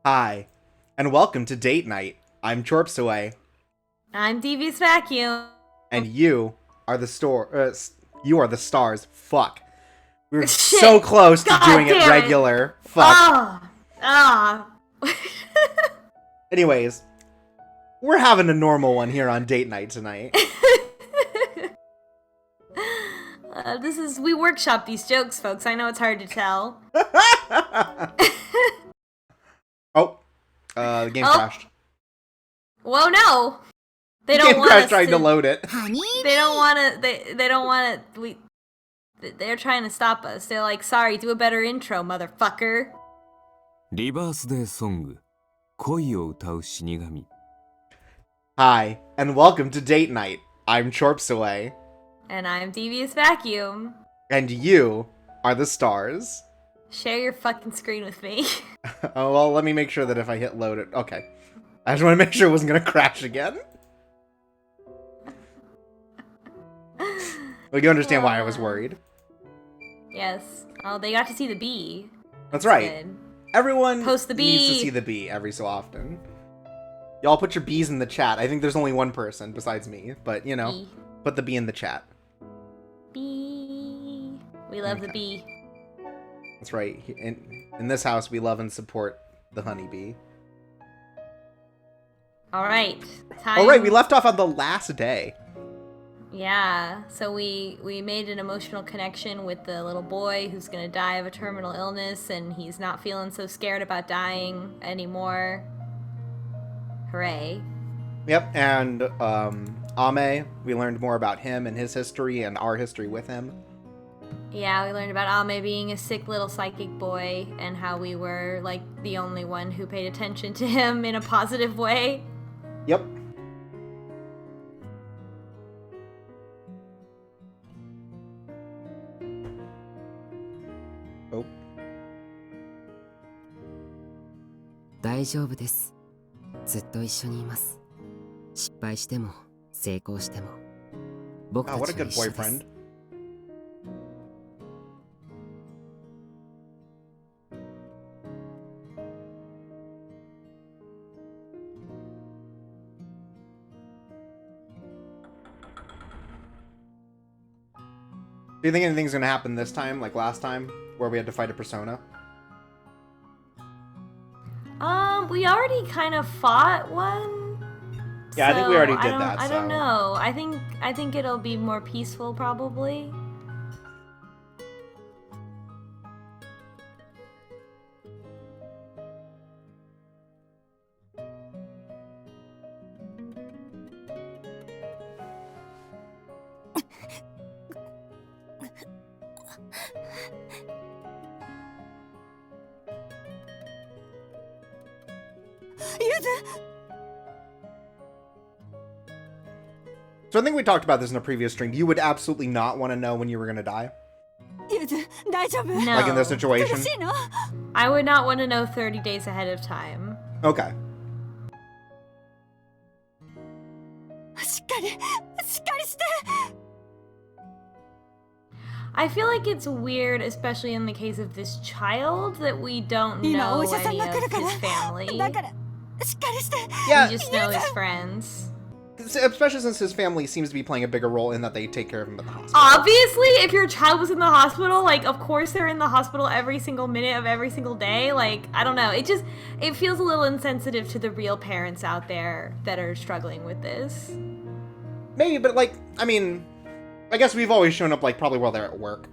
Hi, and welcome to Date Night. I'm Chorpsaway, I'm Devious Vacuum. and you are the stars. Fuck. We were so Shit! close to God doing it damn it! regular. Fuck. Ah! Ah! Anyways, we're having a normal one here on Date Night tonight. We workshop these jokes, folks. I know it's hard to tell. Oh, the game Oh. crashed. Whoa, no! They The don't game want crashed us trying to load it. They don't want to. They don't want to. They're trying to stop us. They're like, sorry, do a better intro, motherfucker. Rebirth ソング恋を歌う死神 Hi, and welcome to Date Night. I'm Chorpsaway, And I'm Devious Vacuum. and you are the stars. Share your fucking screen with me. Oh, well, let me make sure that if I hit load it... Okay. I just want to make sure it wasn't going to crash again. Well, you understand why I was worried. Yes. Oh, they got to see the bee. That's right. Good. Everyone Post the needs to bee. see the bee every so often. Y'all put your bees in the chat. I think there's only one person besides me, but, you know, Bee. put the bee in the chat. Bee. We love the bee. That's right. In this house, we love and support the honeybee. All right. Time. Oh, right. We left off on the last day. Yeah. So we made an emotional connection with the little boy who's gonna die of a terminal illness, and he's not feeling so scared about dying anymore. Hooray. Yep, and Ame, we learned more about him and his history and our history with him. Yeah, we learned about Ame being a sick little psychic boy and how we were, like, the only one who paid attention to him in a positive way. Yep. Oh. 大丈夫です。ずっと一緒にいます。失敗しても成功しても僕 Oh, た what a ちは good 一緒です。 boyfriend. Do you think anything's gonna happen this time, like last time, where we had to fight a persona? We already kind of fought one. Yeah, I think we already did I that, I so- don't know. I think it'll be more peaceful, probably. So I think we talked about this in a previous stream. You would absolutely not want to know when you were gonna die, No. like in this situation. I would not want to know 30 days ahead of time. Okay. I feel like it's weird, especially in the case of this child, that we don't know any of his family. Yeah, We just know his friends. especially since his family seems to be playing a bigger role in that they take care of him at the hospital. Obviously, if your child was in the hospital, like, of course they're in the hospital every single minute of every single day. Like, I don't know. It feels a little insensitive to the real parents out there that are struggling with this. Maybe, but like, I mean, I guess we've always shown up like probably while they're at work.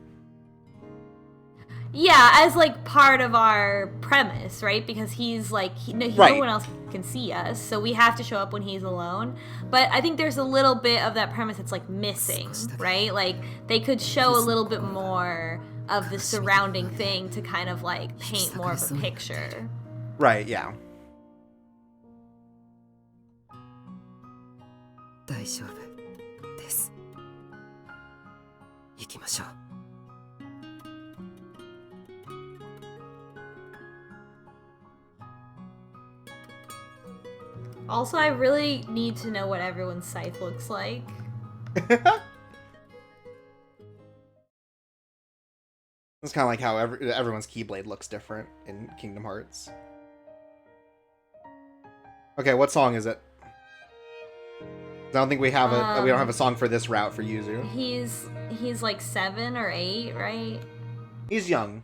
Yeah, as, like, part of our premise, right? Because he's, like, Right. no one else can see us, so we have to show up when he's alone. But I think there's a little bit of that premise that's, like, missing, right? Like, they could show a little bit more of the surrounding thing to kind of, like, paint more of a picture. Right, yeah. 大丈夫です。行きましょう。 Also, I really need to know what everyone's scythe looks like. It's kind of like how everyone's Keyblade looks different in Kingdom Hearts. Okay, what song is it? I don't think we have we don't have a Um, song for this route for Yuzu. He's like 7 or 8, right? He's young.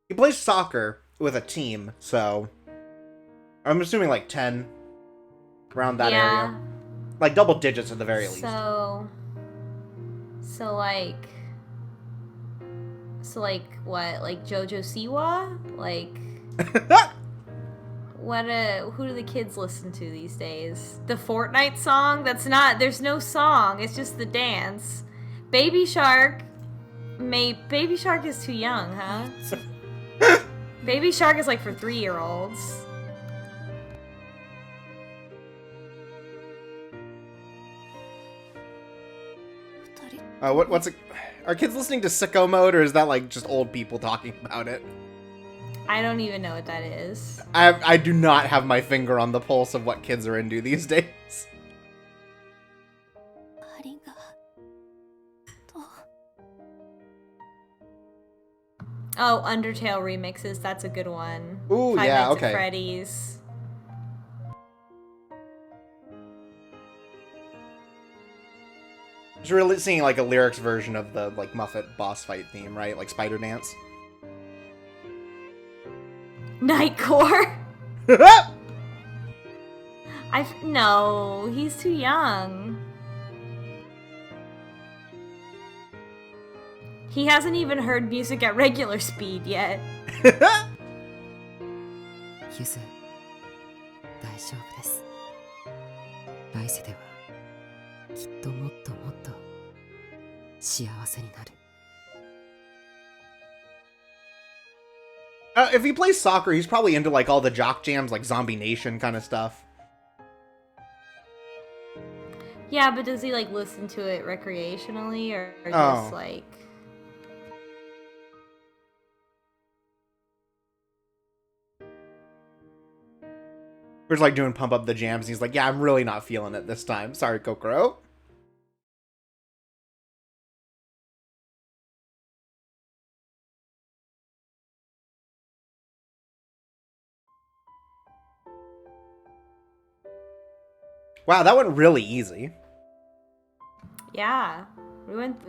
He plays soccer with a team, so I'm assuming like 10, around that Yeah. area. Like double digits at the very least. So like what? Like Jojo Siwa? Like who do the kids listen to these days? The Fortnite song? There's no song, it's just the dance. Baby Shark Baby Shark is too young, huh? Baby Shark is like for 3-year-olds. What's it? Are kids listening to Sicko Mode, or is that like just old people talking about it? I don't even know what that is. I do not have my finger on the pulse of what kids are into these days. Oh, Undertale remixes, that's a good one. Ooh, Five yeah, Nights okay. at Freddy's. Just really seeing like a lyrics version of the like Muffet boss fight theme, right? Like Spider Dance. Nightcore? No, he's too young. He hasn't even heard music at regular speed yet. ゆず大丈夫です。来世ではきっともっともっと幸せになる。 If he plays soccer, he's probably into like all the jock jams, like Zombie Nation kind of stuff. Yeah, but does he like listen to it recreationally or Oh. just like... We're just like doing pump up the jams, and he's like, "Yeah, I'm really not feeling it this time. Sorry, Kokoro." Wow, that went really easy. Yeah. We went,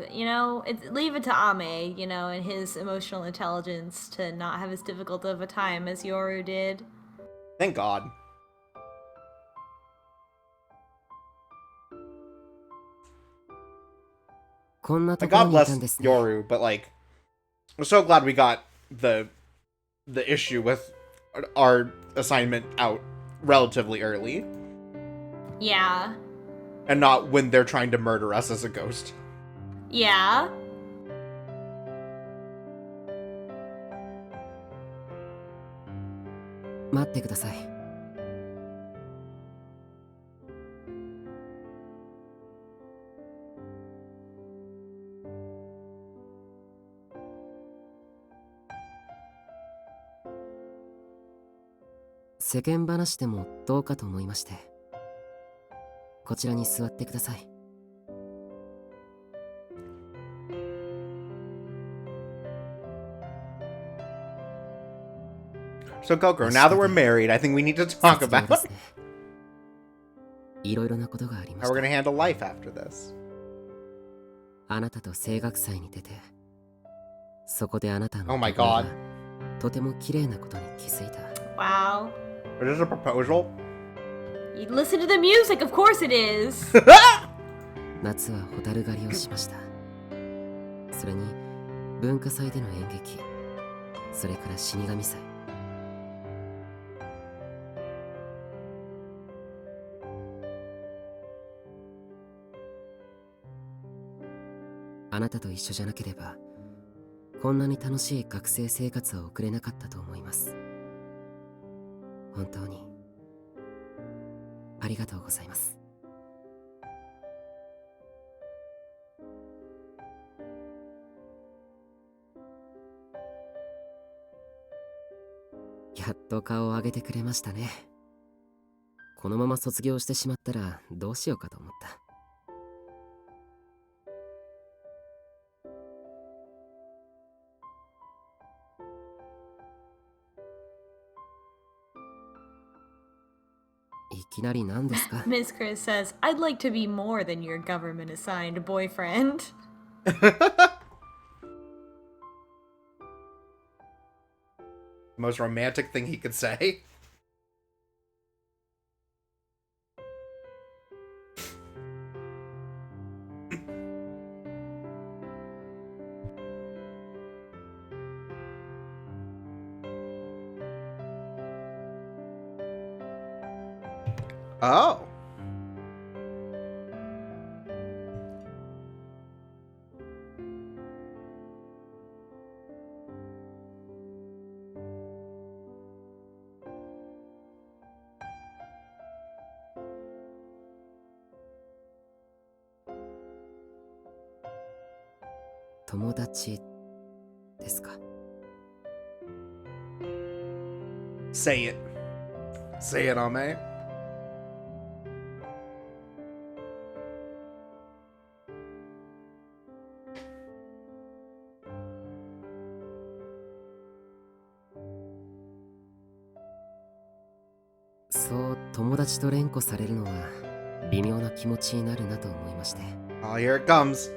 leave it to Ame, and his emotional intelligence to not have as difficult of a time as Yoru did. Thank God. Like, God bless Yoru, but like, we're so glad we got the issue with our assignment out relatively early, Yeah. and not when they're trying to murder us as a ghost. Yeah. Matte kudasai. Seken banashi demo dou ka to omoimashite. こちらに座ってください。 So Kokoro, now that we're married, I think we need to talk about 卒業ですね。いろいろなことがありま how し we're た。 gonna handle life after this. あなたと声楽祭に出て、そこであなたの Oh my ところが God. とても綺麗なことに気づいた。 Wow. Is this a proposal? You listen to the music, of course it is. 夏は蛍狩りをしました。それに文化祭での演劇、それから死神祭。あなたと一緒じゃなければ、こんなに楽しい学生生活は送れなかったと思います。本当にありがとうございます。やっと顔を上げてくれましたね。このまま卒業してしまったらどうしようかと思った。きなり何ですか？ Miss Chris says, I'd like to be more than your government assigned boyfriend. Most romantic thing he could say. Oh. Tomodachi ですか? Say it. Say it, Ame. So, 友達と連呼されるのは微妙な気持ちになるなと思いまして。 Oh, here it comes.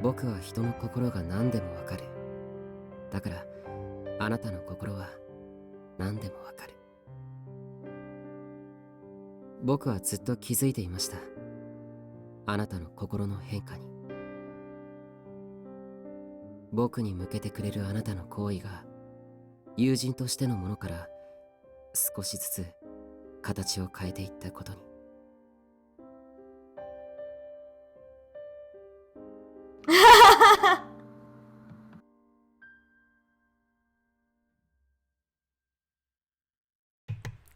僕は人の心が何でもわかる。だからあなたの心は何でもわかる。僕はずっと気づいていました。あなたの心の変化に。僕に向けてくれるあなたの行為が友人としてのものから少しずつ形を変えていったことに。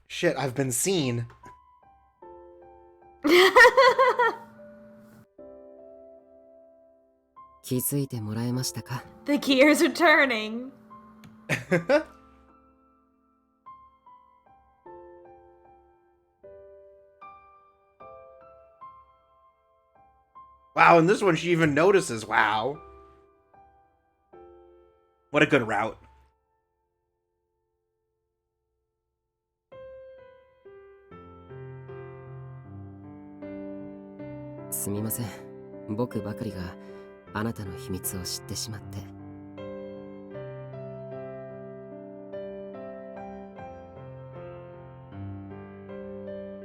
Shit, I've been seen. 気づいてもらえましたか? The gears are turning. Wow, and this one she even notices. Wow. What a good route. すみません。僕ばかりがあなたの秘密を知ってしまって。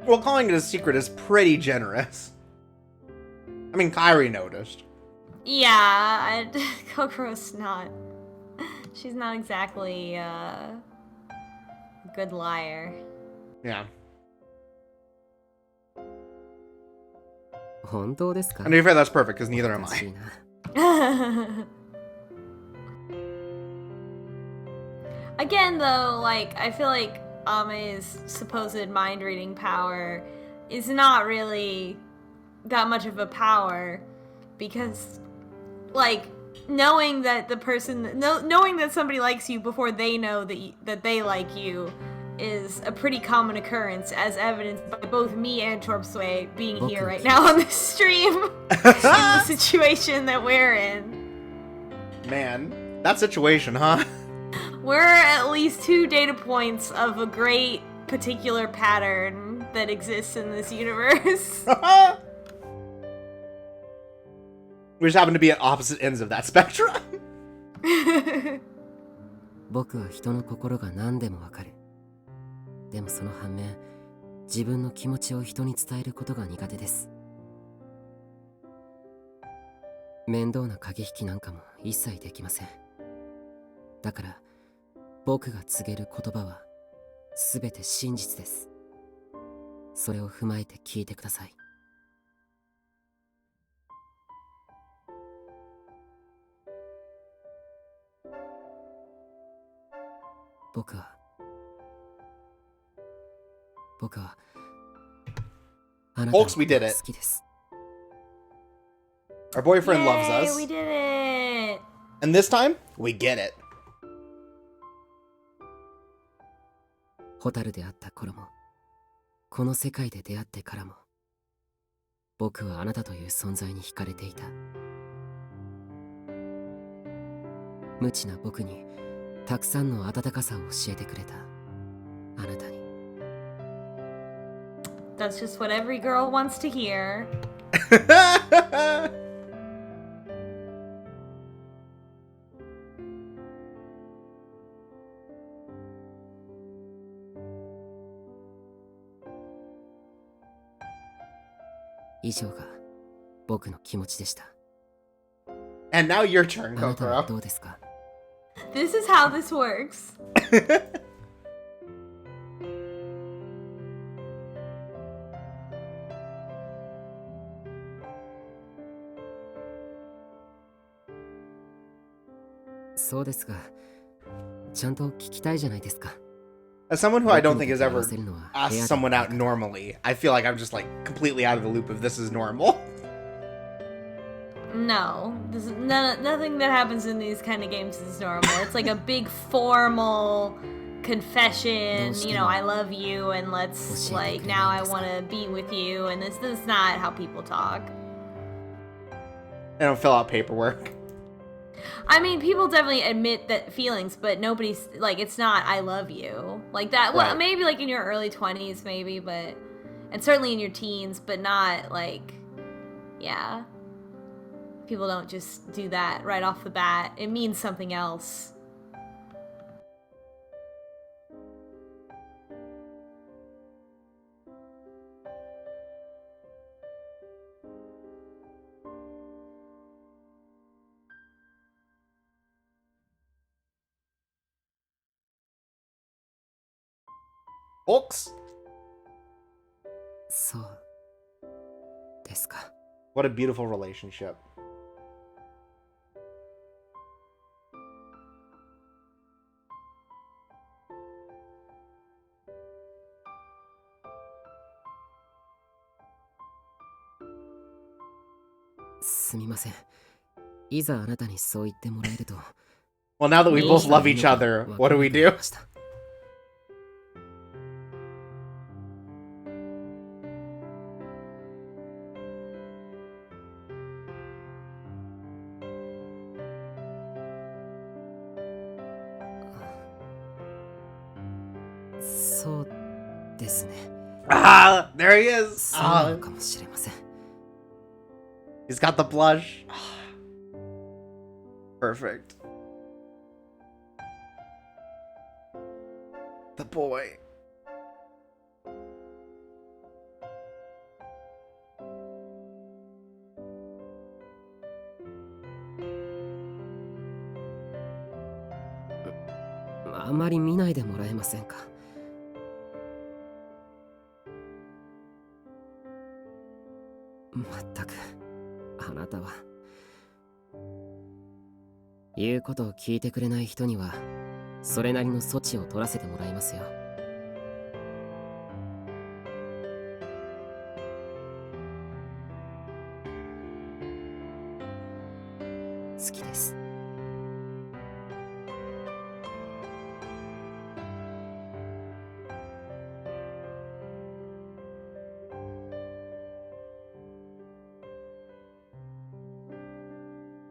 Well, calling it a secret is pretty generous. I mean, Kairi noticed. Yeah, Kokoro's not. She's not exactly a good liar. Yeah. 本当ですか? And to be fair, that's perfect, because neither am おかし I. いな。Again, though, like, I feel like Ame's supposed mind reading power is not really that much of a power, because, like, knowing that the person, knowing that somebody likes you before they know that they like you is a pretty common occurrence, as evidenced by both me and Torpsway being here right now on this stream in the situation that we're in. Man, that situation, huh? We're at least 2 data points of a great particular pattern that exists in this universe. We just happen to be at opposite ends of that spectrum. 僕は人の心が何でもわかる。でもその反面、自分の気持ちを人に伝えることが苦手です。面倒な駆け引きなんかも一切できません。だから僕が告げる言葉は全て真実です。それを踏まえて聞いてください。僕はあなたのことが好きです。 Our boyfriend loves Yay, us. we did it! And this time, we get it. ホタルで会った頃も、この世界で出会ってからも、僕はあなたという存在に惹かれていた。無知な僕にたくさんの温かさを教えてくれたあなたに。 That's just what every girl wants to hear. 以上が僕の気持ちでした。 And now your turn, あなたは Kokoro. どうですか？ This is how this works. そうですが、ちゃんと聞きたいじゃないですか。 As someone who I don't think has 僕 ever にとって合わせるのは asked 部屋で someone ない out から。 normally, I feel like I'm just like completely out of the loop if this is normal. No, this is nothing that happens in these kind of games is normal. It's like a big formal confession, you know, I love you and let's like now I want to be with you, and this is not how people talk. They don't fill out paperwork. I mean, people definitely admit that feelings, but nobody's like, it's not I love you like that. Well, Right. maybe like in your early 20s, maybe, but and certainly in your teens, but not like, yeah. People don't just do that right off the bat. It means something else. Books? そうですか。 What a beautiful relationship. すみません。いざあなたにそう言ってもらえると。 Well, now that we both love どう each したらいい other, のか what do we わからなくな do? りました。 そうですね。 Ah, there he is. そうな Ah, のかもしれません。 he's got the blush. Perfect. The boy.「あまり見ないでもらえませんか？」まったくあなたは言うことを聞いてくれない人にはそれなりの措置を取らせてもらいますよ。好きです。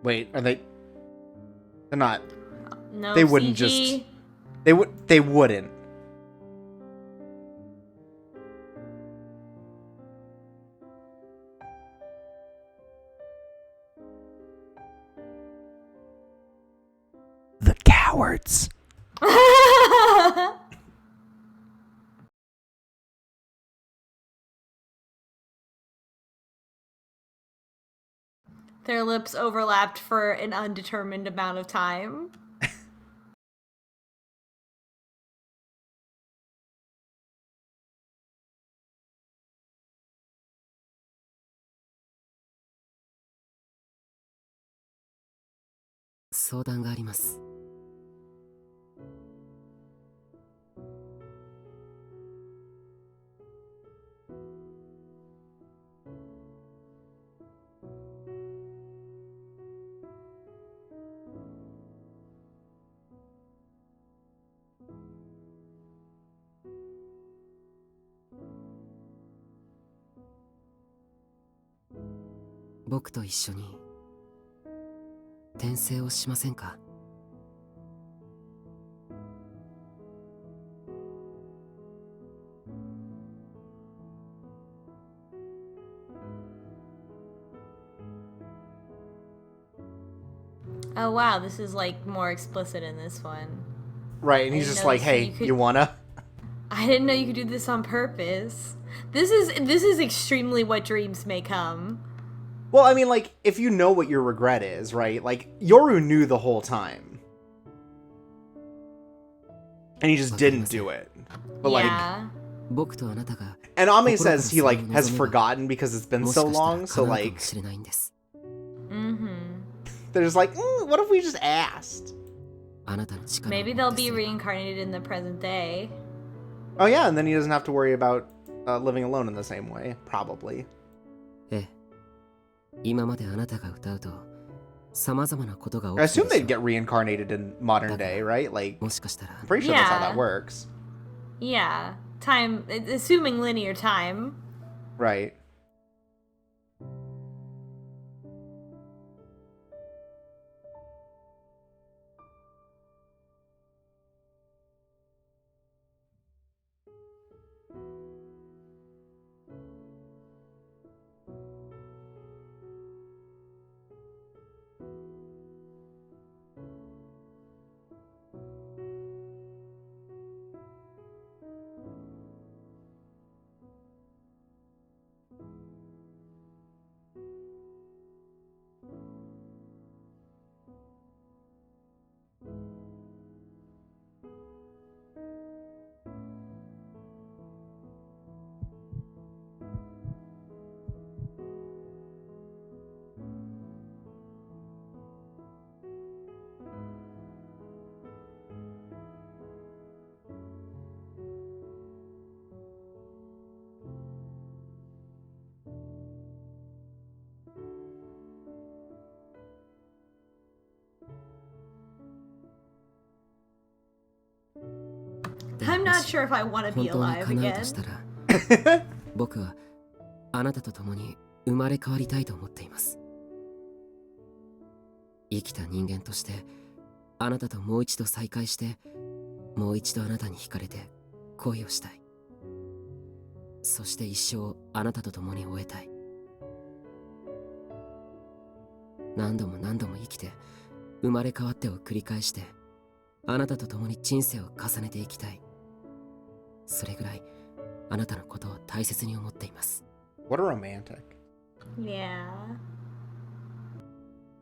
Wait, are they? They're not. No They wouldn't CG. just. They would. They wouldn't. The cowards. Their lips overlapped for an undetermined amount of time.「相談があります」。僕と一緒に転生をしませんか？ Oh wow, this is like more explicit in this one. Right, and he's just like, hey, you wanna? I didn't know you could do this on purpose. This is extremely what dreams may come. Well, I mean, like, if you know what your regret is, right? Like, Yoru knew the whole time. And he just didn't do it. But, yeah. Like... And Ame says he, like, has forgotten because it's been so long, so, like... Mm-hmm. They're just like, what if we just asked? Maybe they'll be reincarnated in the present day. Oh, yeah, and then he doesn't have to worry about living alone in the same way, probably. I assume they'd get reincarnated in modern day, right? Like, I'm pretty sure that's how that works. Yeah. Time, assuming linear time. Right. I'm not sure if I want to be alive again. 僕はあなたと共に生まれ変わりたいと思っています。生きた人間としてあなたともう一度再会して、もう一度あなたに惹かれて恋をしたい。そして一生あなたと共に終えたい。何度も何度も生きて生まれ変わってを繰り返して、あなたと共に人生を重ねていきたい。それぐらいあなたのことを大切に思っています。 What a romantic. Yeah.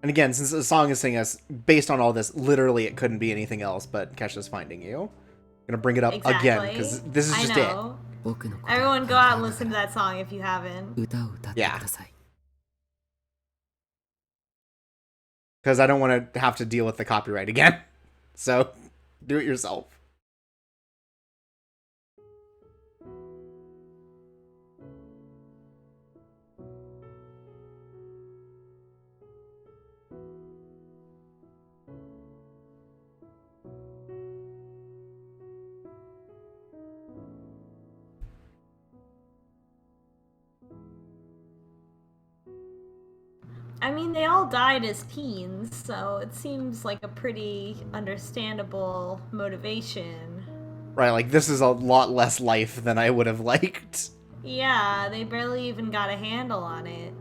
And again, since the song is saying us, based on all this, literally it couldn't be anything else but Kesha's finding you. I'm gonna bring it up again, because this is just it. Everyone go out and listen to that song if you haven't. Yeah. Because I don't want to have to deal with the copyright again. So, do it yourself. I mean, they all died as teens, so it seems like a pretty understandable motivation. Right, like, this is a lot less life than I would have liked. Yeah, they barely even got a handle on it.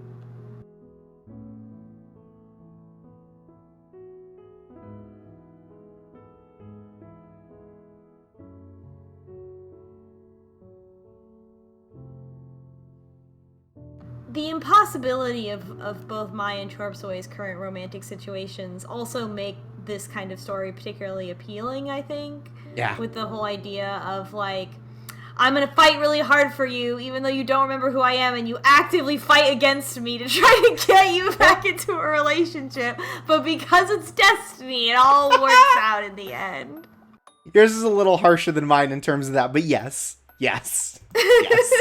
The impossibility of both Mai and Chorp Soy's current romantic situations also make this kind of story particularly appealing, I think. Yeah. With the whole idea of, like, I'm gonna fight really hard for you, even though you don't remember who I am, and you actively fight against me to try to get you back into a relationship, but because it's destiny, it all works out in the end. Yours is a little harsher than mine in terms of that, but yes. Yes. Yes.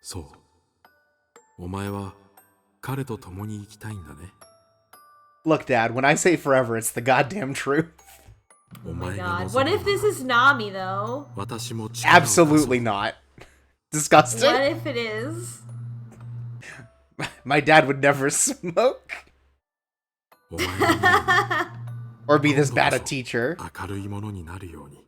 So, お前は彼と共に生きたいんだね。 Look, Dad, when I say forever, it's the goddamn truth. お Oh my 前が god. 望 What む if this is Nami, though? 私も力を貸そう Absolutely not. Disgusting. What if it is? My dad would never smoke お前のように or be this bad a teacher. 明るいものになるように。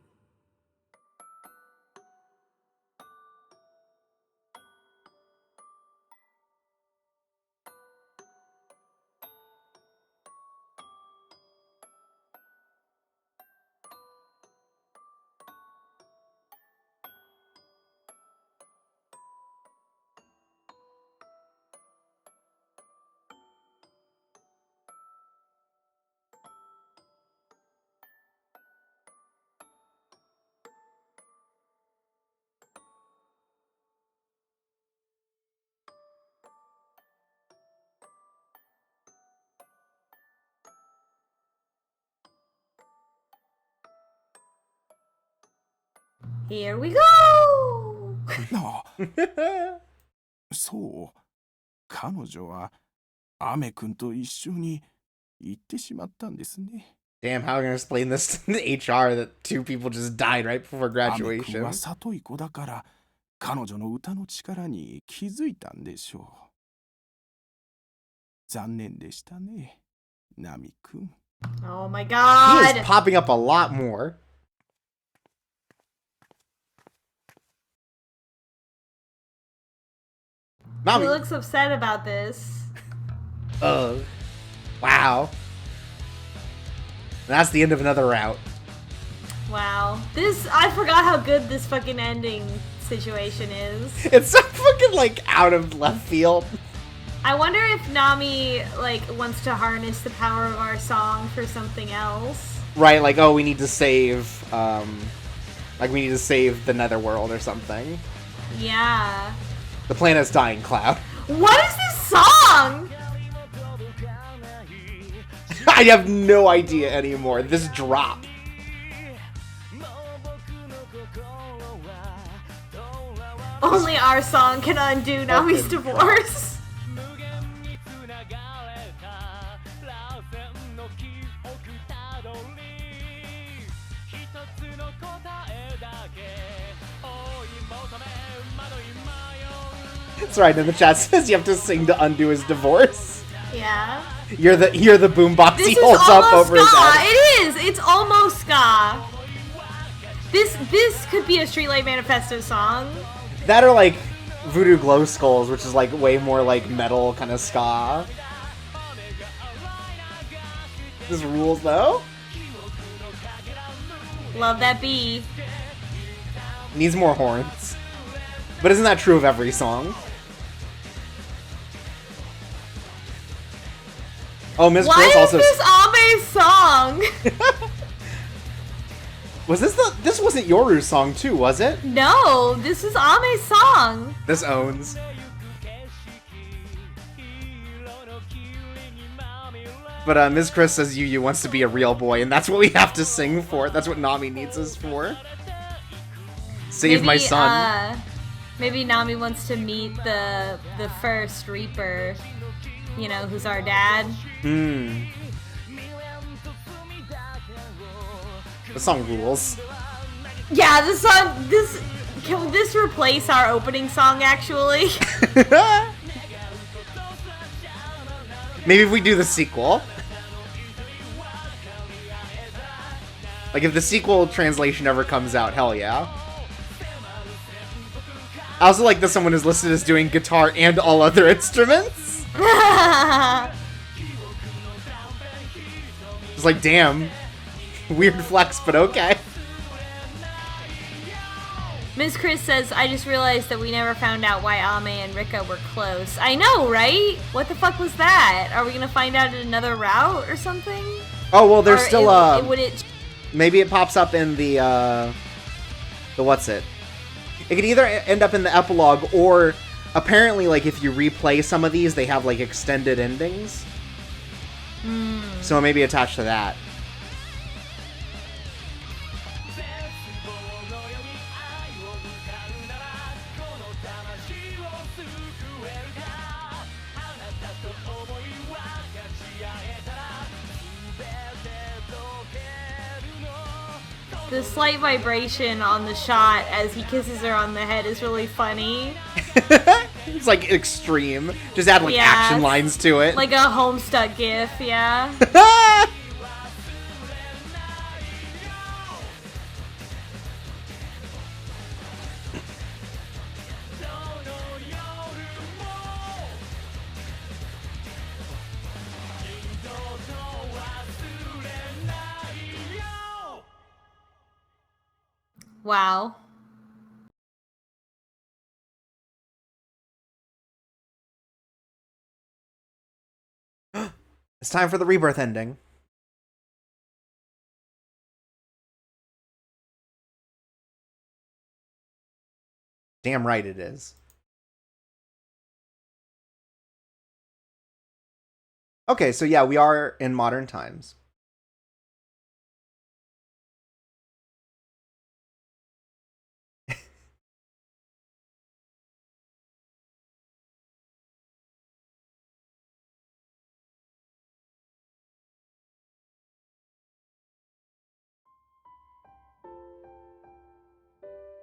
Here we go! なあ、そう。彼女はアメ君と一緒に行ってしまったんですね。 Damn, how am I gonna explain this to the HR that two people just died right before アメ君 graduation? は里い子だから彼女の歌の力に気づいたんでしょう。残念でしたね、ナミ君。 Oh my He god! is popping up a lot more. He Nami. looks upset about this. Wow. That's the end of another route. Wow. I forgot how good this fucking ending situation is. It's so fucking, like, out of left field. I wonder if Nami, like, wants to harness the power of our song for something else. Right, like, oh, we need to save, like, we need to save the netherworld or something. Yeah. The planet's dying, Cloud. What is this song? I have no idea anymore. This drop. Only our song can undo Nami's Fucking divorce. That's right, in the chat says you have to sing to undo his divorce. Yeah. You're the boombox This he is holds up almost over his ska. head. It is. It's almost ska. This could be a Streetlight Manifesto song. That or like Voodoo Glow Skulls, which is like way more like metal kind of ska. This rules though. Love that B. Needs more horns. But isn't that true of every song? Oh, Ms. Why Chris is also. this Ame's song? Was this wasn't Yoru's song too, was it? No, this is Ame's song. This owns. But Ms. Chris says Yu wants to be a real boy, and that's what we have to sing for. That's what Nami needs us for. Save my son. Maybe Nami wants to meet the first Reaper, you know, who's our dad. The song rules. Yeah, can this replace our opening song actually? Maybe if we do the sequel. Like if the sequel translation ever comes out, hell yeah. I also like that someone is listed as doing guitar and all other instruments. It's like, damn. Weird flex, but okay. Ms. Chris says, I just realized that we never found out why Ame and Rika were close. I know, right? What the fuck was that? Are we gonna find out in another route or something? Oh, well, there's Or still, would it... maybe it pops up in the what's it? It could either end up in the epilogue, or apparently, like, if you replay some of these, they have, like, extended endings. So maybe attached to that. The slight vibration on the shot as he kisses her on the head is really funny. It's like extreme. Just add like action lines to it. Like a Homestuck gif, yeah. Wow. It's time for the Rebirth ending. Damn right it is. Okay, so yeah, we are in modern times.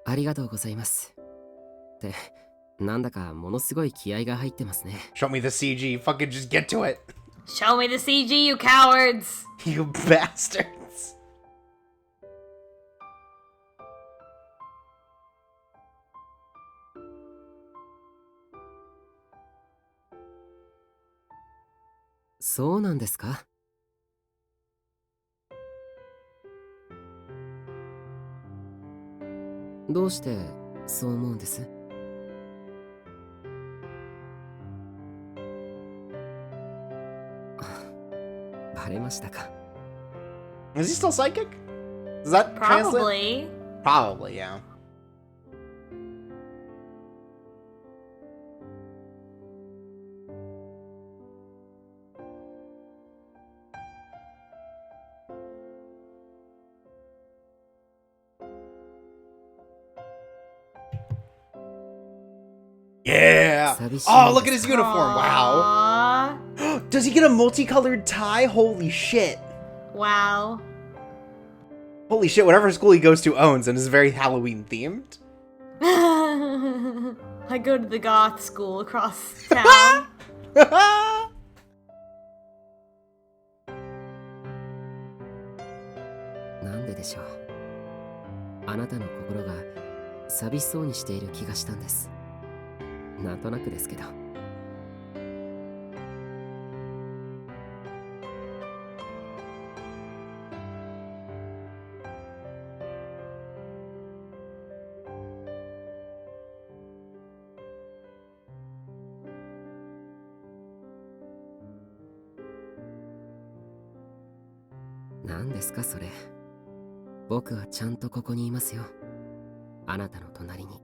Show me the CG. Fucking just get to it. Show me the CG, you cowards! You bastards. So なんですか? どうしてそう思うんです? バレましたか? Is he still psychic? Does that translate? Probably. Probably, yeah. Yeah! Oh, look at his uniform! Wow! Aww. Does he get a multicolored tie? Holy shit! Wow. Holy shit, whatever school he goes to owns and is very Halloween themed. I go to the goth school across town. なんででしょう。あなたの心が寂しそうにしている気がしたんです。なんとなくですけど。何ですかそれ。僕はちゃんとここにいますよ。あなたの隣に。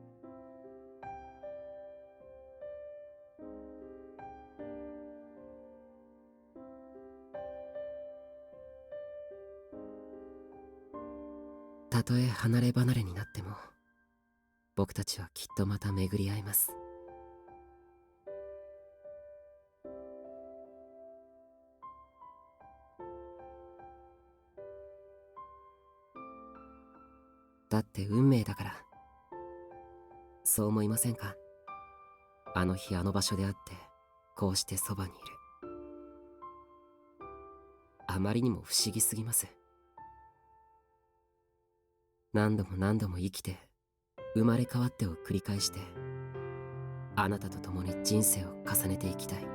たとえ離れ離れになっても、僕たちはきっとまた巡り合います。だって運命だから。そう思いませんか？あの日あの場所で会って、こうしてそばにいる。あまりにも不思議すぎます。何度も何度も生きて、生まれ変わってを繰り返して、あなたと共に人生を重ねていきたい。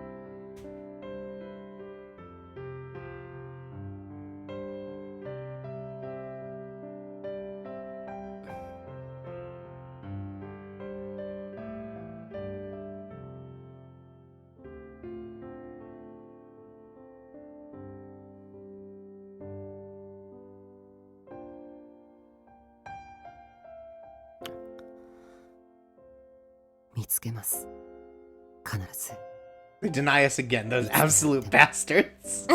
見つけます。必ず。They deny us again, those absolute bastards.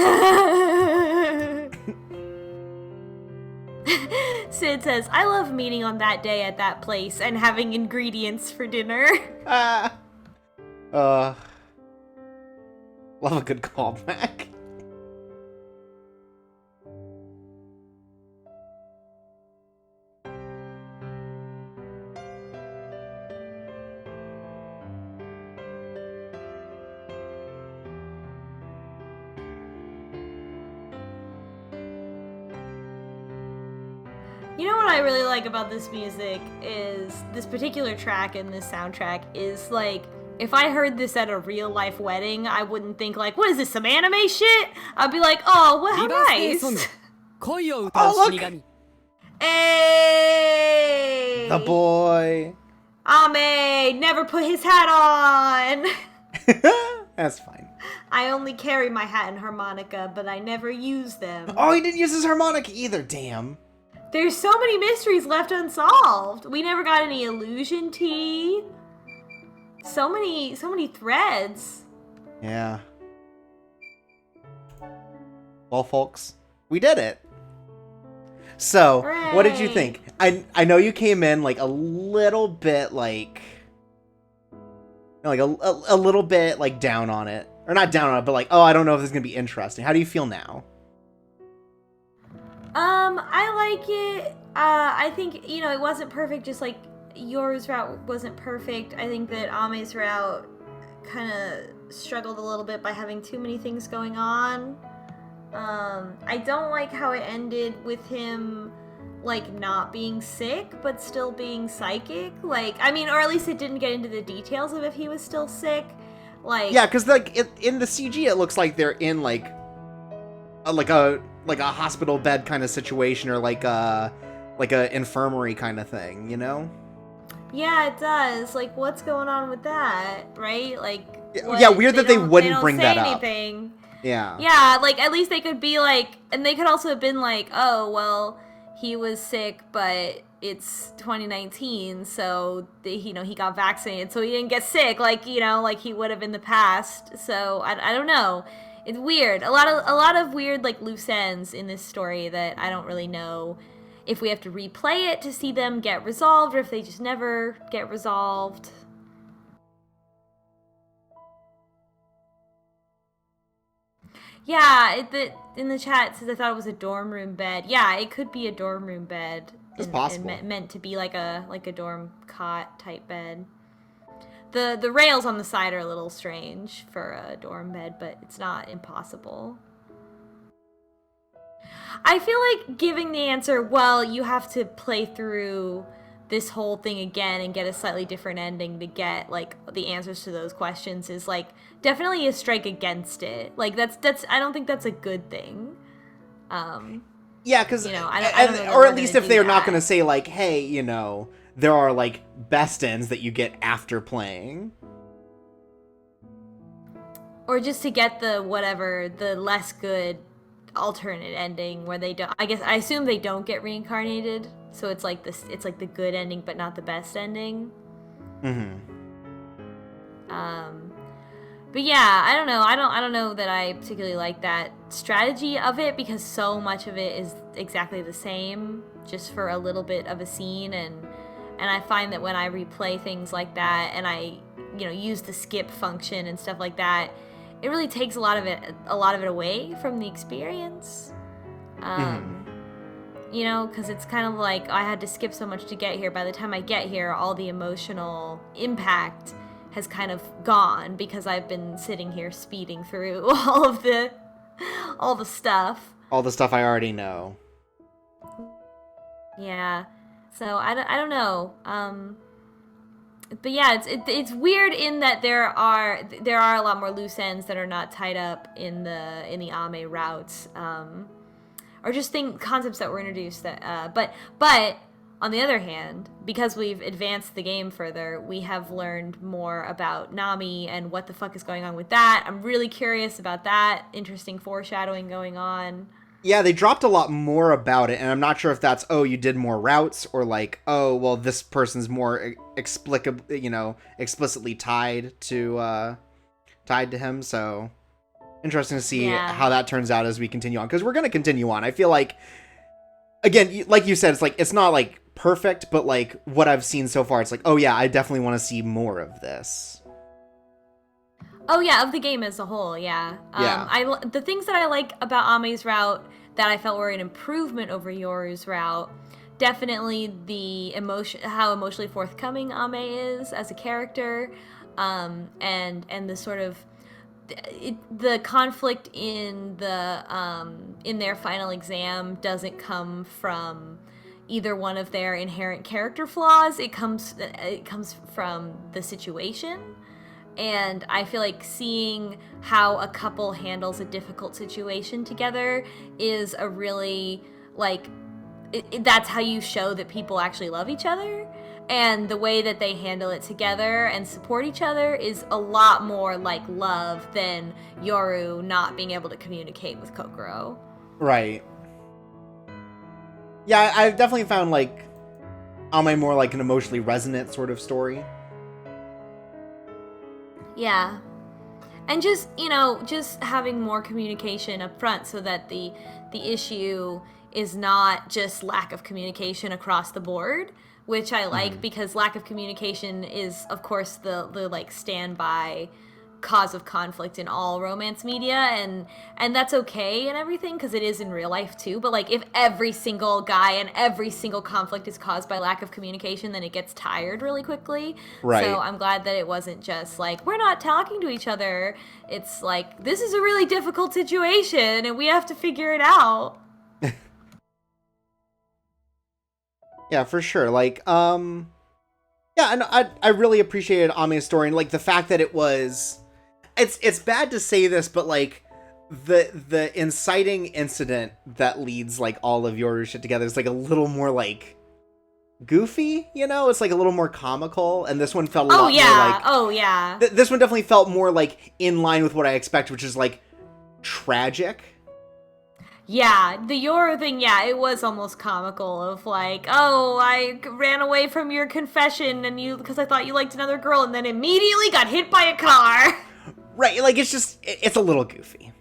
Sid says, I love meeting on that day at that place and having ingredients for dinner. Love a good callback. You know what I really like about this music is this particular track in this soundtrack is like, if I heard this at a real life wedding, I wouldn't think like, what is this, some anime shit? I'd be like, oh, well, how nice. Oh, look! Hey! The boy. Ame never put his hat on. That's fine. I only carry my hat and harmonica, but I never use them. Oh, he didn't use his harmonica either, damn. There's so many mysteries left unsolved. We never got any illusion tea. So many threads. Yeah. Well, folks, we did it. So, what did you Hooray. think? I know you came in like a little bit like a little bit like down on it. Or not down on it, but like, oh, I don't know if this is going to be interesting. How do you feel now? I like it. I think, you know, it wasn't perfect, just like Yoru's route wasn't perfect. I think that Ame's route kind of struggled a little bit by having too many things going on. I don't like how it ended with him, like, not being sick, but still being psychic. Like, I mean, or at least it didn't get into the details of if he was still sick. Like, Yeah, because like in the CG, it looks like they're in like a hospital bed kind of situation, or like a infirmary kind of thing, you know? yeah, it does. Like, what's going on with that, right? Like, Yeah, weird that they wouldn't don't bring say that up. anything. Yeah. Yeah, like, at least they could be like, and they could also have been like, oh, well, he was sick, but it's 2019, so, he got vaccinated, so he didn't get sick, like, like he would have in the past. So, I don't know. It's weird. A lot of weird, like, loose ends in this story that I don't really know if we have to replay it to see them get resolved, or if they just never get resolved. Yeah, in the chat it says I thought it was a dorm room bed. Yeah, it could be a dorm room bed. It's possible. And meant to be like a dorm cot type bed. The rails on the side are a little strange for a dorm bed, but it's not impossible. I feel like giving the answer, well, you have to play through this whole thing again and get a slightly different ending to get, like, the answers to those questions is, like, definitely a strike against it. Like, that's I don't think that's a good thing. Yeah, because, I don't know or they're at least gonna if do they're not that. going to say, like, hey, there are, like, best ends that you get after playing. Or just to get the less good alternate ending where they don't, I assume they don't get reincarnated, so it's like the good ending but not the best ending. Mm-hmm. But yeah, I don't know. I don't know that I particularly like that strategy of it, because so much of it is exactly the same, just for a little bit of a scene, and I find that when I replay things like that and I, use the skip function and stuff like that, it really takes a lot of it away from the experience. Because it's kind of like I had to skip so much to get here. By the time I get here, all the emotional impact has kind of gone because I've been sitting here speeding through all the stuff. All the stuff I already know. Yeah. So I don't know. But yeah, it's weird in that there are a lot more loose ends that are not tied up in the Ame routes, or just concepts that were introduced that. But on the other hand, because we've advanced the game further, we have learned more about Nami and what the fuck is going on with that. I'm really curious about that. Interesting foreshadowing going on. Yeah, they dropped a lot more about it, and I'm not sure if that's, oh, you did more routes, or like, oh, well, this person's more explicitly tied to him. So interesting to see how that turns out as we continue on, because we're going to continue on. I feel like, again, like you said, it's like, it's not like perfect, but like what I've seen so far, it's like, oh yeah, I definitely want to see more of this. Oh yeah, of the game as a whole, yeah. The things that I like about Ame's route that I felt were an improvement over Yoru's route, definitely the how emotionally forthcoming Ame is as a character, and the sort of the conflict in their final exam doesn't come from either one of their inherent character flaws. It comes from the situation. And I feel like seeing how a couple handles a difficult situation together is a really, like, that's how you show that people actually love each other. And the way that they handle it together and support each other is a lot more like love than Yoru not being able to communicate with Kokoro. Right. Yeah, I've definitely found, like, Ame more like an emotionally resonant sort of story. Yeah. And just, you know, just having more communication up front so that the issue is not just lack of communication across the board, which I like because lack of communication is, of course, the like standby cause of conflict in all romance media, and that's okay and everything because it is in real life too. But like if every single guy and every single conflict is caused by lack of communication, then it gets tired really quickly. Right. So I'm glad that it wasn't just like we're not talking to each other. It's like this is a really difficult situation and we have to figure it out. Yeah, for sure. Like, yeah, and I really appreciated Ame's story, and like the fact that it was, it's bad to say this, but like the inciting incident that leads like all of your shit together is like a little more like goofy, you know? It's like a little more comical, and this one felt a lot more like, oh yeah, this one definitely felt more like in line with what I expect, which is like tragic. Yeah, the Yoru thing, yeah, it was almost comical of like, oh, I ran away from your confession and you because I thought you liked another girl and then immediately got hit by a car. Right, like it's just, it's a little goofy.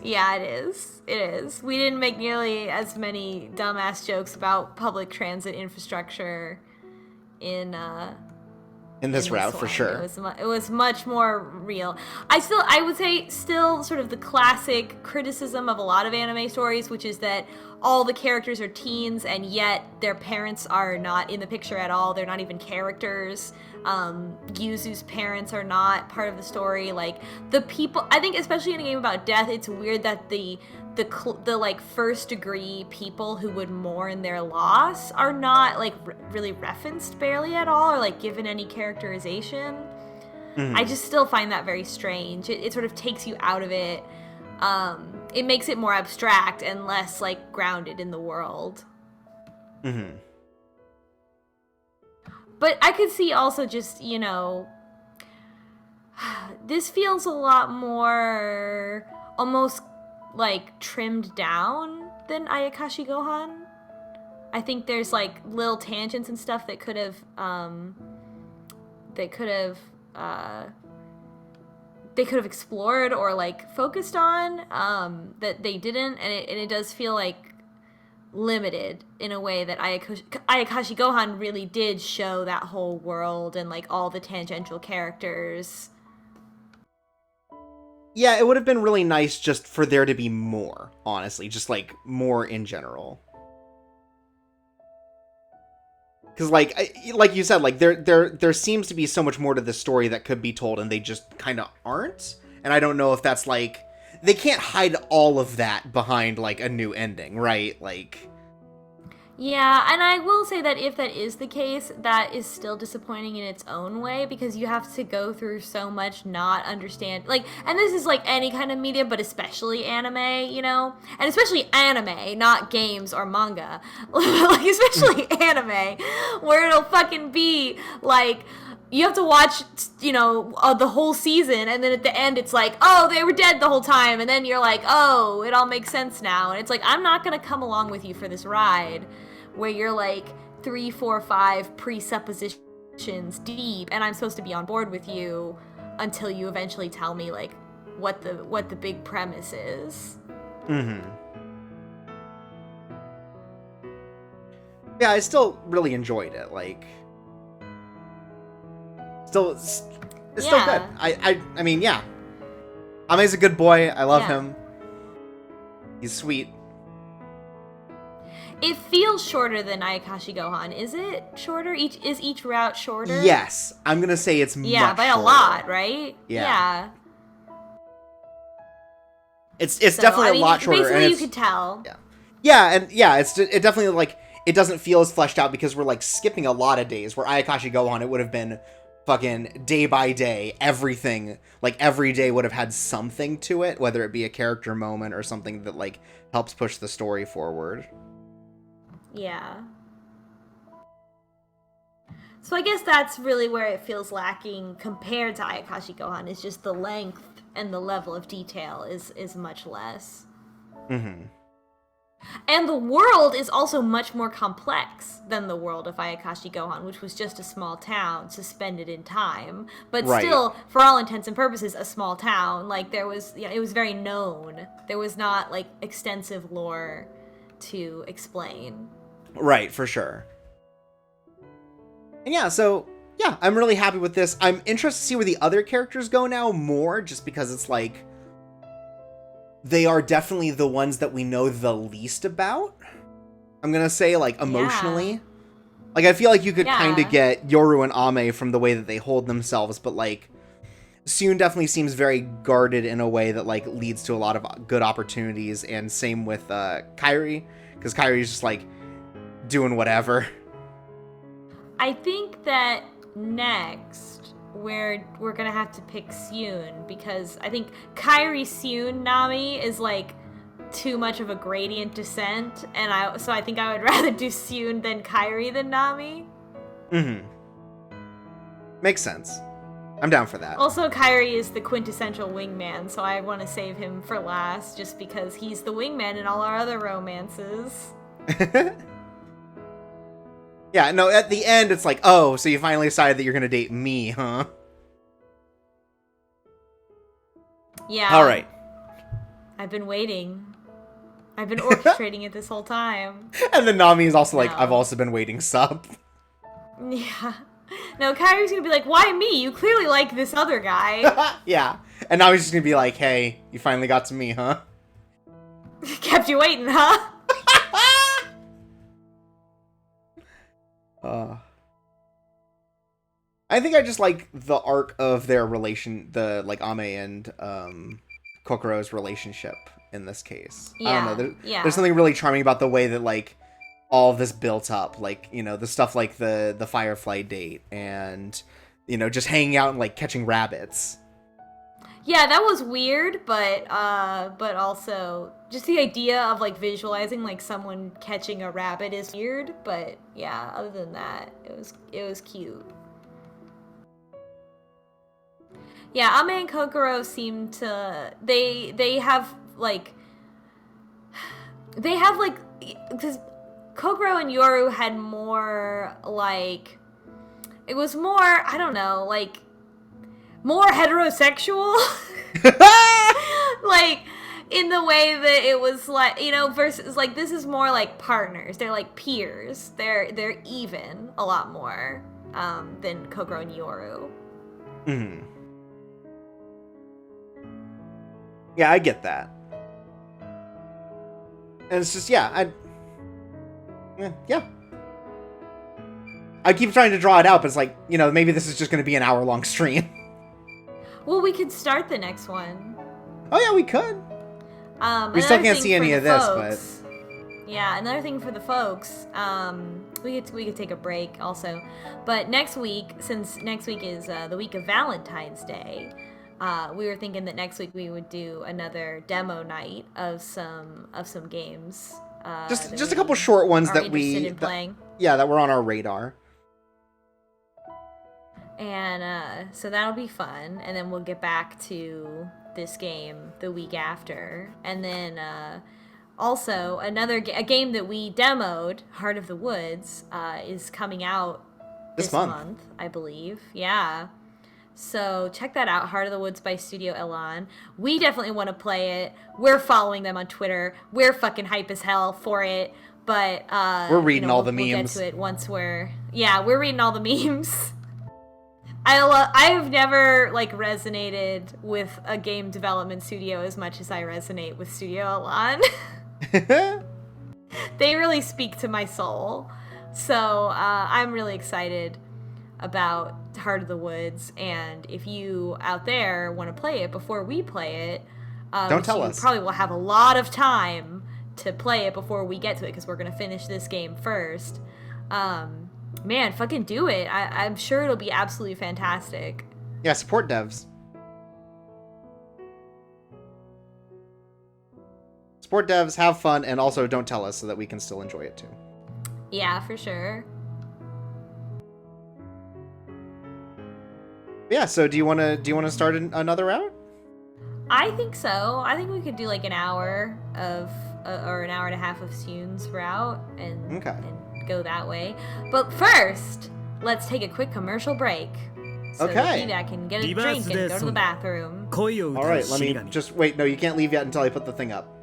Yeah, it is. It is. We didn't make nearly as many dumbass jokes about public transit infrastructure in this route, for one. sure. It was much more real. I would say still sort of the classic criticism of a lot of anime stories, which is that all the characters are teens and yet their parents are not in the picture at all. They're not even characters. Yuzu's parents are not part of the story. Like the people, I think especially in a game about death, it's weird that the like first degree people who would mourn their loss are not like really referenced barely at all or like given any characterization. I just still find that very strange. It sort of takes you out of it. It makes it more abstract and less like grounded in the world. But I could see also just, you know, this feels a lot more almost like trimmed down than Ayakashi Gohan. I think there's like little tangents and stuff that could have explored or like focused on that they didn't, and it does feel like limited in a way that Ayakashi Gohan really did show that whole world and like all the tangential characters. Yeah, it would have been really nice just for there to be more, honestly, just like more in general. Because like you said, like there seems to be so much more to the story that could be told, and they just kind of aren't. And I don't know if that's like they can't hide all of that behind like a new ending, right? Like. Yeah, and I will say that if that is the case, that is still disappointing in its own way because you have to go through so much not understand, like, and this is like any kind of media, but especially anime, you know, and especially anime, not games or manga, like especially anime, where it'll fucking be like, you have to watch, you know, the whole season, and then at the end it's like, oh, they were dead the whole time, and then you're like, oh, it all makes sense now, and it's like, I'm not gonna come along with you for this ride, where you're like 3, 4, 5 presuppositions deep, and I'm supposed to be on board with you until you eventually tell me like what the big premise is. Yeah, I still really enjoyed it. Like, it's still good. I mean, yeah. Ame's a good boy. I love him. He's sweet. It feels shorter than Ayakashi Gohan. Is it shorter? Is each route shorter? Yes. I'm going to say it's much shorter. By a lot, right? Yeah. It's so, definitely a lot shorter. Basically, and you could tell. Yeah, and yeah, it definitely like it doesn't feel as fleshed out because we're like skipping a lot of days, where Ayakashi Gohan, it would have been fucking day by day, everything, like every day would have had something to it, whether it be a character moment or something that like helps push the story forward. Yeah. So I guess that's really where it feels lacking compared to Ayakashi Gohan, is just the length and the level of detail is much less. Mm-hmm. And the world is also much more complex than the world of Ayakashi Gohan, which was just a small town suspended in time. But Right. still, for all intents and purposes, a small town. Like, there was, it was very known. There was not, like, extensive lore to explain. Right, for sure. And yeah, so, yeah, I'm really happy with this. I'm interested to see where the other characters go now more, just because it's like, they are definitely the ones that we know the least about. I'm gonna say, like, emotionally. Yeah. Like, I feel like you could Yeah. kind of get Yoru and Ame from the way that they hold themselves, but, like, Syun definitely seems very guarded in a way that, like, leads to a lot of good opportunities, and same with Kairi, because Kairi's just, like, doing whatever. I think that next we're gonna have to pick Syun, because I think Kairi Syun Nami is like too much of a gradient descent, and I think I would rather do Syun than Kairi than Nami. Mm-hmm. Makes sense. I'm down for that. Also, Kairi is the quintessential wingman, so I want to save him for last, just because he's the wingman in all our other romances. Yeah, no, at the end, it's like, oh, so you finally decided that you're gonna date me, huh? Yeah. All right. I've been waiting. I've been orchestrating it this whole time. And then Nami is also like, No. I've also been waiting, sup. Yeah. No, Kairi's gonna be like, why me? You clearly like this other guy. Yeah. And Nami's just gonna be like, hey, you finally got to me, huh? Kept you waiting, huh? I think I just like the arc of their relation, the, like, Ame and Kokoro's relationship in this case. I don't know. There's something really charming about the way that, like, all of this built up. Like, you know, the stuff like the Firefly date and, you know, just hanging out and, like, catching rabbits. Yeah, that was weird, but also just the idea of like visualizing like someone catching a rabbit is weird, but yeah, other than that, it was cute. Yeah, Ame and Kokoro seem to they have like because Kokoro and Yoru had more like, it was more, I don't know, like more heterosexual. Like in the way that it was like, you know, versus like this is more like partners. They're like peers. They're even a lot more than Kokoro and Yoru. Mm-hmm. Yeah, I get that. And it's just, yeah, yeah. I keep trying to draw it out, but it's like, you know, maybe this is just going to be an hour-long stream. Well, we could start the next one. Oh, yeah, we could. We still Another can't thing see for any the of this, folks- Yeah, another thing for the folks, we could take a break also. But next week, since next week is the week of Valentine's Day, we were thinking that next week we would do another demo night of some games. Just a couple short ones that interested in playing. that were on our radar. And so that'll be fun, and then we'll get back to this game the week after, and then also a game that we demoed, Heart of the Woods, is coming out this month, I believe. Yeah. So check that out, Heart of the Woods by Studio Elan. We definitely want to play it. We're following them on Twitter. We're fucking hype as hell for it. But we're reading all the we'll memes. get to it once we're reading all the memes. I have never like resonated with a game development studio as much as I resonate with Studio Elan. They really speak to my soul. So I'm really excited about Heart of the Woods, and if you out there want to play it before we play it, don't tell us. Probably will have a lot of time to play it before we get to it because we're gonna finish this game first. Man, fucking do it. I'm sure it'll be absolutely fantastic. Yeah, support devs. Support devs, have fun, and also don't tell us so that we can still enjoy it too. Yeah, for sure. Yeah, so do you want to start another route? I think so. I think we could do like an hour of or an hour and a half of Syun's route and go that way. But first, let's take a quick commercial break. So Okay. that can get a drink and go to the bathroom. All right, let me just wait. No, you can't leave yet until I put the thing up.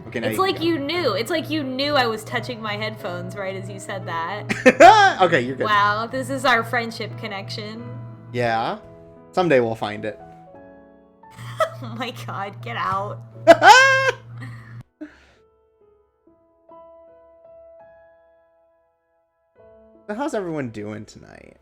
Okay, now It's like you knew. It's like you knew I was touching my headphones right as you said that. Okay, you're good. Wow, this is our friendship connection. Yeah. Someday we'll find it. Oh my god, get out. So how's everyone doing tonight?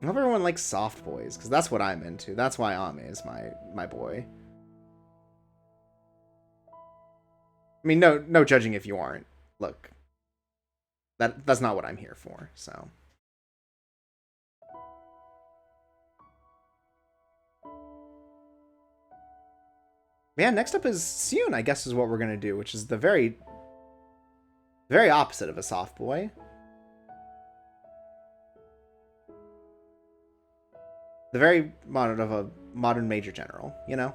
I hope everyone likes soft boys, because that's what I'm into. That's why Ame is my boy. I mean, no judging if you aren't. Look, that's not what I'm here for, so. Yeah, next up is Syun, I guess is what we're gonna do, which is the very opposite of a soft boy. The very modern of a modern major general, you know?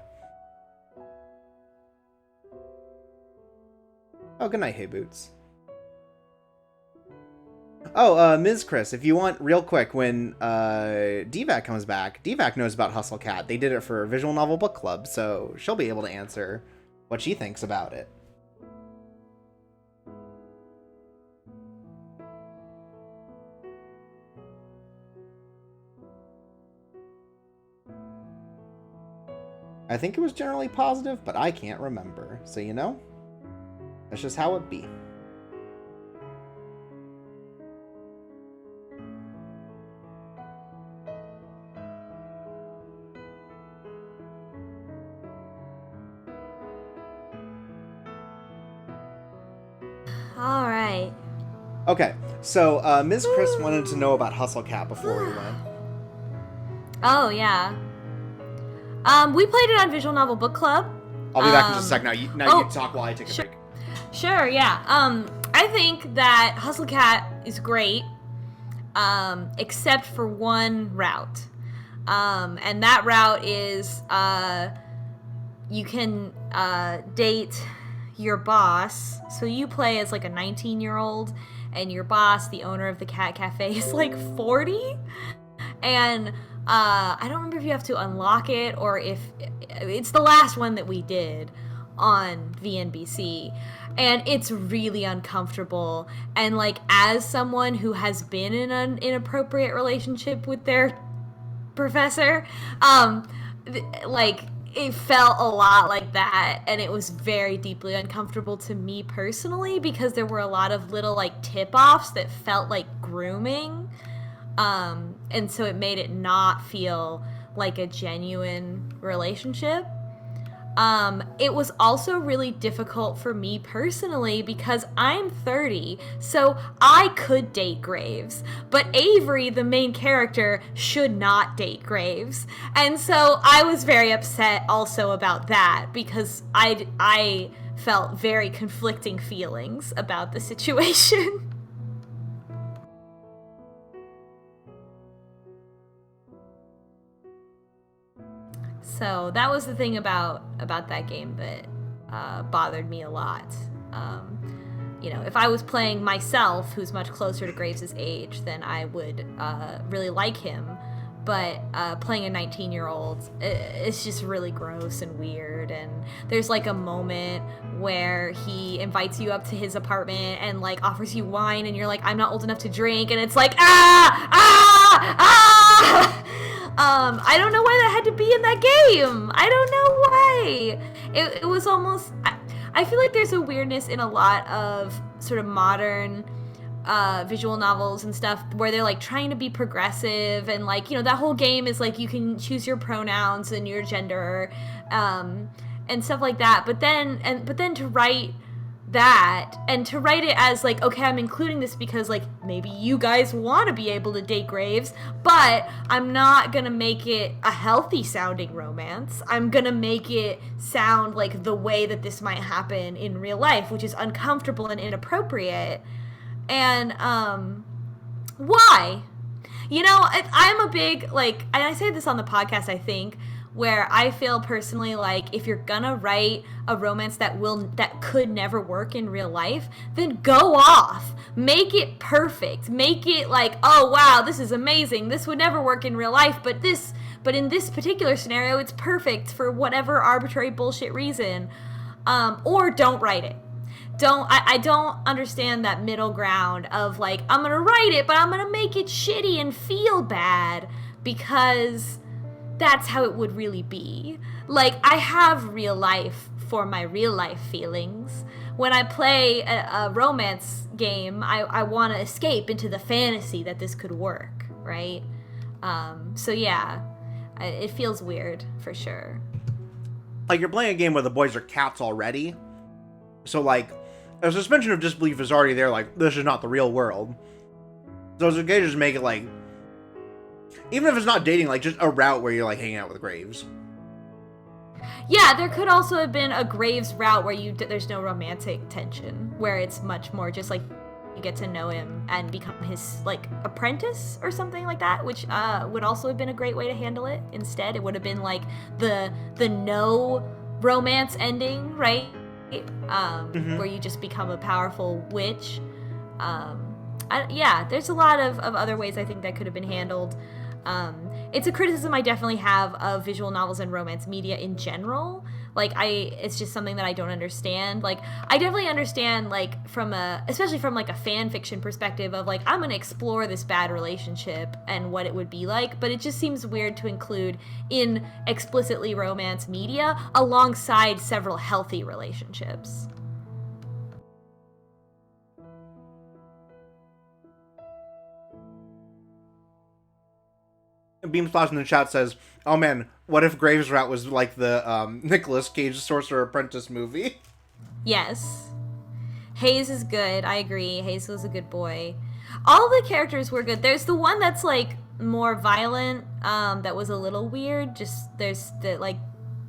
Oh, good night, Hey Boots. Oh, Ms. Chris, if you want, real quick, when DVAC comes back, DVAC knows about Hustle Cat. They did it for Visual Novel Book Club, so she'll be able to answer what she thinks about it. I think it was generally positive, but I can't remember. So, you know, that's just how it be. All right. Okay, so Ms. Chris wanted to know about Hustle Cat before we went. Oh, yeah. We played it on Visual Novel Book Club. I'll be back in just a sec. Now you can talk while I take a break. Sure, yeah. I think that Hustle Cat is great, except for one route. And that route is you can date your boss. So you play as like a 19-year-old, and your boss, the owner of the cat cafe, is like 40. And I don't remember if you have to unlock it or if it's the last one that we did on VNBC, and it's really uncomfortable. And like, as someone who has been in an inappropriate relationship with their professor, like, it felt a lot like that, and it was very deeply uncomfortable to me personally because there were a lot of little like tip-offs that felt like grooming. And so it made it not feel like a genuine relationship. It was also really difficult for me personally because I'm 30, so I could date Graves, but Avery, the main character, should not date Graves. And so I was very upset also about that because I felt very conflicting feelings about the situation. So that was the thing about that game that bothered me a lot. You know, if I was playing myself, who's much closer to Graves' age, then I would really like him. But playing a 19-year-old, it's just really gross and weird. And there's like a moment where he invites you up to his apartment and like offers you wine, and you're like, I'm not old enough to drink, and it's like, I don't know why that had to be in that game. I don't know why. It was almost... I feel like there's a weirdness in a lot of sort of modern visual novels and stuff where they're like trying to be progressive, and like, you know, that whole game is like you can choose your pronouns and your gender and stuff like that, but then to write that, and to write it as like, okay, I'm including this because like maybe you guys want to be able to date Graves, but I'm not gonna make it a healthy sounding romance. I'm gonna make it sound like the way that this might happen in real life, which is uncomfortable and inappropriate. And why? You know, I'm a big, like, and I say this on the podcast, I think, where I feel personally like if you're gonna write a romance that could never work in real life, then go off. Make it perfect. Make it like, oh wow, this is amazing. This would never work in real life, but in this particular scenario, it's perfect for whatever arbitrary bullshit reason. Or don't write it. I don't understand that middle ground of like, I'm gonna write it, but I'm gonna make it shitty and feel bad because that's how it would really be. Like, I have real life for my real life feelings. When I play a romance game, I want to escape into the fantasy that this could work, right? So yeah, it feels weird for sure. Like, you're playing a game where the boys are cats already, so like a suspension of disbelief is already there. Like, this is not the real world. So it's okay to just make it like, even if it's not dating, like just a route where you're like hanging out with Graves. Yeah, there could also have been a Graves route where there's no romantic tension, where it's much more just like you get to know him and become his like apprentice or something like that, which would also have been a great way to handle it. Instead, it would have been like the no romance ending, right? Where you just become a powerful witch. Yeah, there's a lot of other ways I think that could have been handled. It's a criticism I definitely have of visual novels and romance media in general. Like, it's just something that I don't understand. Like, I definitely understand, like, especially from, like, a fan fiction perspective of, like, I'm gonna explore this bad relationship and what it would be like, but it just seems weird to include in explicitly romance media alongside several healthy relationships. Beamsplash in the chat says, oh man, what if Graves' route was like the Nicolas Cage Sorcerer Apprentice movie? Yes. Hayes is good. I agree. Hayes was a good boy. All the characters were good. There's the one that's like more violent, that was a little weird. Just there's the like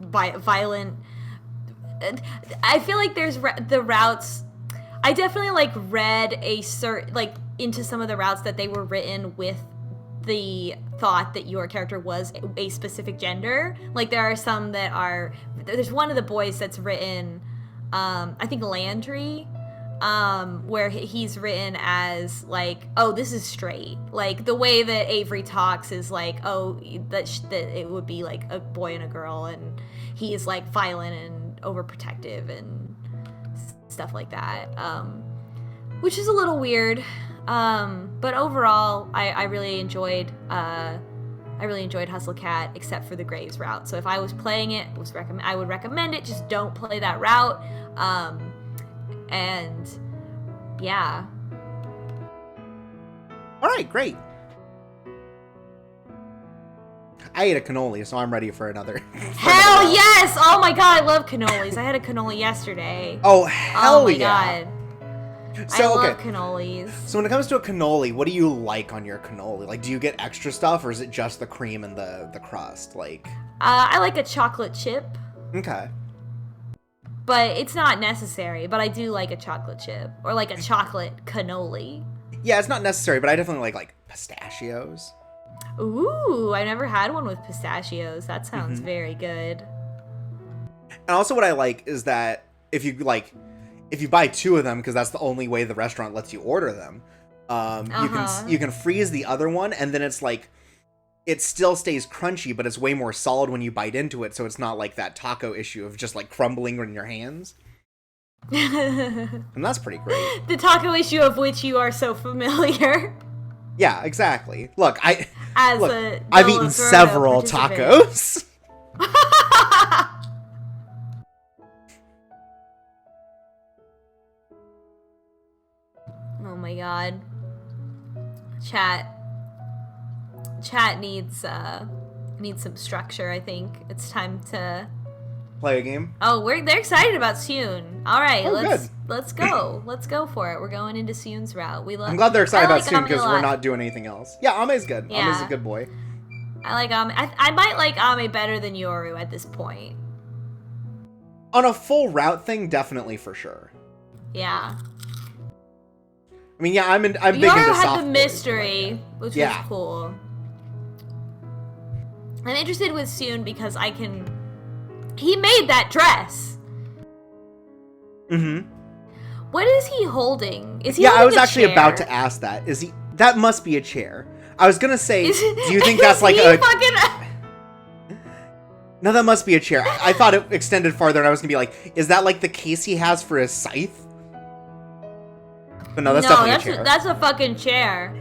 violent. I feel like there's the routes. I definitely like read into some of the routes that they were written with the thought that your character was a specific gender. Like, there are some that are, there's one of the boys that's written, I think Landry, where he's written as like, oh, this is straight. Like, the way that Avery talks is like, oh, that it would be like a boy and a girl, and he is like violent and overprotective and stuff like that, which is a little weird. But overall, I really enjoyed Hustle Cat, except for the Graves route. So if I was playing it, I would recommend it. Just don't play that route. And yeah. All right, great. I ate a cannoli, so I'm ready for another. Hell yes! Oh my god, I love cannolis. I had a cannoli yesterday. Oh, hell yeah. Oh my god. So, I love cannolis. So when it comes to a cannoli, what do you like on your cannoli? Like, do you get extra stuff, or is it just the cream and the crust? Like, I like a chocolate chip. Okay. But it's not necessary, but I do like a chocolate chip. Or like a chocolate cannoli. Yeah, it's not necessary, but I definitely like pistachios. Ooh, I never had one with pistachios. That sounds very good. And also what I like is that if you buy two of them, because that's the only way the restaurant lets you order them, you can freeze the other one, and then it's like, it still stays crunchy, but it's way more solid when you bite into it, so it's not like that taco issue of just like crumbling in your hands. And that's pretty great. The taco issue of which you are so familiar. Yeah, exactly. Look, I've eaten Zoro several tacos. Oh my my god. Chat needs some structure, I think. It's time to Play a game. Oh, they're excited about Syun. All right, Oh, let's go. Let's go for it. We're going into Syun's route. I'm glad they're excited I about like Syun Ame because a we're lot. not doing anything else. Yeah, Ame's good. Yeah. Ame's a good boy. I like Ame. I might like Ame better than Yoru at this point. On a full route thing, definitely for sure. Yeah. I mean, yeah, I'm big into Yoru soft had the boys, mystery, which Yeah. was cool. I'm interested with Syun because he made that dress. Mm-hmm. What is he holding? Is he Yeah, I holding was a actually chair? about to ask that. Is he? That must be a chair. I was gonna say, Is- do you think that's like is he fucking... No, that must be a chair. I thought it extended farther, and I was gonna be like, is that like the case he has for his scythe? But no, that's definitely a chair. That's a fucking chair.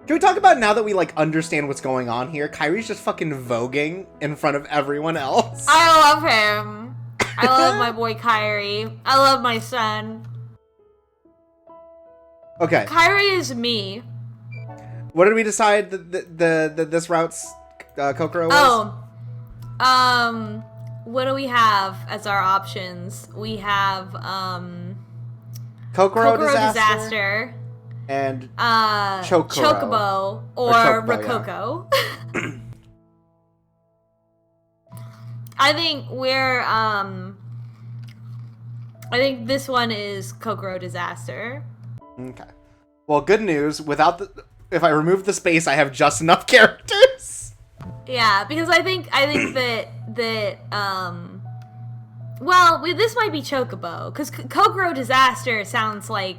Can we talk about now that we like understand what's going on here? Kyrie's just fucking voguing in front of everyone else. I love him. I love my boy Kyrie. I love my son. Okay, Kyrie is me. what did we decide that this route's Kokoro was? Oh, what do we have as our options? We have Kokoro Kokoro disaster, and Chokoro. Chocobo or Chocobo, Rococo. I think I think this one is Kokoro disaster. Okay. Well, good news. If I remove the space, I have just enough characters. Yeah, because I think that this might be Chocobo because Kokoro disaster sounds like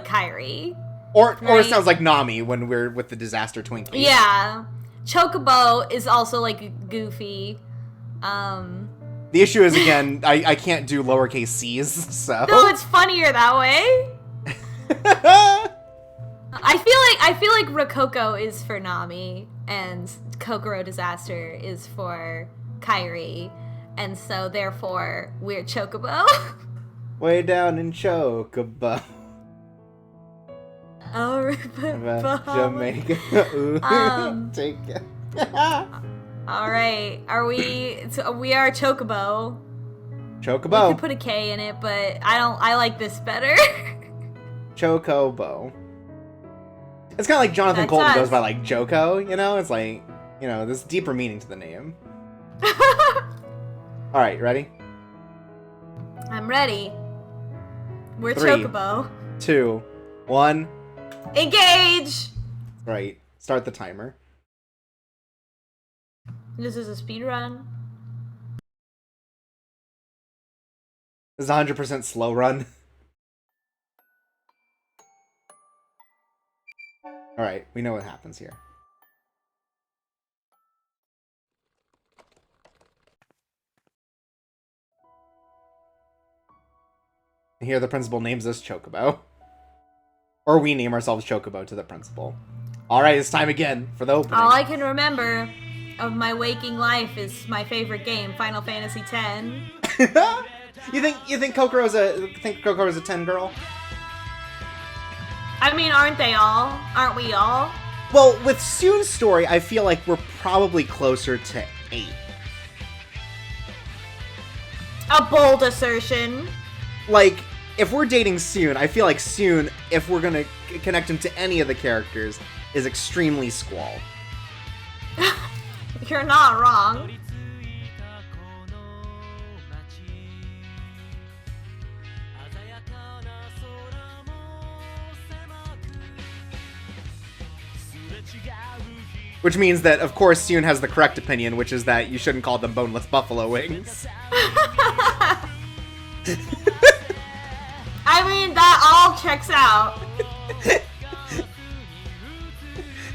Kyrie. Or it Right. sounds like Nami when we're with the disaster Twinkie. Yeah, Chocobo is also like goofy. The issue is, again, I can't do lowercase c's, so. No, it's funnier that way. I feel like Rococo is for Nami and Kokoro disaster is for Kyrie, and so therefore we're Chocobo. Way down in Chocobo. Oh, Jamaica. Ooh, take it. all right. We are Chocobo. We Chocobo. could put a K in it, but I like this better. Chocobo. It's kind of like Jonathan That's Colton us. goes by like Joko, you know? It's like, you know, there's deeper meaning to the name. Alright, ready? I'm ready. We're 3, Chocobo. 2, 1. Engage! Right. Start the timer. This is a speed run. This is 100% slow run. Alright, we know what happens here. Here the principal names us Chocobo. Or we name ourselves Chocobo to the principal. Alright, it's time again for the opening. All I can remember of my waking life is my favorite game, Final Fantasy X. You think Kokoro's a 10 girl? I mean, aren't they all? Aren't we all? Well, with Syun's story, I feel like we're probably closer to 8. A bold assertion. Like, if we're dating Syun, I feel like Syun, if we're gonna connect him to any of the characters, is extremely squall. You're not wrong. Which means that, of course, Syun has the correct opinion, which is that you shouldn't call them boneless buffalo wings. I mean, that all checks out.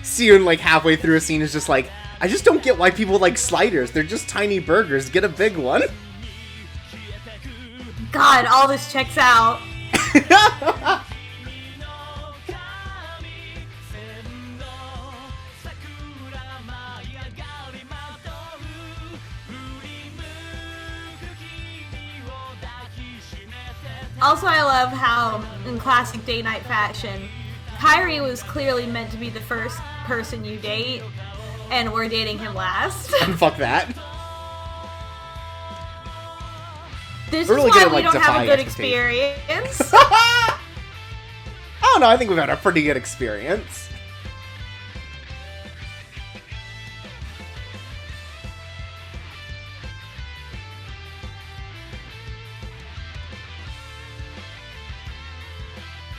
Syun, like, halfway through a scene is just like, I just don't get why people like sliders. They're just tiny burgers. Get a big one. God, all this checks out. Also, I love how, in classic date night fashion, Kyrie was clearly meant to be the first person you date, and we're dating him last. Fuck that. This We're is really why gonna, we like, don't have a defy good expectations. experience. I don't know, I think we've had a pretty good experience.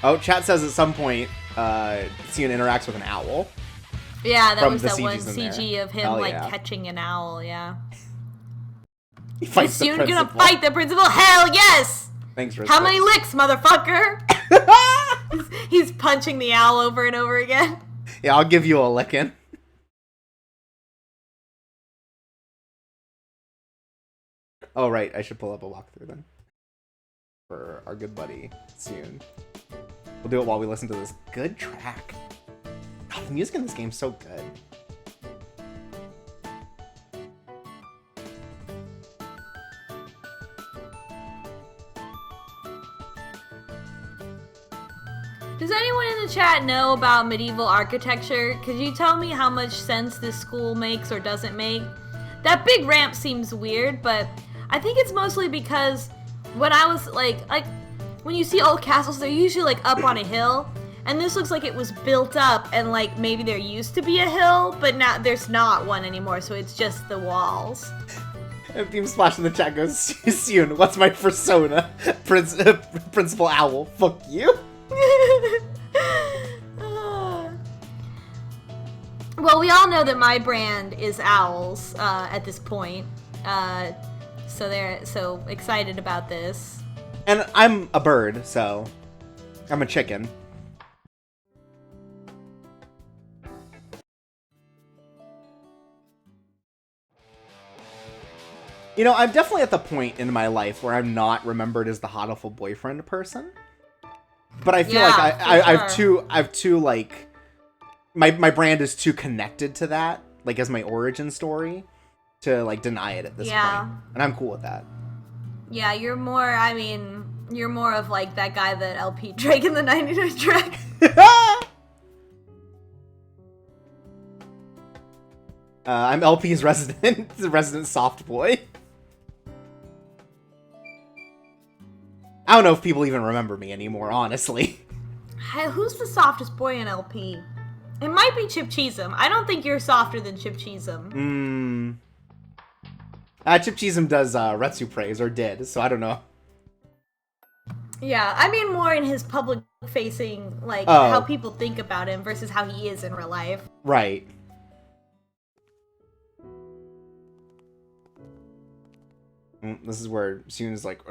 Oh, chat says at some point, Syun interacts with an owl. Yeah, that From was the that one CGs in there. CG of him, Hell like, yeah. catching an owl, yeah. He fights Is the Syun principal. gonna fight the principal? Hell yes! Thanks, How many Respect. licks, motherfucker? He's punching the owl over and over again. Yeah, I'll give you a licking. Oh, right, I should pull up a walkthrough then. For our good buddy, Syun. We'll do it while we listen to this good track. God, the music in this game's so good. Does anyone in the chat know about medieval architecture? Could you tell me how much sense this school makes or doesn't make? That big ramp seems weird, but I think it's mostly because when I was like when you see old castles, they're usually like up on a hill, and this looks like it was built up and like maybe there used to be a hill, but now there's not one anymore, so it's just the walls. And Beam Splash in the chat goes, Syun, what's my persona? Principal Owl, fuck you. Well, we all know that my brand is owls at this point, so they're so excited about this. And I'm a bird, so I'm a chicken. You know, I'm definitely at the point in my life where I'm not remembered as the hotiful boyfriend person. But I feel like I've too like my brand is too connected to that, like as my origin story, to like deny it at this point. And I'm cool with that. Yeah, you're more of like that guy that LP Drake in the 99 track. I'm LP's resident soft boy. I don't know if people even remember me anymore, honestly. Hey, who's the softest boy in LP? It might be Chip Cheesem. I don't think you're softer than Chip Cheesem. Chip Cheesem does Retsu praise, or did, so I don't know. Yeah, I mean more in his public-facing, like, how people think about him versus how he is in real life. Right. This is where Syun is like,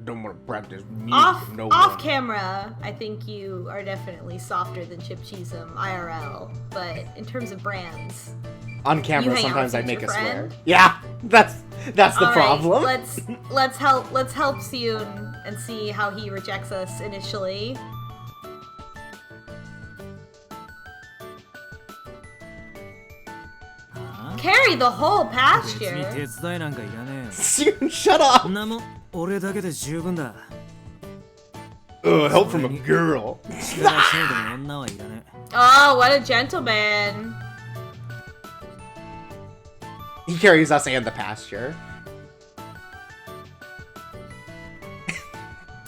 don't want to practice music. Off camera, I think you are definitely softer than Chip Cheesem IRL, but in terms of brands, on camera, you hang out sometimes I with make your a swear. friend? Yeah, that's the All problem. Right, let's help Syun and see how he rejects us initially. Carry the whole pasture. Syun, shut up. Help from a girl. Oh, what a gentleman. He carries us and the pasture.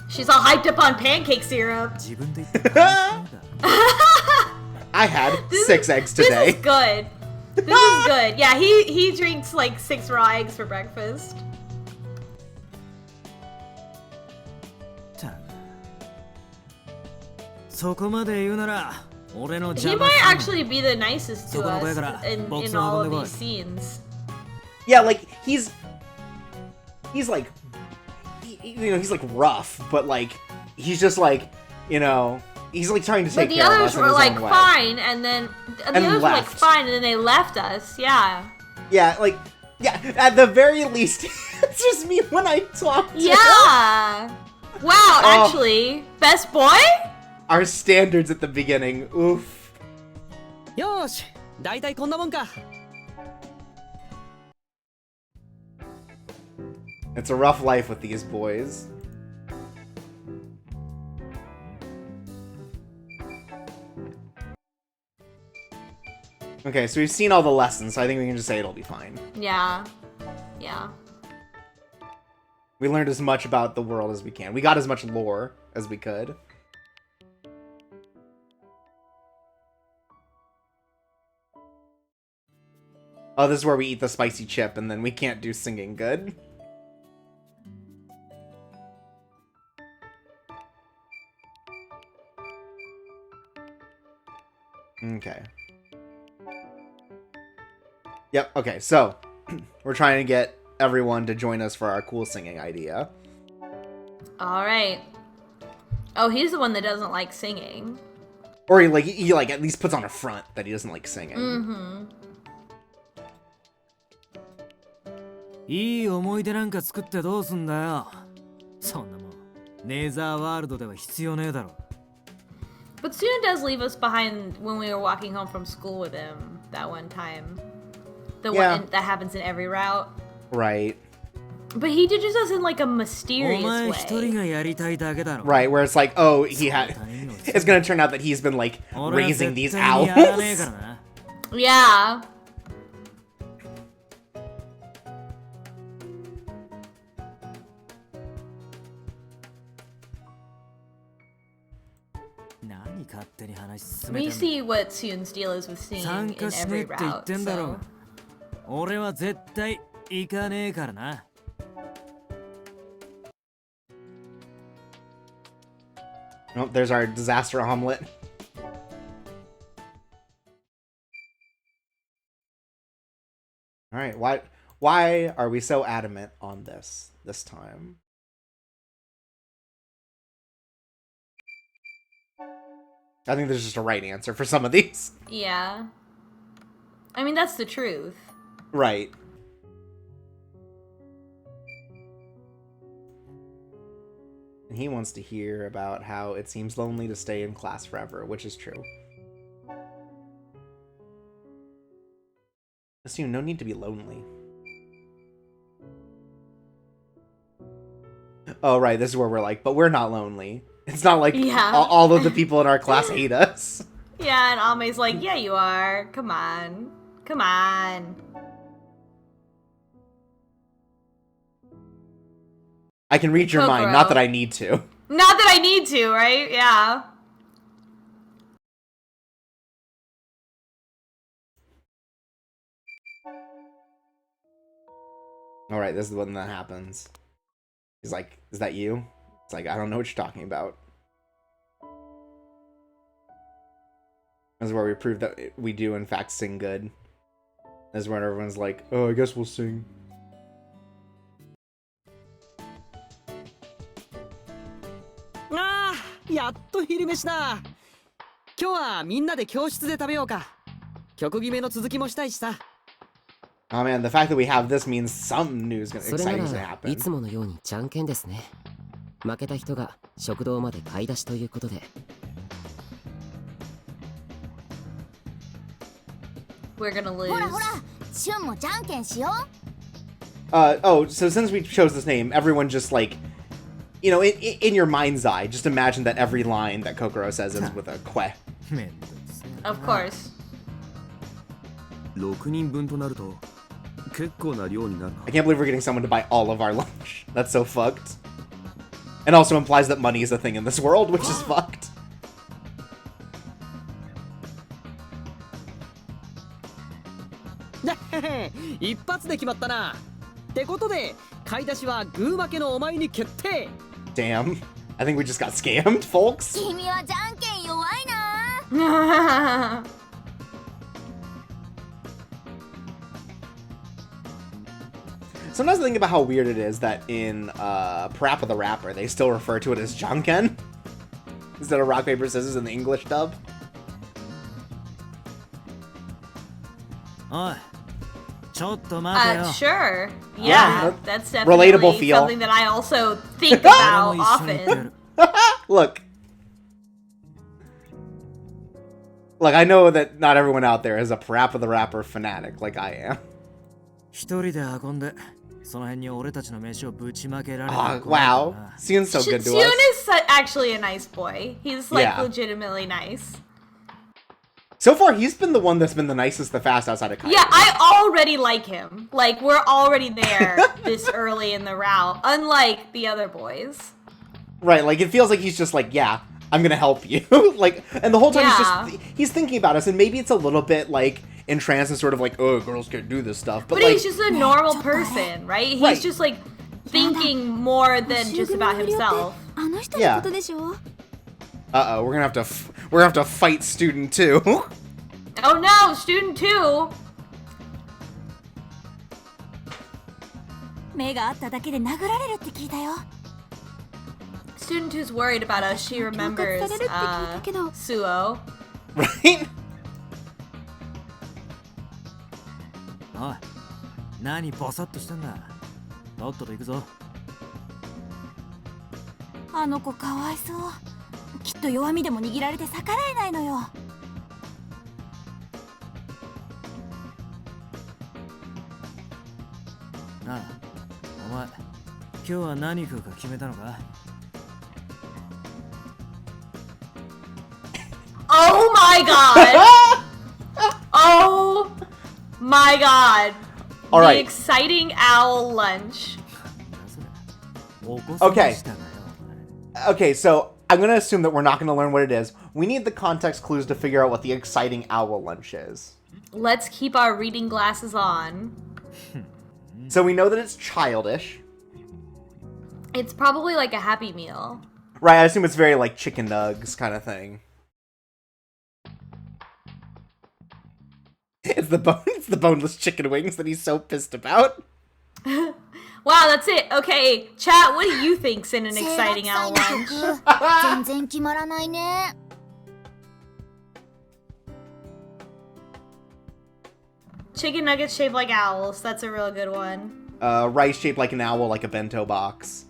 She's all hyped up on pancake syrup. I had 6 eggs today. This is good. This is good. Yeah, he drinks like 6 raw eggs for breakfast. He might actually be the nicest to us in all of these scenes. Yeah, like he's like, he's like rough, but like he's just like, he's like trying to take But the care of others us in were his like own way. fine, and then the others were like left. fine, and then they left us. Yeah. Yeah, like, yeah, at the very least, it's just me when I talk to him. Yeah. Wow. Oh. Actually, best boy. Our standards at the beginning, oof. It's a rough life with these boys. Okay, so we've seen all the lessons, so I think we can just say it'll be fine. Yeah. Yeah. We learned as much about the world as we can. We got as much lore as we could. Oh, this is where we eat the spicy chip, and then we can't do singing good. Okay. Yep, okay, so we're trying to get everyone to join us for our cool singing idea. Alright. Oh, he's the one that doesn't like singing. Or he at least puts on a front that he doesn't like singing. Mm-hmm. いい思い出なんか作ってどうすんだよ。そんなもんネーザーワールドでは必要ねえだろ。But Syun does leave us behind when we were walking home from school with him that one time. Yeah. One that happens in every route. Right. But he did just us in like a お mysterious 前一人 way. がやりたいだけだろ。 Right, where it's like, oh, it's gonna turn out that he's been, like, 俺は raising 絶 these 対にやらねえ owls. からな。 Yeah. We see what Syun's deal is with singing 参 in 加しねえ every って言っ route. てんだろ So. 俺は絶対行かねえからな。 Oh, there's our disaster omelet. Alright, why are we so adamant on this time? I think there's just a right answer for some of these. Yeah. I mean, that's the truth. Right. And he wants to hear about how it seems lonely to stay in class forever, which is true. Assume no need to be lonely. Oh, right, this is where we're like, but we're not lonely. It's not like all of the people in our class hate us. Yeah, and Ame's like, yeah, you are. Come on. Come on. I can read your mind, not that I need to. Not that I need to, right? Yeah. Alright, this is when that happens. He's like, is that you? It's like, I don't know what you're talking about. This is where we prove that we do, in fact, sing good. This is when everyone's like, oh, I guess we'll sing. Ah, やっと昼飯だ。今日はみんなで教室で食べようか。曲決めの続きもしたいしさ。 Oh man, the fact that we have this means some news exciting is gonna い happen. つものようにじゃんけんですね。負けた人が食堂まで買い出しということで。 We're gonna lose. ほらほら、シュンもじゃんけんしよう。Oh, so since we chose this name, everyone just like, you know, in your mind's eye, just imagine that every line that Kokoro says is with a kwe. Of course. 6人分となると結構な量になるな。 I can't believe we're getting someone to buy all of our lunch. That's so fucked. And also implies that money is a thing in this world, which is fucked. Damn, 一発で決まったな。ってことで、買い出しはグー負けのお前に決定。 Damn. I think we just got scammed, folks. 君はじゃんけん弱いな。 Sometimes I think about how weird it is that in Parappa the Rapper, they still refer to it as Janken instead of rock, paper, scissors in the English dub. おい、ちょっと待てよ。 Sure. Yeah, Yeah, that's definitely relatable feel. something that I also think about 俺も一緒に行ってや often. る。 Look. Look, I know that not everyone out there is a Parappa the Rapper fanatic like I am. 一人で運んで、その辺に俺たちの飯をぶちまけられる。 Oh, wow. Syun's so good to Syun us. is actually a nice boy. He's like Yeah. legitimately nice. So far, he's been the one that's been the nicest, the fast outside of Kairi. Yeah, I already like him. Like, we're already there this early in the route, unlike the other boys. Right, like, it feels like he's just like, yeah, I'm gonna help you. Like, and the whole time he's thinking about us, and maybe it's a little bit, like, entranced and sort of like, oh, girls can't do this stuff. But like, he's just a normal person, right? He's just, like, thinking more than just about himself. Yeah. Uh-oh, we're gonna have to fight Student 2. Oh no, Student 2! Student 2's worried about us. She remembers, Suo. Right? おい、何ボサッとしてんだ。とっとと行くぞ。あの子かわいそう。きっと弱みでも握られて逆らえないのよ。なあ、お前、今日は何食うか決めたのか？ Oh my god! Oh my god! All the right. exciting owl lunch. Okay. Okay, so I'm gonna assume that we're not gonna learn what it is. We need the context clues to figure out what the exciting owl lunch is. Let's keep our reading glasses on. So we know that it's childish. It's probably like a Happy Meal. Right, I assume it's very like chicken nugs kind of thing. It's the boneless chicken wings that he's so pissed about. Wow, that's it. Okay, chat, what do you think's in an exciting owl lunch? 全然決まらないね。 Chicken nuggets shaped like owls. That's a real good one. Rice shaped like an owl, like a bento box.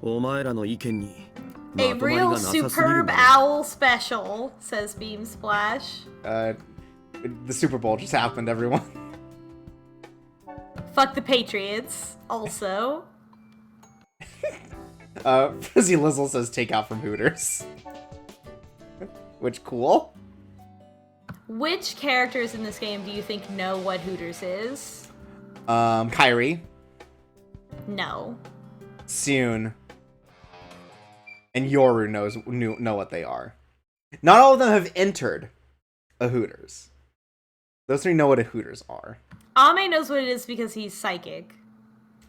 お前らの意見に A real superb owl special, says Beam Splash. The Super Bowl just happened, everyone. Fuck the Patriots, also. Frizzy Lizzle says take out from Hooters. Which, cool. Which characters in this game do you think know what Hooters is? Kairi. No. Syun. And Yoru know what they are. Not all of them have entered a Hooters. Those three know what a Hooters are. Ame knows what it is because he's psychic.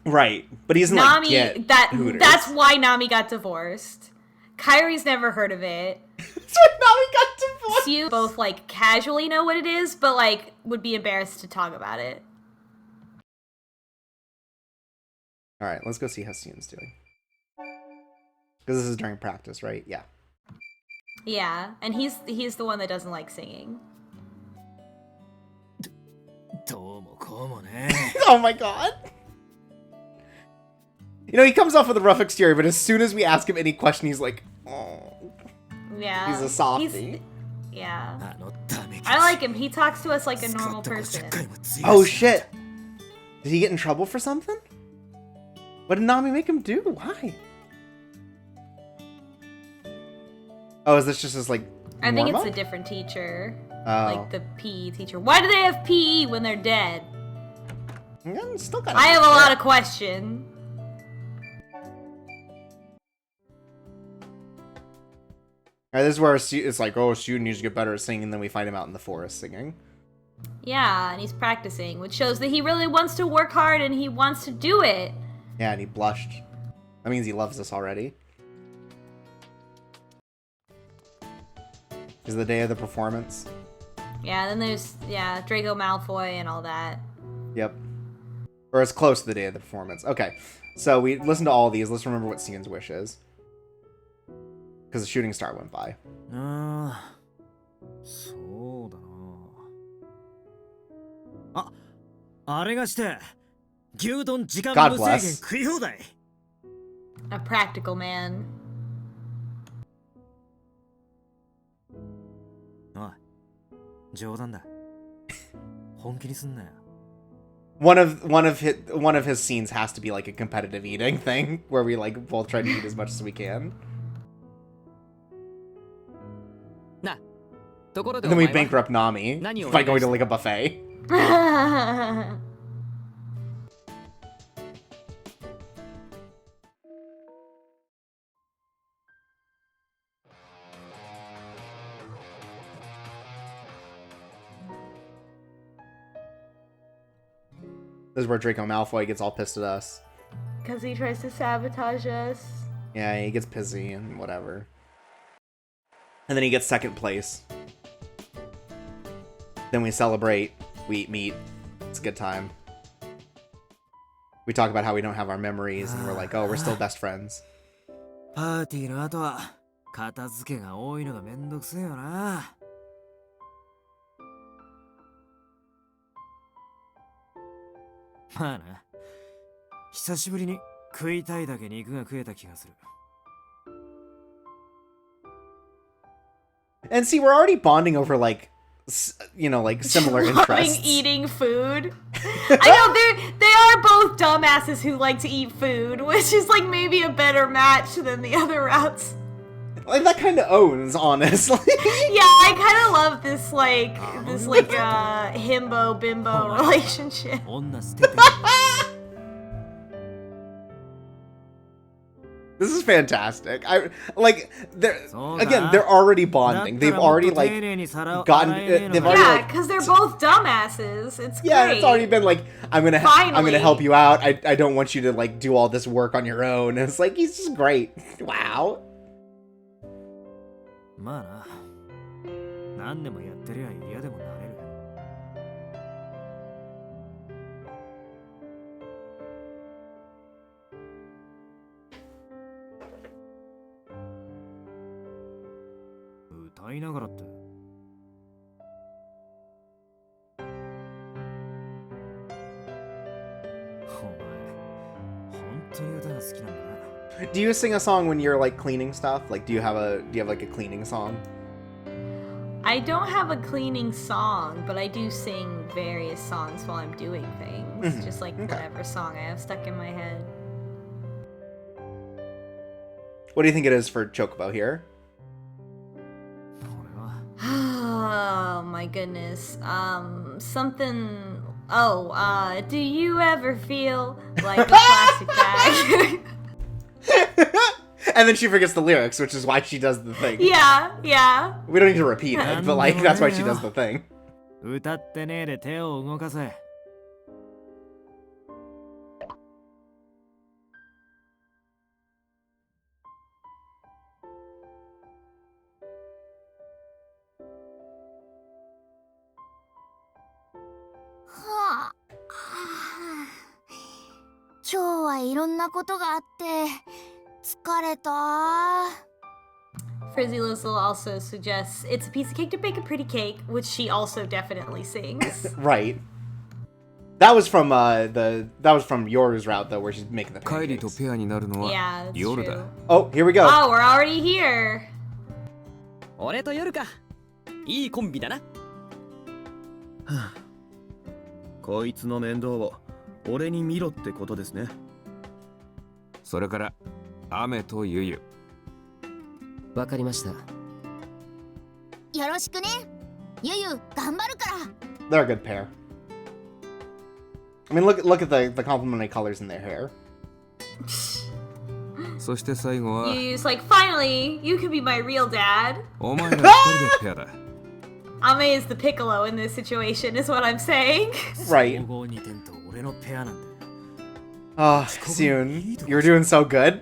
Right, but he doesn't Nami, like get Hooters. that's why Nami got divorced. Kairi's never heard of it. That's why Nami got divorced. You both like casually know what it is, but like would be embarrassed to talk about it. All right, let's go see how Syun's doing. Because this is during practice, right? Yeah. Yeah, and he's the one that doesn't like singing. Oh my god. You know, he comes off with a rough exterior, but as soon as we ask him any question, he's like, oh. Yeah. He's a softie. Yeah. I like him. He talks to us like a normal person. Oh shit. Did he get in trouble for something? What did Nami make him do? Why? Oh, is this just his, like, I think it's warm-up? a different teacher. Oh. Like the PE teacher. Why do they have PE when they're dead? Still I have a lot of questions. Alright, this is where it's like, oh, Syun needs to get better at singing, and then we find him out in the forest singing. Yeah, and he's practicing, which shows that he really wants to work hard and he wants to do it. Yeah, and he blushed. That means he loves us already. Is the day of the performance. Yeah, then there's, Draco Malfoy and all that. Yep. Or it's close to the day of the performance. Okay, so we listened to all of these. Let's remember what Syun's wish is. Because the shooting star went by. So God bless. A practical man. One of his scenes has to be like a competitive eating thing where we like both try to eat as much as we can. ところで And お then we 前は bankrupt Nami 何を by going to like a buffet. This is where Draco Malfoy gets all pissed at us. Because he tries to sabotage us. Yeah, he gets pissy and whatever. And then he gets second place. Then we celebrate. We eat meat. It's a good time. We talk about how we don't have our memories, and we're like, oh, we're still best friends. パーティーの後は片付けが多いのがめんどくせえよな。まあな。久しぶりに食いたいだけ肉が食えた気がする。And see, we're already bonding over like, you know, like similar interests. Eating food. I know they are both dumbasses who like to eat food, which is like maybe a better match than the other routes. Like that kind of owns, honestly. Yeah, I kind of love this himbo bimbo relationship. This is fantastic. They're already bonding. They've already like gotten. They've already Yeah, because they're both dumbasses. It's great. Yeah, it's already been like I'm gonna help you out. I don't want you to like do all this work on your own. And it's like he's just great. Wow. まあな。何でもやってりゃ嫌でもなれる。歌いながらって。お前、本当に歌が好きなんだな。Do you sing a song when you're like cleaning stuff? Like, do you have like a cleaning song? I don't have a cleaning song, but I do sing various songs while I'm doing things. Mhm. Just like whatever song I have stuck in my head. What do you think it is for Chocobo here? Oh my goodness. Something. Oh, do you ever feel like a plastic bag? And then she forgets the lyrics, which is why she does the thing. Yeah. We don't need to repeat it, but like that's why she does the thing. 歌ってねえで手を動かせ。はあ、今日はいろんなことがあって疲れた。 Frizzy Lizzle also suggests it's a piece of cake to bake a pretty cake, which she also definitely sings. Right. That was from Yoru's route though, where she's making the カイリと pancakes. ペアになるのは Yeah, that's 夜 true. だ。 Oh, here we go. Oh, we're already here. 俺と夜か。いいコンビだな。こいつの面倒を俺に見ろってことですね。それから雨とゆゆ。わかりました。よろしくね。ゆゆ頑張るから。 They're a good pair. I mean, look at the complementary colors in their hair. そして最後は Yu's like, finally, you can be my real dad. お前ら二人でペアだ。Ame is the Piccolo in this situation, is what I'm saying. Right. 総合2点と俺のペアなんだ。Oh, Syun, you're doing so good.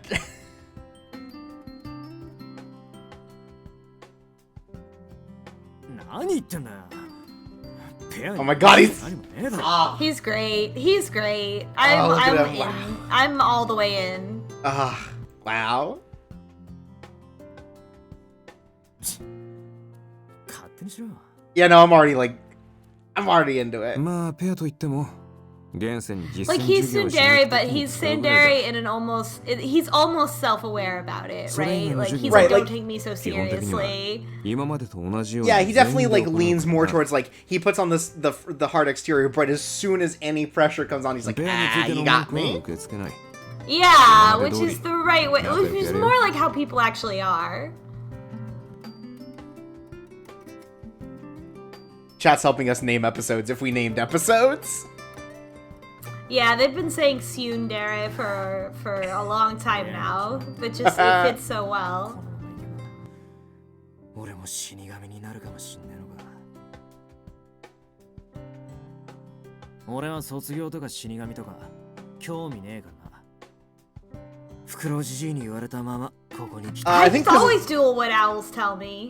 Oh my god, he's... He's great. He's great. look at I'm him. in. Wow. I'm all the way in. Wow. 勝手にしろ。 Yeah, no, I'm already into it. まあペアといっても現世に実 Like 践 he's 授業をしに tsundere, 行く but 時に he's 使うぐらいだ。 tsundere in an he's almost self-aware about it, それ以 right? 外の Like 授 he's 業 like, は don't take me so 基本的には seriously. 今までと同じように Yeah, he definitely 全員 like で行う leans more から towards like he puts on the hard exterior, but as soon as any pressure comes on, he's like, ペアについ ah, て you の got 文句は me. 受け付けない。 Yeah, 今まで which 通り is the right way. 仲良く Which や is れよ。 more like how people actually are. Chat's helping us name episodes if we named episodes. Yeah, they've been saying tsundere for a long time now, but just it fits so well. 俺も死神になるかもしんねえのか。俺は卒業とか死神とか興味ねえからな。フクロウじじいに言われたままここに来た。I think always do what owls tell me.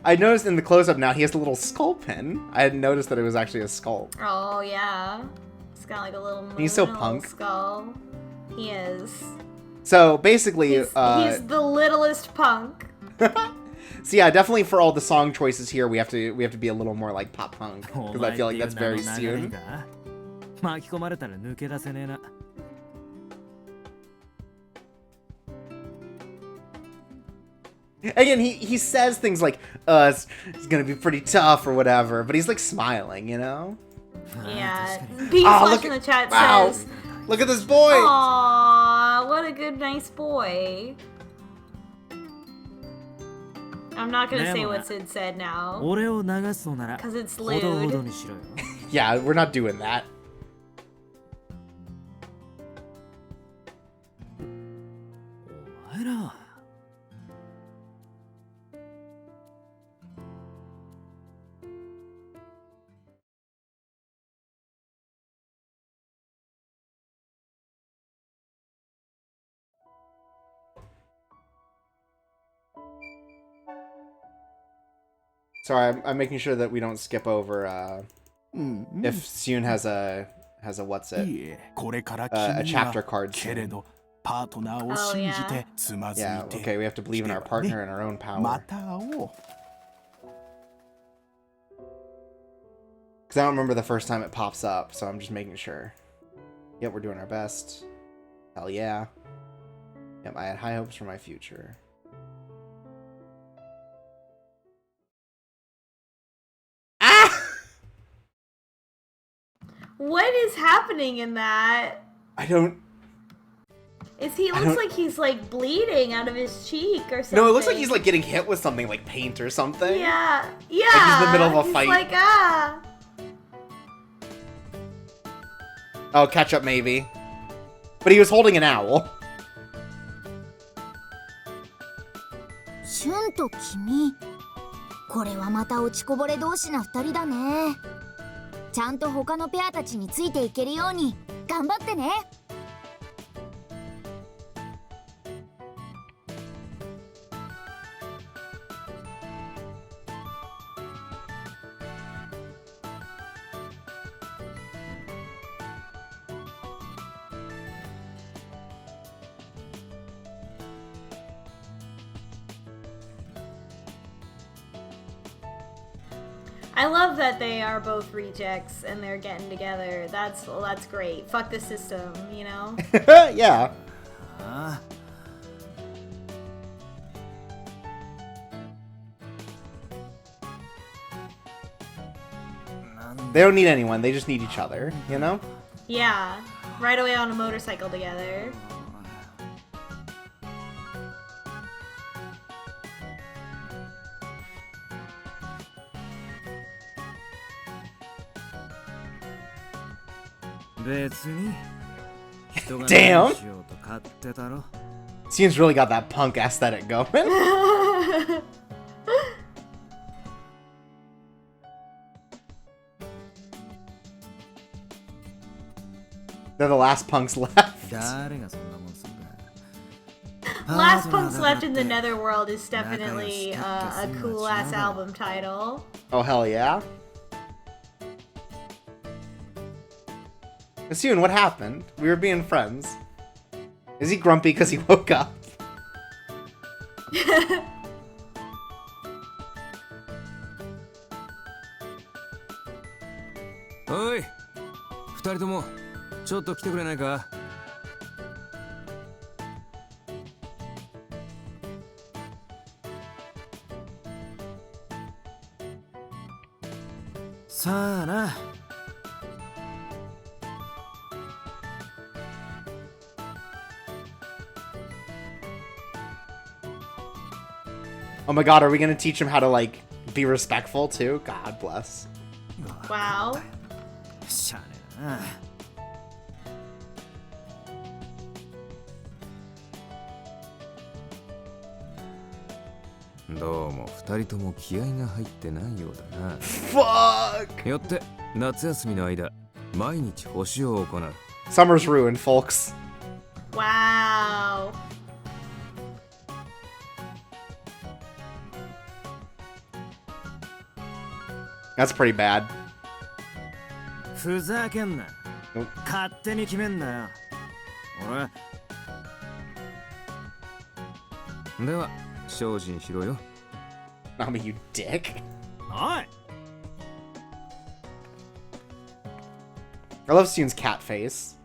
I noticed in the close-up now he has a little skull pin. I hadn't noticed that it was actually a skull. Oh yeah, it's got like a little moon, He's so a little punk. Skull. He is. So basically, He's the littlest punk. So yeah, definitely for all the song choices here, we have to be a little more like pop punk because I feel like that's very Syun. 巻き込まれたら抜け出せねえな。Again, he says things like, it's gonna be pretty tough or whatever, but he's like smiling, you know? Yeah. Bean Oh, Flesh look in the at- chat wow. says, Look at this boy! "Aww, what a good, nice boy." I'm not gonna say what Sid said now. 俺を流すのなら 'Cause it's ほどほ lewd. どにしろよ。 Yeah, we're not doing that. お前ら。Sorry, I'm making sure that we don't skip over Mm-hmm. if Syun has a what's it? いえ、これから A 君には chapter card けれ soon. どパートナーを信じてつまずい Yeah, て okay, we have to believe in our partner and our own ま power. た会おう Because I don't remember the first time it pops up, so I'm just making sure. Yep, we're doing our best. Hell yeah. Yep, I had high hopes for my future. Ah! What is happening in that? I don't... He looks like he's like bleeding out of his cheek or something. No, it looks like he's like getting hit with something like paint or something. Yeah, yeah. Like he's in the middle of a He's fight. like, ah. Oh, ketchup maybe. But he was holding an owl. シュンと君、これはまた落ちこぼれ同士な2人だね。ちゃんと他のペアたちについていけるように頑張ってね。I love that they are both rejects and they're getting together. That's great. Fuck the system, you know? Yeah. ああ They don't need anyone, they just need each other, you know? Yeah. Right away on a motorcycle together. Damn! Syun's really got that punk aesthetic going. They're the last punks left. Last Punks Left in the Netherworld is definitely a cool ass album title. Oh, hell yeah. Syun, what happened? We were being friends. Is he grumpy because he woke up? Oi! 二人ともちょっと来てくれないか? さあな Oh my god, are we gonna teach him how to, like, Be respectful too. God bless. Wow. しゃあねえな。どうも二人とも気合が入ってないようだな。Fuck! よって夏休みの間毎日補習を行う。 Summer's ruined, folks. Wow. That's pretty bad. ふざけんな。お勝手に決めんなよ。では精進しろよ。 I mean, you dick. おい。 I love Syun's cat face.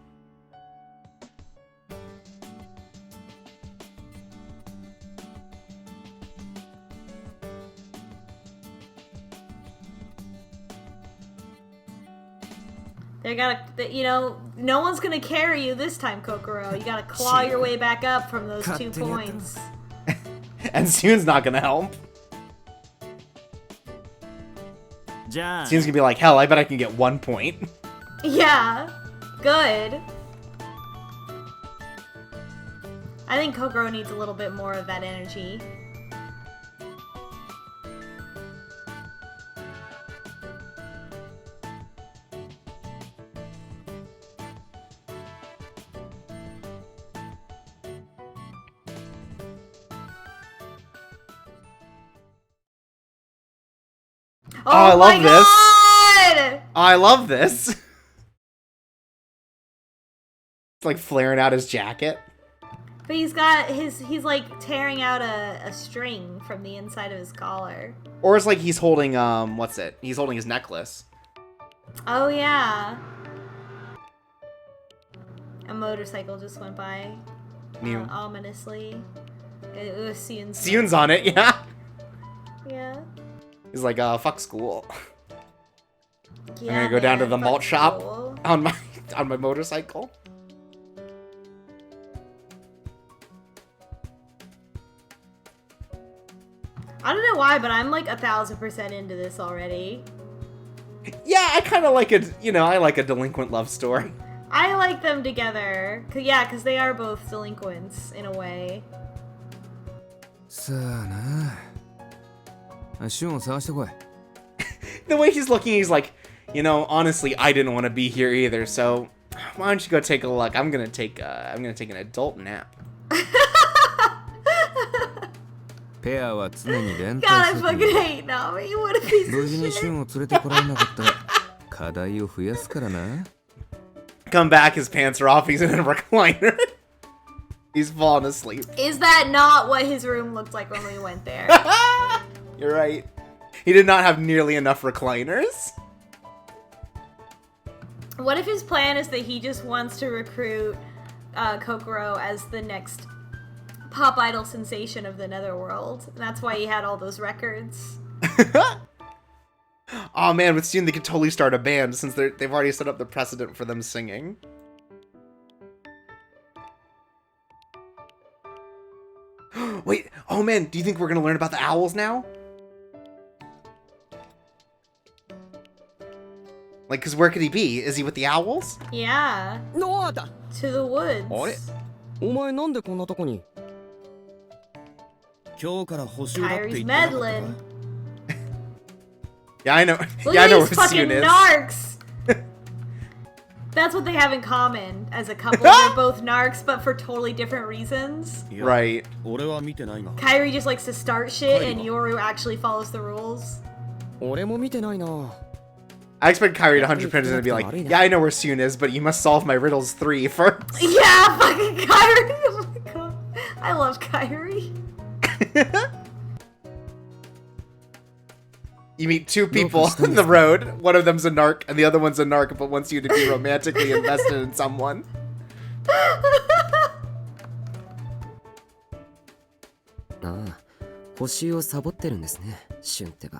They gotta, you know, no one's gonna carry you this time, Kokoro. You gotta claw your way back up from those 2 points. And Syun's not gonna help. じゃあ Syun's gonna be like, hell, I bet I can get 1 point. Yeah, good. I think Kokoro needs a little bit more of that energy. Oh, I love this. God! I love this. It's like flaring out his jacket. But he's got he's like tearing out a string from the inside of his collar. Or it's like he's holding, what's it? He's holding his necklace. Oh yeah. A motorcycle just went by. New. Ominously. It was Syun's. Syun's on it, yeah. Yeah. He's like, fuck school. Yeah, I'm gonna go down to man, the malt fuck shop school. on my motorcycle. I don't know why, but I'm like 1,000% into this already. Yeah, I kind of like it. You know, I like a delinquent love story. I like them together. Cause they are both delinquents in a way. さあな。シュンを探してこい。 The way he's looking, he's like, you know, honestly, I didn't want to be here either. So, why don't you go take a look? I'm gonna take an adult nap. ペアは常に連 God, I 帯 fucking 責任。 hate Nami. What a piece 無 of 事にシュ shit. ンを連れてこられなかったら課題を増やすからな。 Come back, his pants are off. He's in a recliner. He's falling asleep. Is that not what his room looked like when we went there? You're right. He did not have nearly enough recliners. What if his plan is that he just wants to recruit Kokoro as the next pop idol sensation of the Netherworld? And that's why he had all those records. Oh man, with Syun they could totally start a band since they've already set up the precedent for them singing. Wait, oh man, do you think we're gonna learn about the owls now? Like, cause where could he be? Is he with the owls? Yeah, ノアだ to the woods. あれお前なんでこんなとこに今日から補習だって Kyrie's 言ってなかったか meddling. Yeah, I know. Look Yeah, I at know where these fucking Syun is. narcs! That's what they have in common as a couple. They're both narcs, but for totally different reasons. いや Right. 俺は見てないが Kyrie just likes to start shit, and Yoru actually follows the rules. 俺も見てないな I expect Kyrie to 100% to be like, yeah, I know where Syun is, but you must solve my riddles 3 first. Yeah, fucking Kyrie! Oh my god. I love Kyrie. You meet 2 people on the road. One of them's a narc, and the other one's a narc, but wants you to be romantically invested in someone. ああ補習をサボってるんですねシュンってば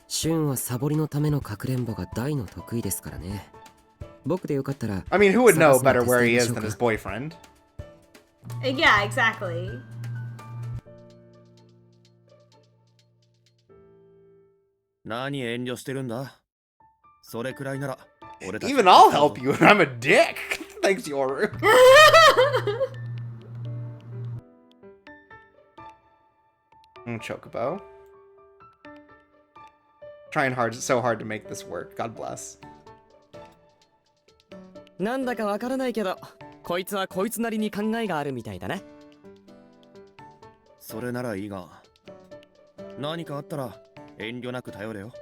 シュンはサボりのためのかくれんぼが大の得意ですからね僕でよかったら I mean, who would know 探すの better where he 手伝いま is しょう than か his boyfriend? Yeah, exactly. Even I'll help you, and I'm a dick. Thanks, Yoru. Chocobo. Trying so hard to make this work. God bless. なんだかわからないけど、こいつはこいつなりに考えがあるみたいだね。それならいいが、何かあったら遠慮なく頼れよ。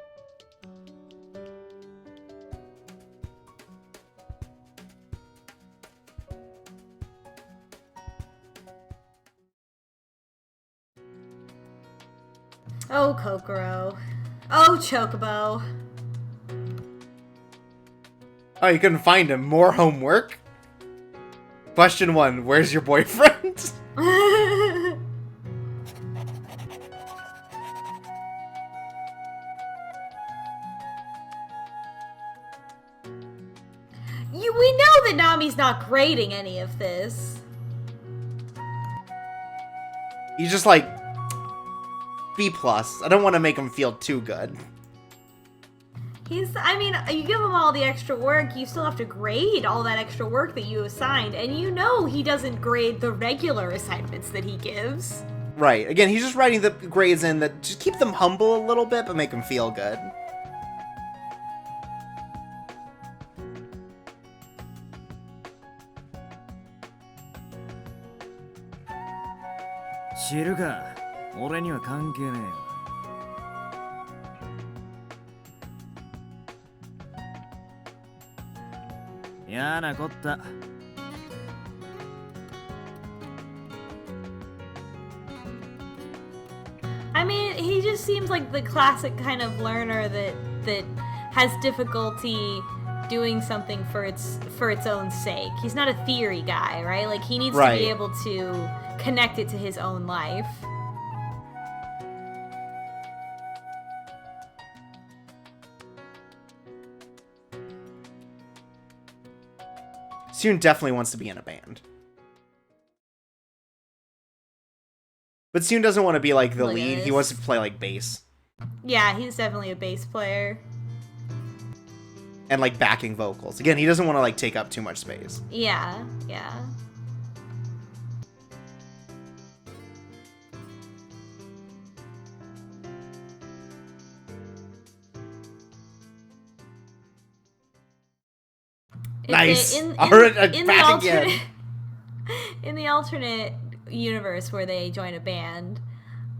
Oh, Kokoro. Oh, Chocobo. Oh, you couldn't find him. More homework? Question 1. Where's your boyfriend? We know that Nami's not grading any of this. He's just like B+. I don't want to make him feel too good. I mean, you give him all the extra work, you still have to grade all that extra work that you assigned, and you know he doesn't grade the regular assignments that he gives. Right. Again, he's just writing the grades in that just keep them humble a little bit, but make them feel good. Shiruka, 俺には関係ねえよ。嫌なこった。I mean, he just seems like the classic kind of learner that has difficulty doing something for its own sake. He's not a theory guy, right? Like, he needs to be able to connect it to his own life. Syun definitely wants to be in a band. But Syun doesn't want to be like the lead. He wants to play like bass. Yeah, he's definitely a bass player. And like backing vocals. Again, he doesn't want to like take up too much space. Yeah, yeah. Nice. In the alternate universe where they join a band,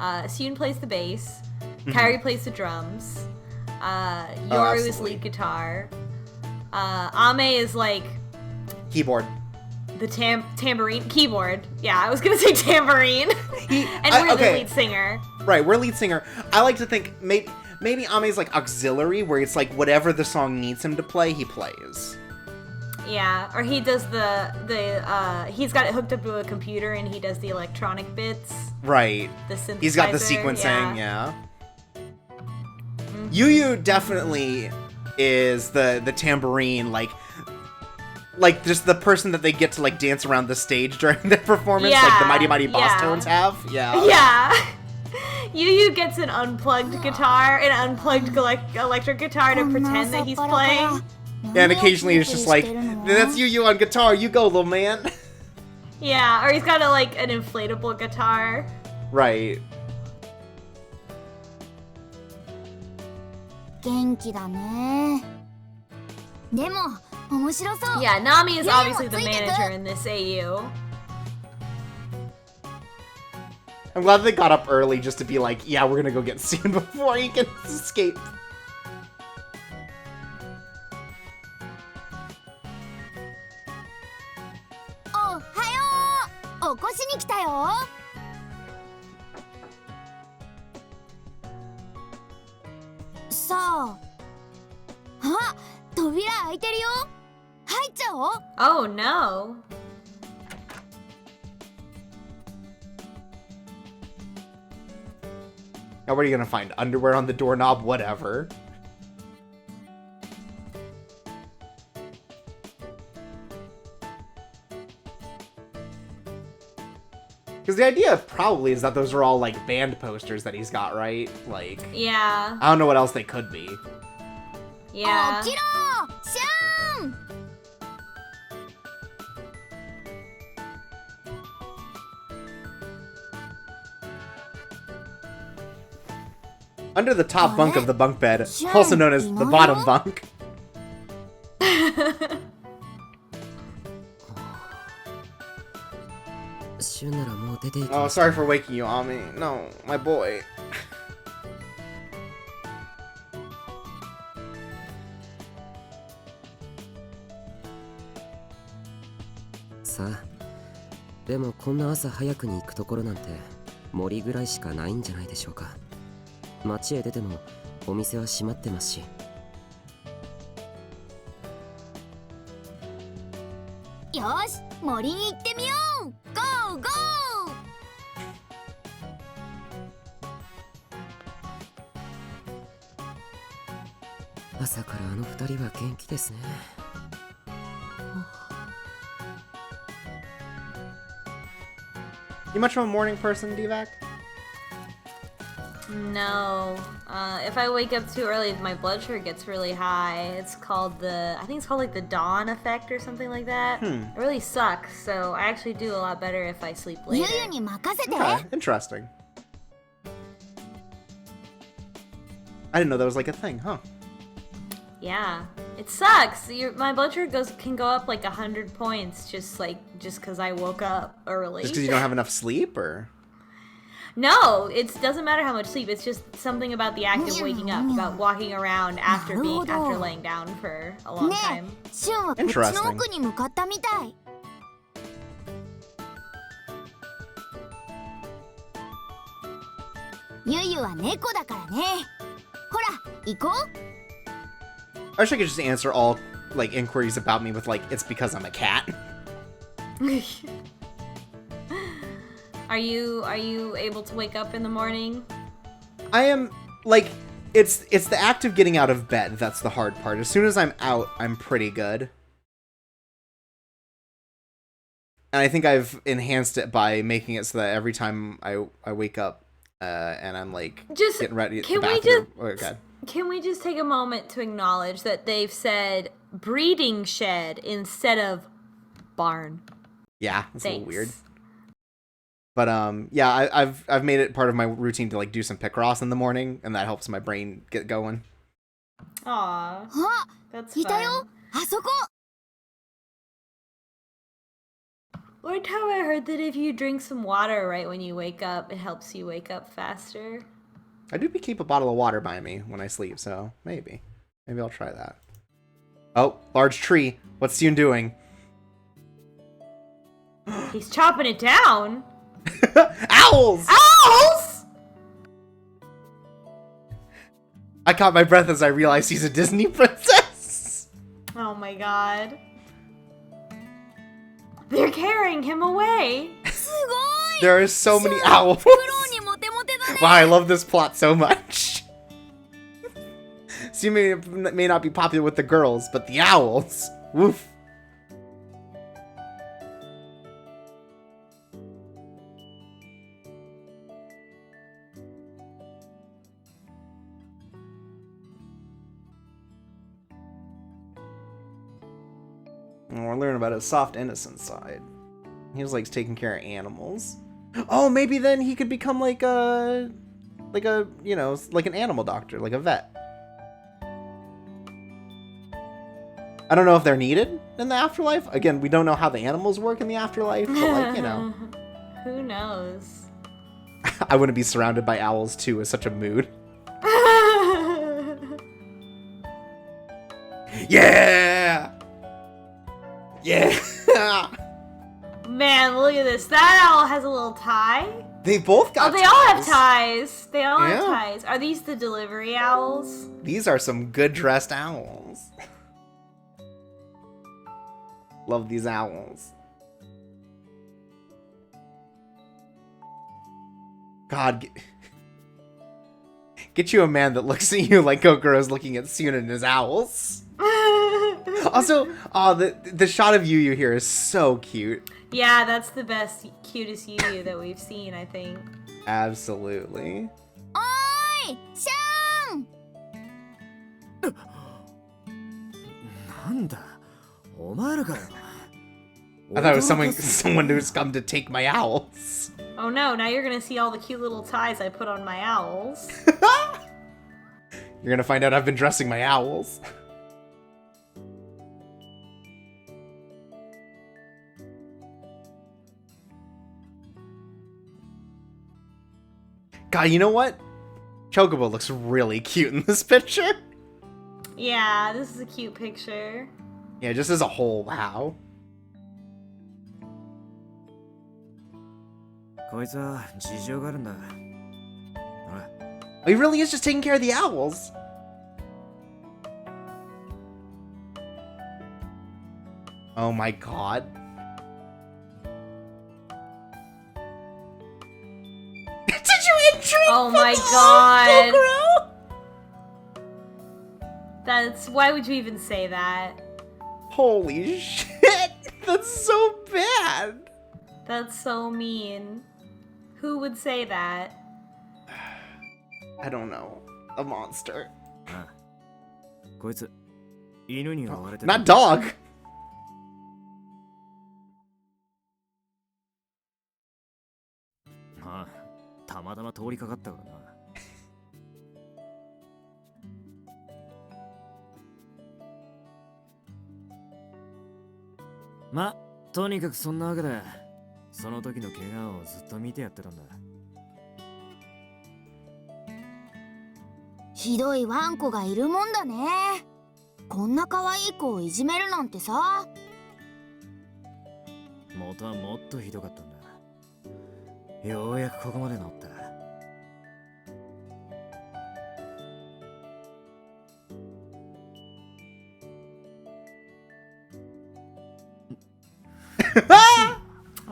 Syun plays the bass, Kairi plays the drums, Yoru is lead guitar, Ame is like keyboard. The tambourine keyboard. Yeah, I was gonna say tambourine. And we're the lead singer. Right, we're lead singer. I like to think maybe Ame's like auxiliary, where it's like whatever the song needs him to play, he plays. Yeah, or he does he's got it hooked up to a computer and he does the electronic bits. Right. The synthesizer. He's got the sequencing, yeah. Yu definitely is the tambourine, like just the person that they get to like dance around the stage during their performance, like the Mighty Mighty Boss Tones have. Yeah. Yeah. Yu gets an unplugged guitar, an unplugged electric guitar to pretend that he's playing. Yeah, and occasionally it's just like, that's Yu on guitar, you go, little man. Yeah, or he's got an inflatable guitar. Right. 元気だね。でも面白そう。 Yeah, Nami is obviously the manager in this AU. I'm glad they got up early just to be like, yeah, we're gonna go get Syun before he can escape. Oh, お越しに来たよ。さあ、あ、扉開いてるよ。入っちゃおう。 Oh no. Now what are you gonna find? Underwear on the doorknob? Whatever. Because the idea probably is that those are all, like, band posters that he's got, right? Like, Yeah. I don't know what else they could be. Yeah. 起きろシュン Under the top bunk of the bunk bed, also known as the bottom bunk. Oh, sorry for waking you, Ami. No, my boy. さあ、でもこんな朝早くに行くところなんて森ぐらいしかないんじゃないでしょうか。街へ出てもお店は閉まってますし。よし森に行ってみようゴーゴー朝からあの二人は元気ですね。You much of a morning person, Divac? No. If I wake up too early, my blood sugar gets really high. It's called I think it's called like the dawn effect or something like that. It really sucks, so I actually do a lot better if I sleep ゆ later. ゆに任せて Okay, interesting. I didn't know that was like a thing, huh? Yeah. It sucks. My blood sugar can go up like 100 points just because I woke up early. Just because you don't have enough sleep, or? No, it doesn't matter how much sleep. It's just something about the act of waking up, about walking around after laying down for a long ね time. えシュンはこっちの奥に向かったみたいゆゆは猫だからねほら行こう I wish I could just answer all, like, inquiries about me with, like, it's because I'm a cat. Are you able to wake up in the morning? I am, like, it's the act of getting out of bed that's the hard part. As soon as I'm out, I'm pretty good. And I think I've enhanced it by making it so that every time I wake up, and I'm, like, Just getting ready at the can we bathroom. just Oh, God. Can we just take a moment to acknowledge that they've said breeding shed instead of barn? Yeah, it's a Thanks. little weird. But yeah, I've made it part of my routine to like do some Picross in the morning, and that helps my brain get going. Aw, あ that's いたよ fun. あそこ One time I heard that if you drink some water right when you wake up, it helps you wake up faster. I do keep a bottle of water by me when I sleep, so maybe I'll try that. Oh, large tree. What's Syun doing? He's chopping it down. Owls! Owls! I caught my breath as I realized he's a Disney princess. Oh my god. They're carrying him away. すごい There are so many owls. プロにモテモテだね Wow, I love this plot so much. Syun may not be popular with the girls, but the owls. Woof. And we're learning about his soft, innocent side. He was like taking care of animals. Oh, maybe then he could become like a, you know, like an animal doctor, like a vet. I don't know if they're needed in the afterlife. Again, we don't know how the animals work in the afterlife, but like, you know. Who knows? I wouldn't be surrounded by owls too, is such a mood. Yeah! Yeah! Man, look at this. That owl has a little tie. They both got Oh, they all have ties. ties. They all have Yeah. ties. Are these the delivery owls? These are some good dressed owls. Love these owls. God, get you a man that looks at you like Kokoro's looking at Syun and his owls. Also, the shot of Yu here is so cute. Yeah, that's the best, cutest Yu that we've seen, I think. Absolutely. Oi! Syun! なんだお前らかよ I thought it was someone who's come to take my owls. Oh no, now you're gonna see all the cute little ties I put on my owls. You're gonna find out I've been dressing my owls. God, you know what? Chocobo looks really cute in this picture. Yeah, this is a cute picture. Yeah, just as a whole, wow. こいつは事情があるんだほら He really is just taking care of the owls. Oh my god. Did you entreat Oh the my dog, god. Kokoro? That's, why would you even say that? Holy shit! That's so bad! That's so mean. Who would say that? I don't know. A monster. ああこいつ犬に追われて Not dog! ああたまたま通りかかったからなま、とにかくそんなわけでその時の怪我をずっと見てやってたんだひどいワンコがいるもんだね。こんな可愛い子をいじめるなんてさ。元はもっとひどかったんだようやくここまで治った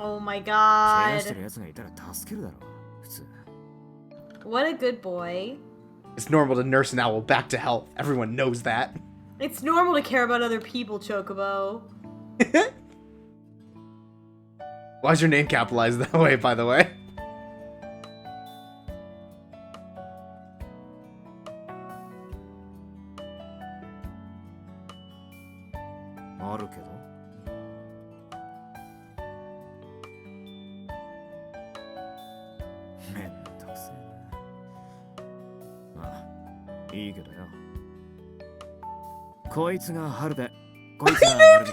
Oh my 怪我して god. る奴がいたら助けるだろ普通 What a good boy. It's normal to nurse an owl back to health. Everyone knows that. It's normal to care about other people, Chocobo. Why is your name capitalized that way, by the way? Ah, いいけどよこいつが春でこいつが丸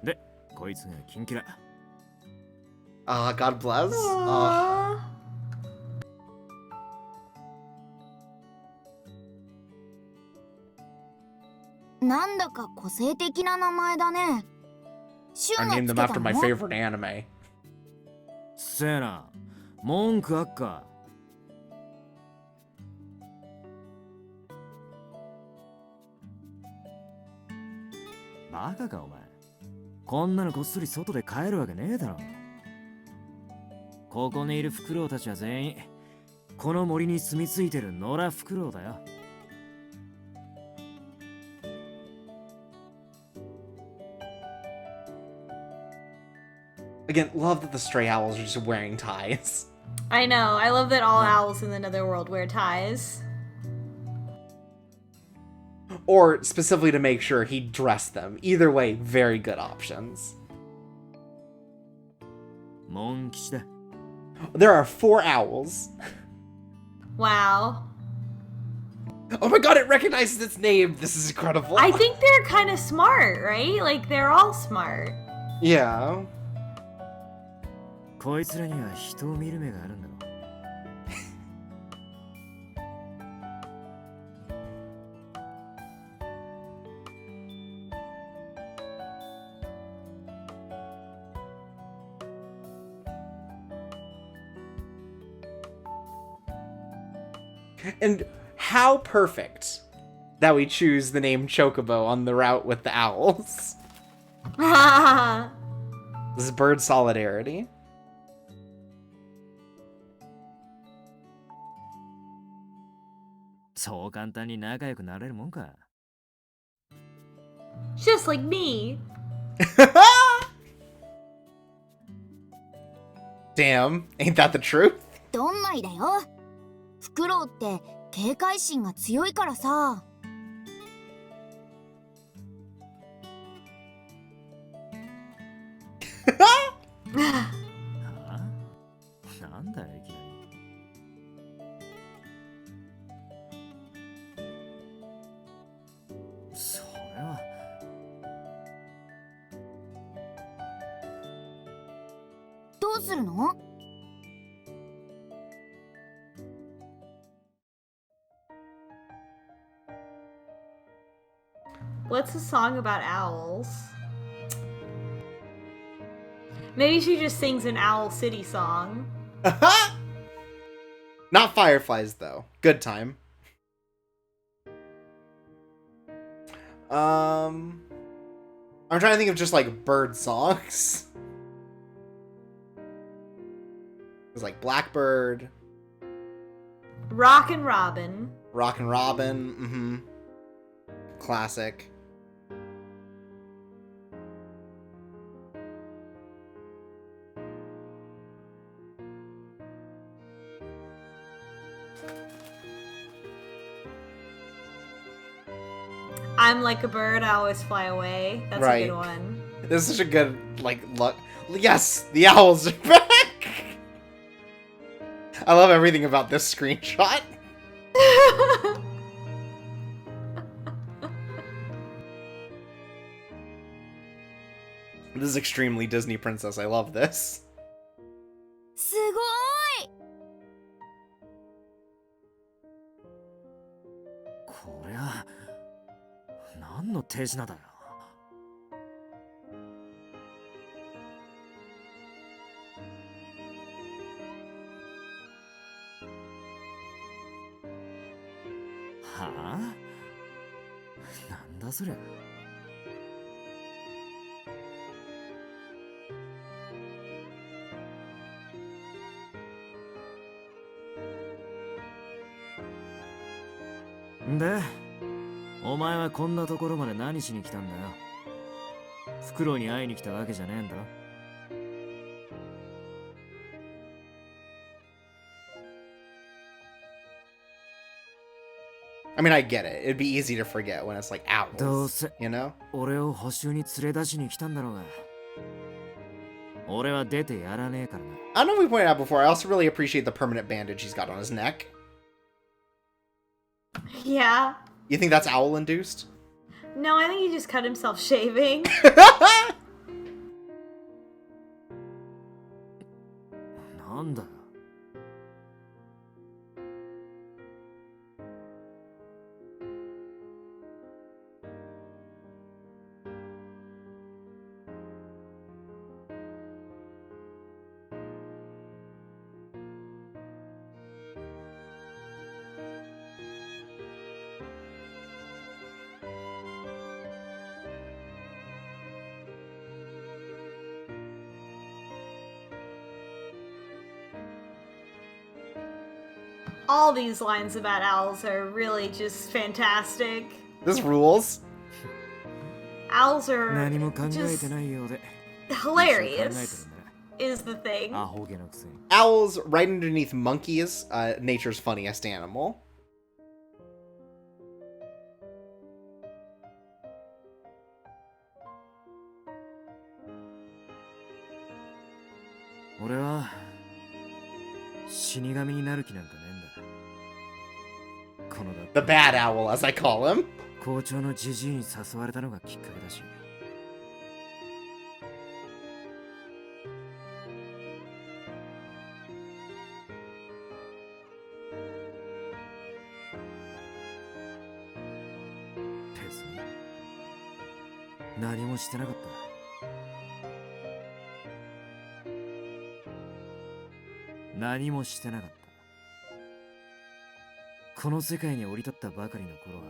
みでこいつがキンキラ God bless. Aww. なんだか個性的な名前だね。シュ I ンが named つ them け after た my の？ favorite anime. せやな文句あっかバカかお前こんなのこっそり外で帰るわけねえだろここにいるフクロウたちは全員この森に住み着いてる野良フクロウだよ Again, love that the stray owls are just wearing ties. I know. I love that all owls in the Netherworld wear ties. Or specifically to make sure he dressed them. Either way, very good options. モン吉だ There are 4 owls. Wow. Oh my god, it recognizes its name. This is incredible. I think they're kind of smart, right? Like, they're all smart. Yeah. こいつらには人を見る目があるんだろ And how perfect that we choose the name Chocobo on the route with the owls. This is bird solidarity.そう簡単に仲良くなれるもんか Just like me. Damn, ain't that the truth? どんまいだよ。フクロウって警戒心が強いからさ。なんだよいきなり。それは。どうするの？ What's a song about owls? Maybe she just sings an Owl City song. Not fireflies though. Good time. I'm trying to think of just like bird songs. It's like Blackbird, Rockin' Robin. Rockin' Robin, classic. I'm like a bird, I always fly away. That's a good one. This is such a good, like, look. Yes, the owls are back! I love everything about this screenshot. This is extremely Disney Princess. I love this. すごい。こりゃ何の手品だよ。はあ？なんだそりゃ。で、お前はこんなところまで何しに来たんだよ。フクロウに会いに来たわけじゃねえんだろ。I mean, I get it. It'd be easy to forget when it's like どう owls, せ you know? 俺を補修に連れ出しに来たんだろうが。俺は出てやらねえからな。I know we pointed out before, I also really appreciate the permanent bandage he's got on his neck. Yeah. You think that's owl-induced? No, I think he just cut himself shaving. なんだよ。All these lines about owls are really just fantastic. This rules. Owls are 何も考え just てないようで。 hilarious, is the thing. アホゲのくせに。 Owls right underneath monkeys, nature's funniest animal. 俺は死神になる気なんかねえんだ。この The bad owl, as I call him. 校長のジジイに誘われたのがきっかけだし。別に何もしてなかった。何もしてなかった。この世界に降り立ったばかりの頃は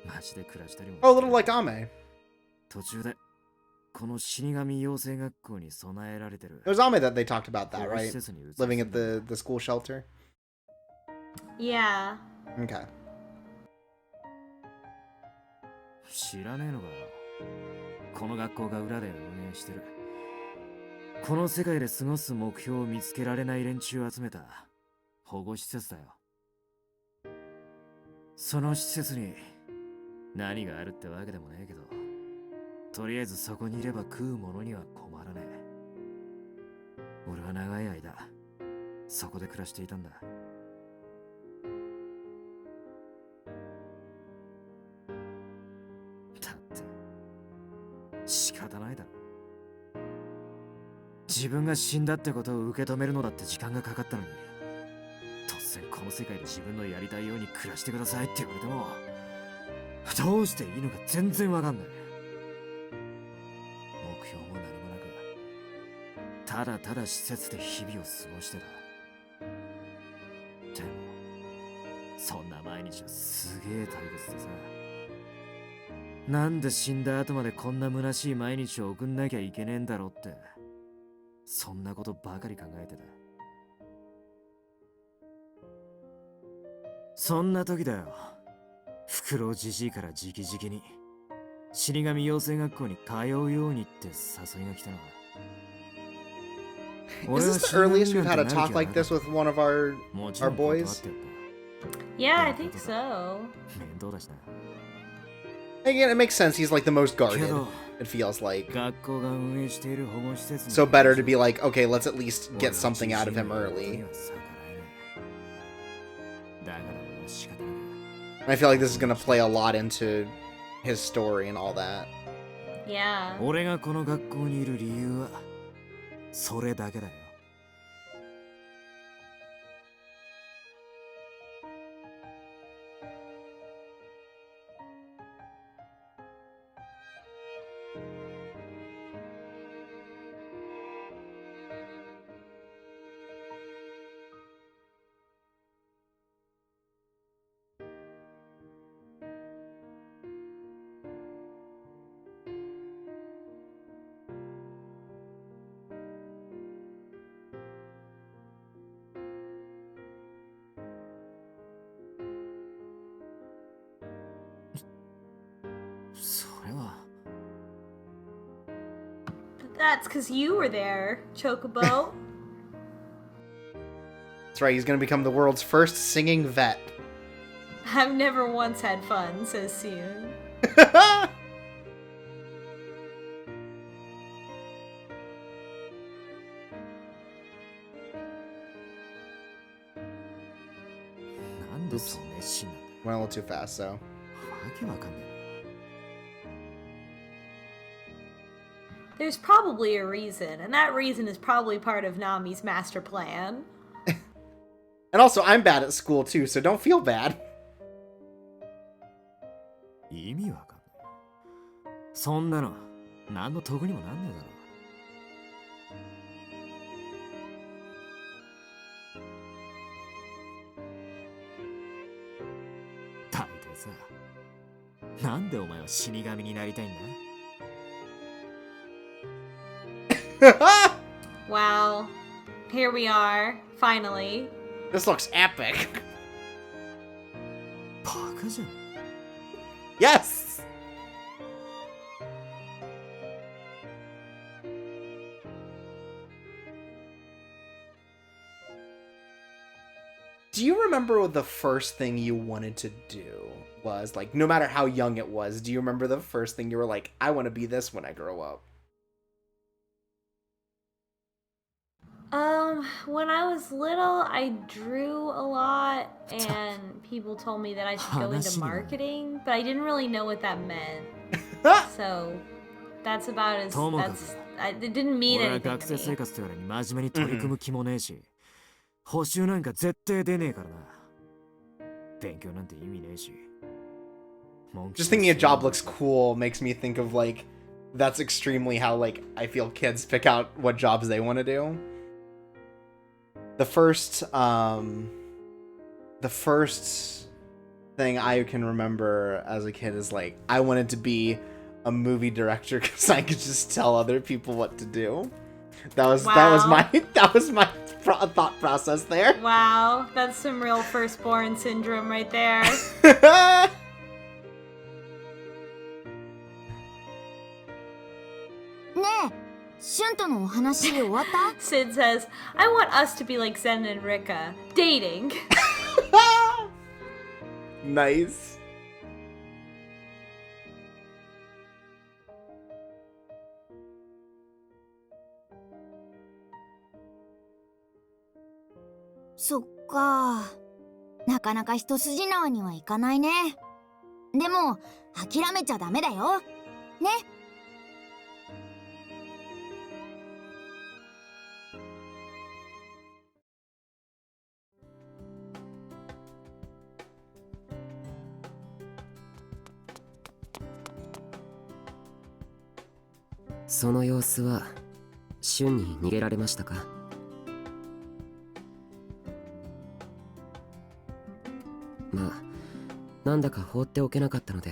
マジで暮らしたりもして Oh, a little like Ame. 途中でこの死神養成学校に備えられてる It was Ame that they talked about that, この施 right? 設に移す Living at the school shelter. Yeah. Okay. 知らねえのか。この学校が裏で運営してる。この世界で過ごす目標を見つけられない連中を集めた保護施設だよ。その施設に何があるってわけでもねえけど、とりあえずそこにいれば食うものには困らねえ。俺は長い間そこで暮らしていたんだ。だって仕方ないだろ。自分が死んだってことを受け止めるのだって時間がかかったのに、突然この世界で自分のやりたいように暮らしてくださいって言われても、どうしていいのか全然わかんない。目標も何もなく、ただただ施設で日々を過ごしてた。でもそんな毎日はすげえ退屈でさ、なんで死んだ後までこんな虚しい毎日を送んなきゃいけねえんだろうって、そんなことばかり考えてた。そんな時だよ、フクロウじじいから直々に死神養成学校に通うようにって誘いが来たの。 Is this the earliest we've had a talk like this with one of our boys? Yeah, I think so. 面倒だしな。 Again, it makes sense. He's like the most guarded, it feels like. 学校が運営している保護施設に So better to be like, okay, let's at least get something out of him early. だから俺は仕方ない。 I feel like this is going to play a lot into his story and all that. Yeah. 俺がこの学校にいる理由はそれだけだよ。それは That's because you were there, Chocobo. That's right, he's going to become the world's first singing vet. I've never once had fun, says Syun. Went a little too fast, so. わけわかんねえ。 There's probably a reason, and that reason is probably part of Nami's master plan. And also, I'm bad at school too, so don't feel bad. 意味わかんない。そんなの何の得にもなんねえだろ。大体さ、なんでお前は死神になりたいんだ？ Wow. Here we are, finally. This looks epic. バカじゃん。 Yes! Do you remember what the first thing you wanted to do was? Like, no matter how young it was, do you remember the first thing you were like, I want to be this when I grow up? When I was little, I drew a lot, and people told me that I should go into marketing, but I didn't really know what that meant. So, that's about as, it didn't mean anything to me. 俺は学生生活とやらに真面目に取り組む気もねえし、報酬なんか絶対出ねえからな。勉強なんて意味ねえし。 Just thinking a job looks cool makes me think of, like, that's extremely how, like, I feel kids pick out what jobs they want to do. The first thing I can remember as a kid is, like, I wanted to be a movie director because I could just tell other people what to do. That was my thought process there. Wow, that's some real firstborn syndrome right there. え、シュンとのお話終わった？ Sid says, I want us to be like Zen and Rika, dating. Nice.そっか。なかなか一筋縄にはいかないね。でも、諦めちゃダメだよ。ね。その様子はシュンに逃げられましたか？まあなんだか放っておけなかったので。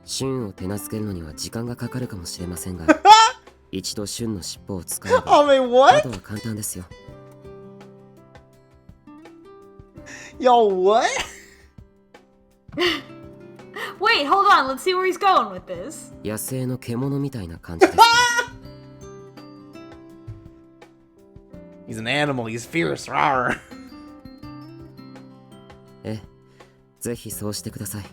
シュンを手なずけるのには時間がかかるかもしれませんが一度シュンの尻尾を使えば I mean, あ what? とは簡単ですよ。Yo, what? Wait, hold on. Let's see where he's going with this. 野生の獣みたいな感じです。He's an animal, he's fierce, rawr. ええ、ぜひそうしてください。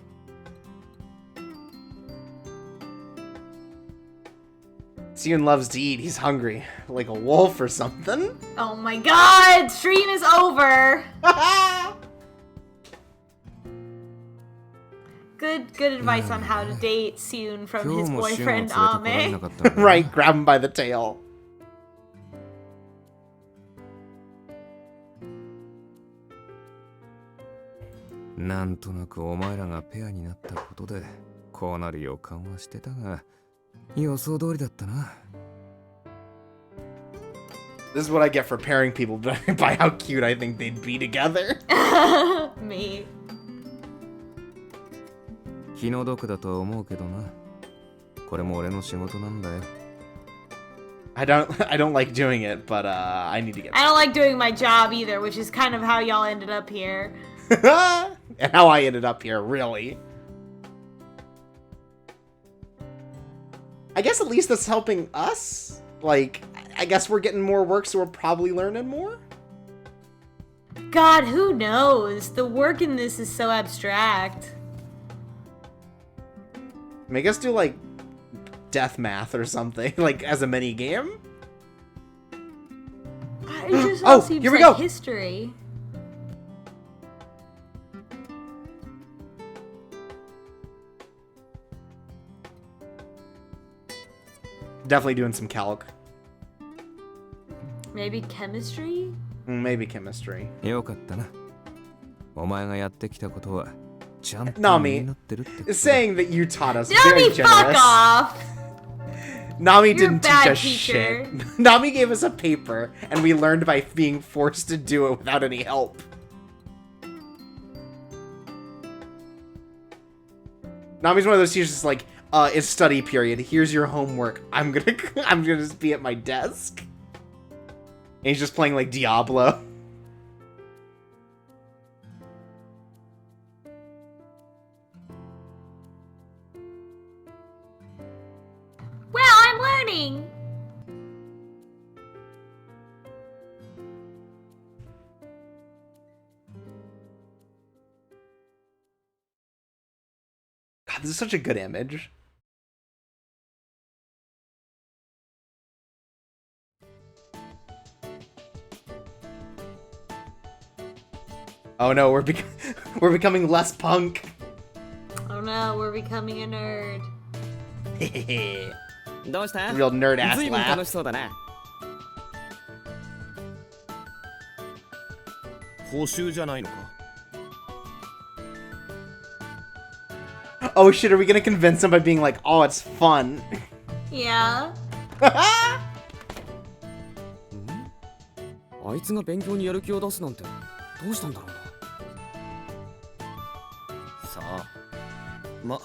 Syun loves to eat, he's hungry. Like a wolf or something? Oh my god! Stream is over! Good advice on how to date Syun from his 今日もシュンを連れ boyfriend てこられな Ame. かったのかな Right, grab him by the tail. なんとなくお前らがペアになったことでこうなる予感はしてたが予想通りだったな。This is what I get for pairing people by how cute I think they'd be together. Me. 気の毒だとは思うけどな。これも俺の仕事なんだよ。I don't like doing it, but I need to get I don't like doing my job either, which is kind of how y'all ended up here. and how I ended up here, really. I guess at least that's helping us. Like, I guess we're getting more work, so we're probably learning more. God, who knows? The work in this is so abstract. Make us do, like, death math or something, like, as a mini game. It just all seems here we like go. history. Definitely doing some calc. Maybe chemistry? Maybe chemistry. よかったな。お前がやってきたことはちゃんと Nami 実ってるってことだ。 Saying that you taught us Nami, very fuck generous. off! Nami You're a didn't bad teach us teacher. shit. Nami gave us a paper, and we learned by being forced to do it without any help. Nami's one of those teachers that's like, it's study period. Here's your homework. I'm gonna just be at my desk. And he's just playing like Diablo. Well, I'm learning! God, this is such a good image. Oh no, we're becoming less punk. Oh no, we're becoming a nerd. どうした？ Real nerd ass 随分楽 laugh. しそうだね。報酬じゃないのか。 Oh shit, are we gonna convince him by being like, oh, it's fun? Yeah. あいつが勉強にやる気を出すなんてどうしたんだろうな。さあ、ま、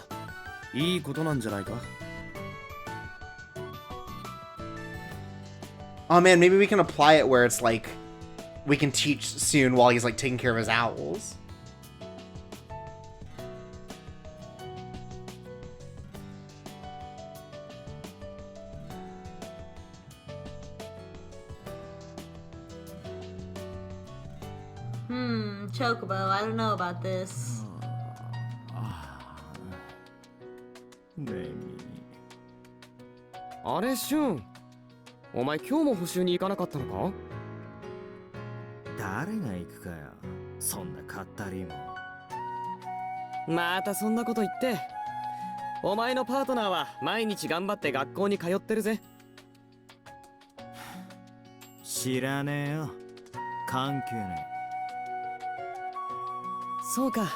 いいことなんじゃないか。 Oh man, maybe we can apply it where it's like, we can teach Syun while he's like taking care of his owls. Chocobo, I don't know about this. レミあれシュン、お前今日も補習に行かなかったのか？誰が行くかよ、そんなかったりも。またそんなこと言って。お前のパートナーは毎日頑張って学校に通ってるぜ。知らねえよ、関係ねそうか。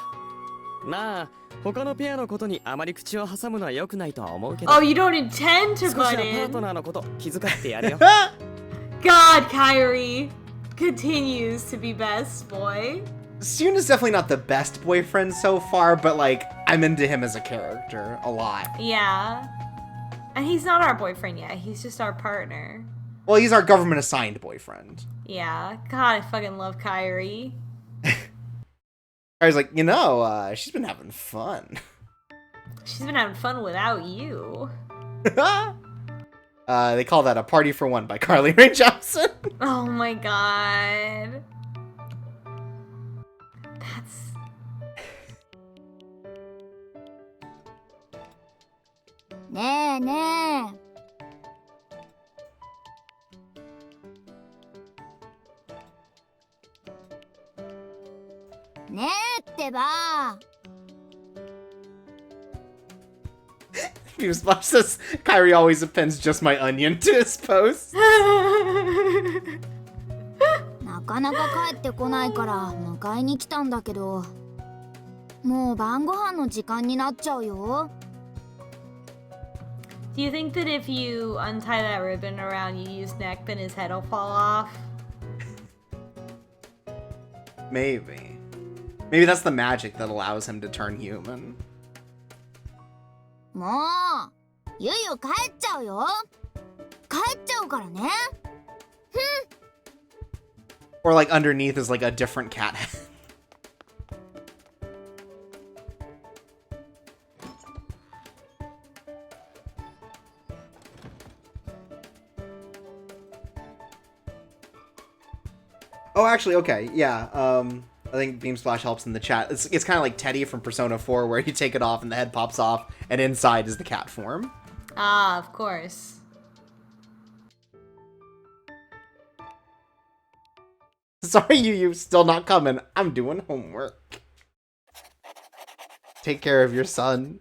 まあ他のペアのことにあまり口を挟むのは良くないとは思うけど。 Oh, you don't intend to 少しは butt パー in. トナーのこと気遣ってやれよ。 God, Kyrie continues to be best boy. Syun is definitely not the best boyfriend so far, but like I'm into him as a character a lot. Yeah. And he's not our boyfriend yet. He's just our partner. Well, he's our government assigned boyfriend. Yeah. God, I fucking love Kyrie. I was like, she's been having fun. She's been having fun without you. They call that A Party for One by Carly Rae Jepsen. Oh my god. That's...ねえねえ。ねえってば。Fusebosh says Kyrie always appends just my onion to his post. なかなか帰ってこないから迎えに来たんだけど、もう晩ご飯の時間になっちゃうよ。Do you think that if you untie that ribbon around Yu's neck, then his head will fall off? Maybe. Maybe that's the magic that allows him to turn human. もうゆゆ帰っちゃうよ。帰っちゃうからね。Or like underneath is like a different cat head. Oh, actually, okay, yeah. I think Beam Splash helps in the chat. It's kind of like Teddy from Persona 4, where you take it off and the head pops off, and inside is the cat form. Ah, of course. Sorry, you still not coming. I'm doing homework. Take care of your son.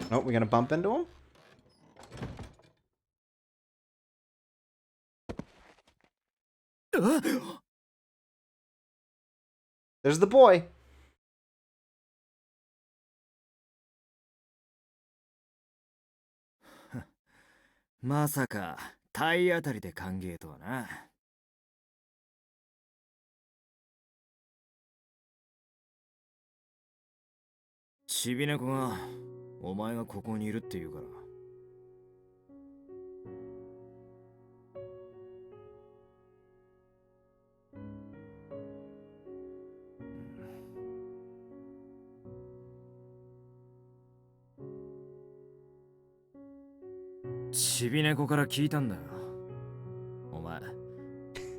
Oh, we're gonna bump into him? There's the boy. まさか体当たりで歓迎とはな。ちび猫がお前がここにいるって言うから。ちび猫から聞いたんだよ。お前、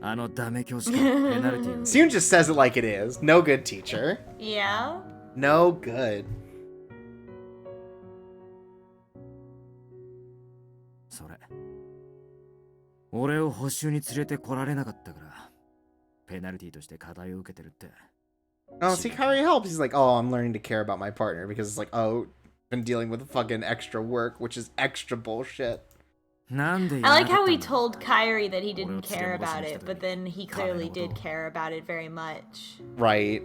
あのダメ教師がペナルティーを。Syun just says it like it is. No good, teacher. Yeah? No good. それ、俺を補習に連れてこられなかったから、ペナルティーとして課題を受けてるって。Oh, see, Kyrie helps. He's like, oh, I'm learning to care about my partner because it's like, oh, been dealing with fucking extra work, which is extra bullshit. I like how he told Kyrie that he didn't care about it, but then he clearly did care about it very much. Right.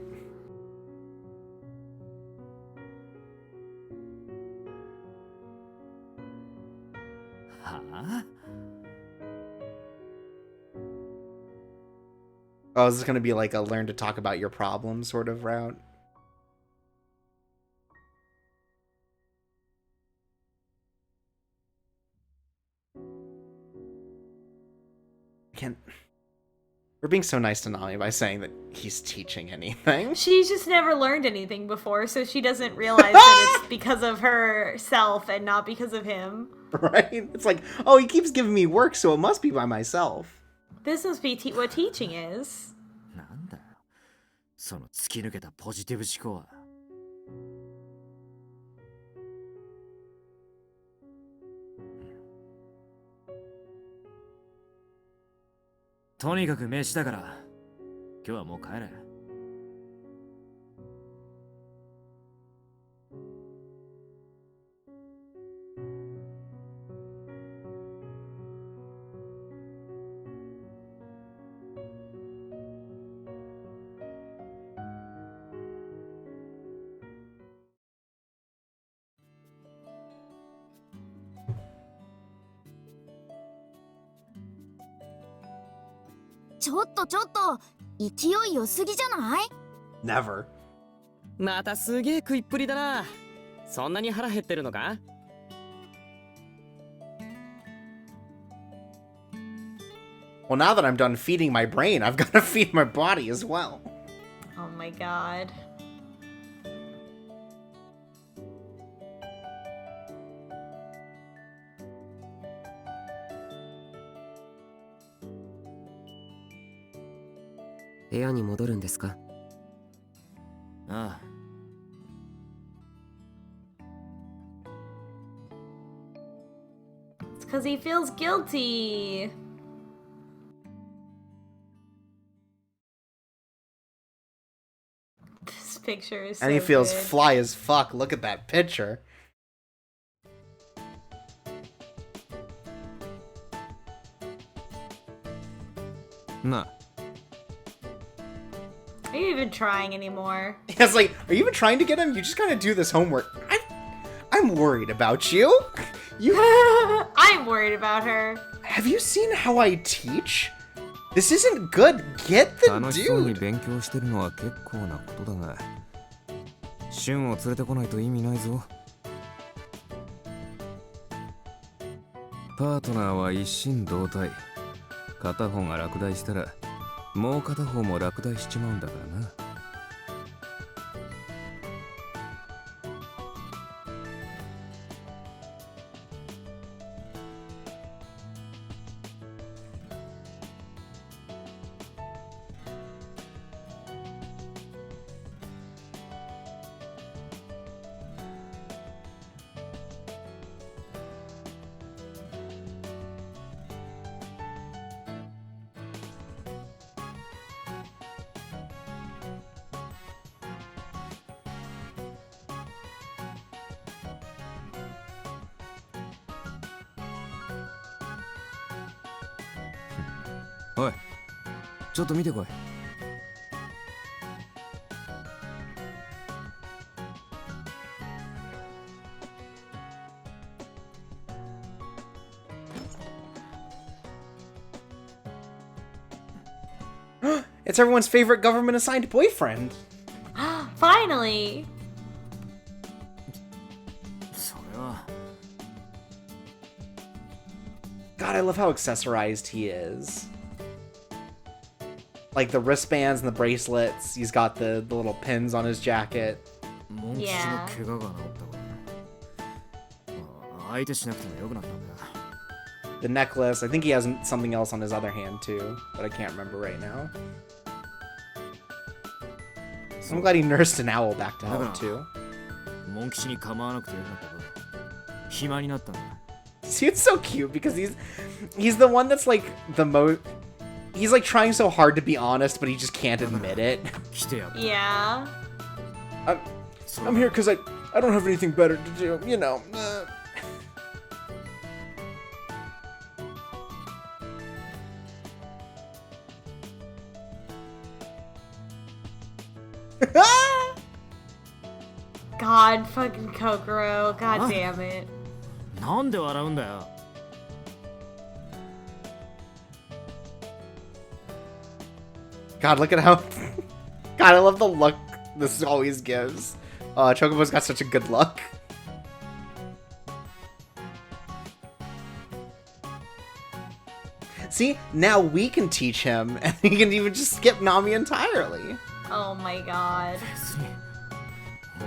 Huh? Oh, is this gonna be like a learn to talk about your problems sort of route? We're being so nice to Nami by saying that he's teaching anything. She's just never learned anything before, so she doesn't realize that it's because of herself and not because of him. Right? It's like, oh, he keeps giving me work, so it must be by myself. This must be what teaching is. なんだよ。その突き抜けたポジティブ思考は。とにかく飯だから、今日はもう帰れ。ちょっと勢い良すぎじゃない？ Never. またすげえ食いっぷりだな。そんなに腹減ってるのか？ Well, now that I'm done feeding my brain, I've got to feed my body as well. Oh my god. Bureau 部屋に戻るんですか？ああ。It's because he feels guilty. This picture is so And he feels good. fly as fuck. Look at that picture. Nah. Are you even trying anymore? It's like, are you even trying to get him? You just gotta do this homework. I'm worried about you. I'm worried about her. Have you seen how I teach? This isn't good. Get the 楽しそうに dude. 勉強してるのは結構なことだが、シュンを連れてこないと意味ないぞ。パートナーは一心同体。片方が落第したら、もう片方も落第しちまうんだからな。おい、ちょっと見てこい。It's everyone's favorite government-assigned boyfriend. Finally! それは。 God, I love how accessorized he is. Like the wristbands and the bracelets. He's got the little pins on his jacket. モン吉の怪我が治ったから。相手しなくてもよくなったんだよ。 The necklace. I think he has something else on his other hand too, but I can't remember right now. I'm glad he nursed an owl back to health too. モン吉に構わなくてよくなった分、暇になったんだ。 See, it's so cute because he's the one that's like the most. He's like trying so hard to be honest, but he just can't admit it. Yeah. I'm here because I don't have anything better to do, you know. God, fucking Kokoro. God damn it. なんで笑うんだよ。 God, look at how. God, I love the look this always gives. Chocobo's got such a good look. See, now we can teach him, and he can even just skip Nami entirely. Oh my god.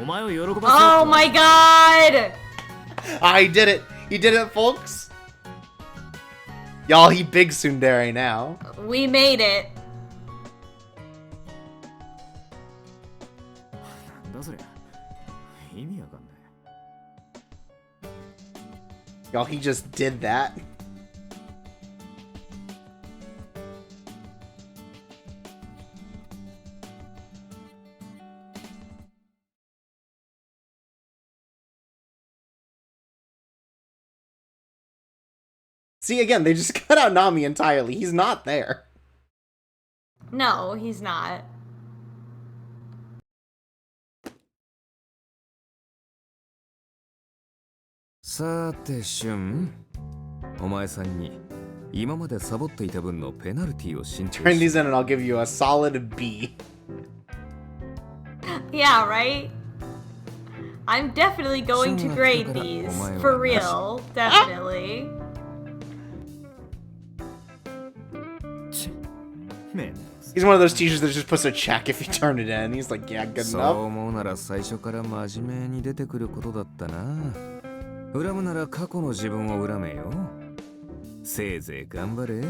お前を喜ばせようってわ Oh my god! Ah, he did it! He did it, folks! Y'all, he big tsundere now. We made it. なんだそりゃ意味わかんない Y'all, he just did that. See, again, they just cut out Nami entirely. He's not there. No, he's not. Sate, Syun, お前さんに今までサボっていた分のペナルティを申請 Turn し these in and I'll give you a solid B. Yeah, right? I'm definitely going to grade these. For real. Definitely. めん He's one of those teachers that just puts a check if you turn it in. He's like, yeah, good そう enough. 思うなら最初から真面目に出てくることだったな。恨むなら過去の自分を恨めよ。せいぜい頑張れ。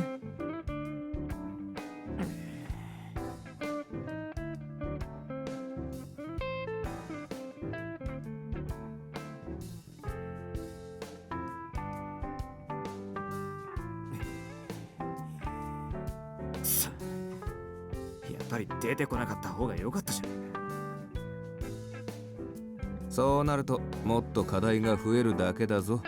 やっぱり出てこなかった方が良かったじゃん。そうなるともっと課題が増えるだけだぞ。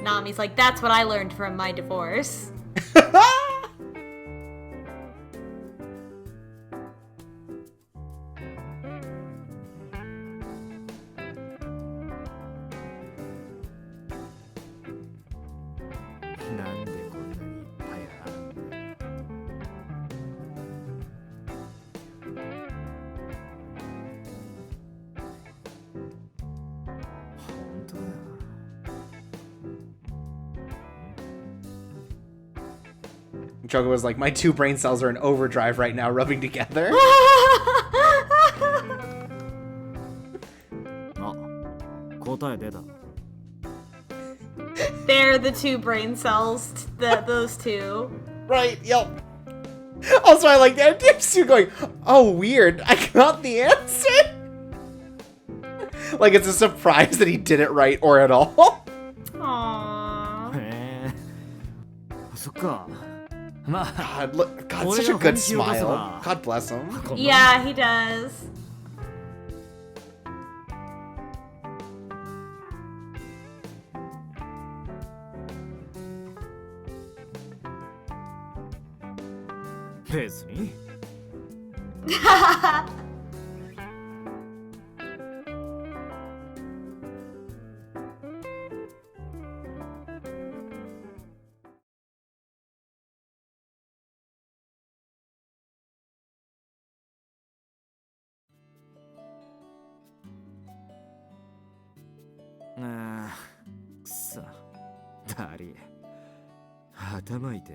Nami's like, that's what I learned from my divorce. Choco was like, my two brain cells are in overdrive right now, rubbing together. あ、答え出た。 They're the two brain cells, those two. Right, yep. Also, I like that. Dipsu going, oh, weird. I got the answer. Like it's a surprise that he did it right or at all. Aww. へえ。そっか。まあ、 God, look, God, such a good smile. God bless him. Yeah, he does. Busy? Ah, くそ。だり。頭痛い。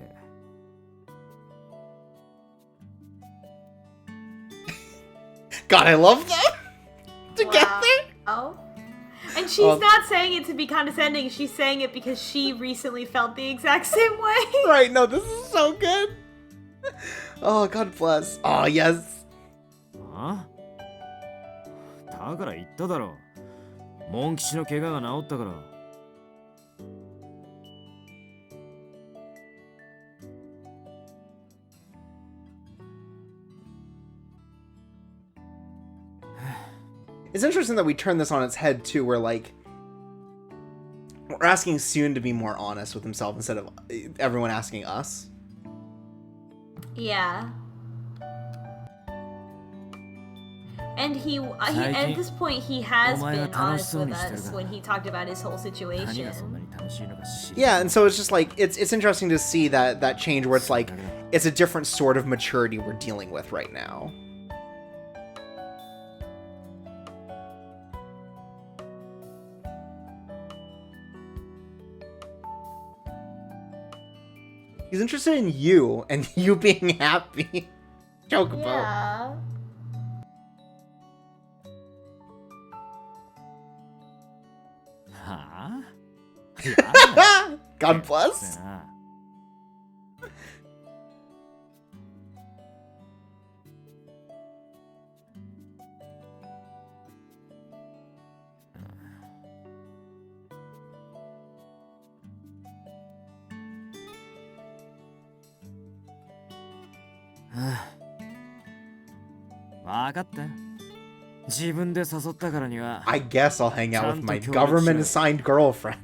God, I love them together. Wow. And she's not saying it to be condescending. She's saying it because she recently felt the exact same way. Right, no, this is so good. Oh, God bless. Oh, yes. あ？だから言っただろ。モン吉の怪我が治ったから。It's interesting that we turn this on its head, too, where, like, we're asking Syun to be more honest with himself instead of everyone asking us. Yeah. And he at this point, he has been honest with us when he talked about his whole situation. Yeah, and so it's just like, it's interesting to see that change where it's like, it's a different sort of maturity we're dealing with right now. He's interested in you and you being happy. Chocobo. Yeah. Huh? God bless. I guess I'll hang out with my government-assigned girlfriend.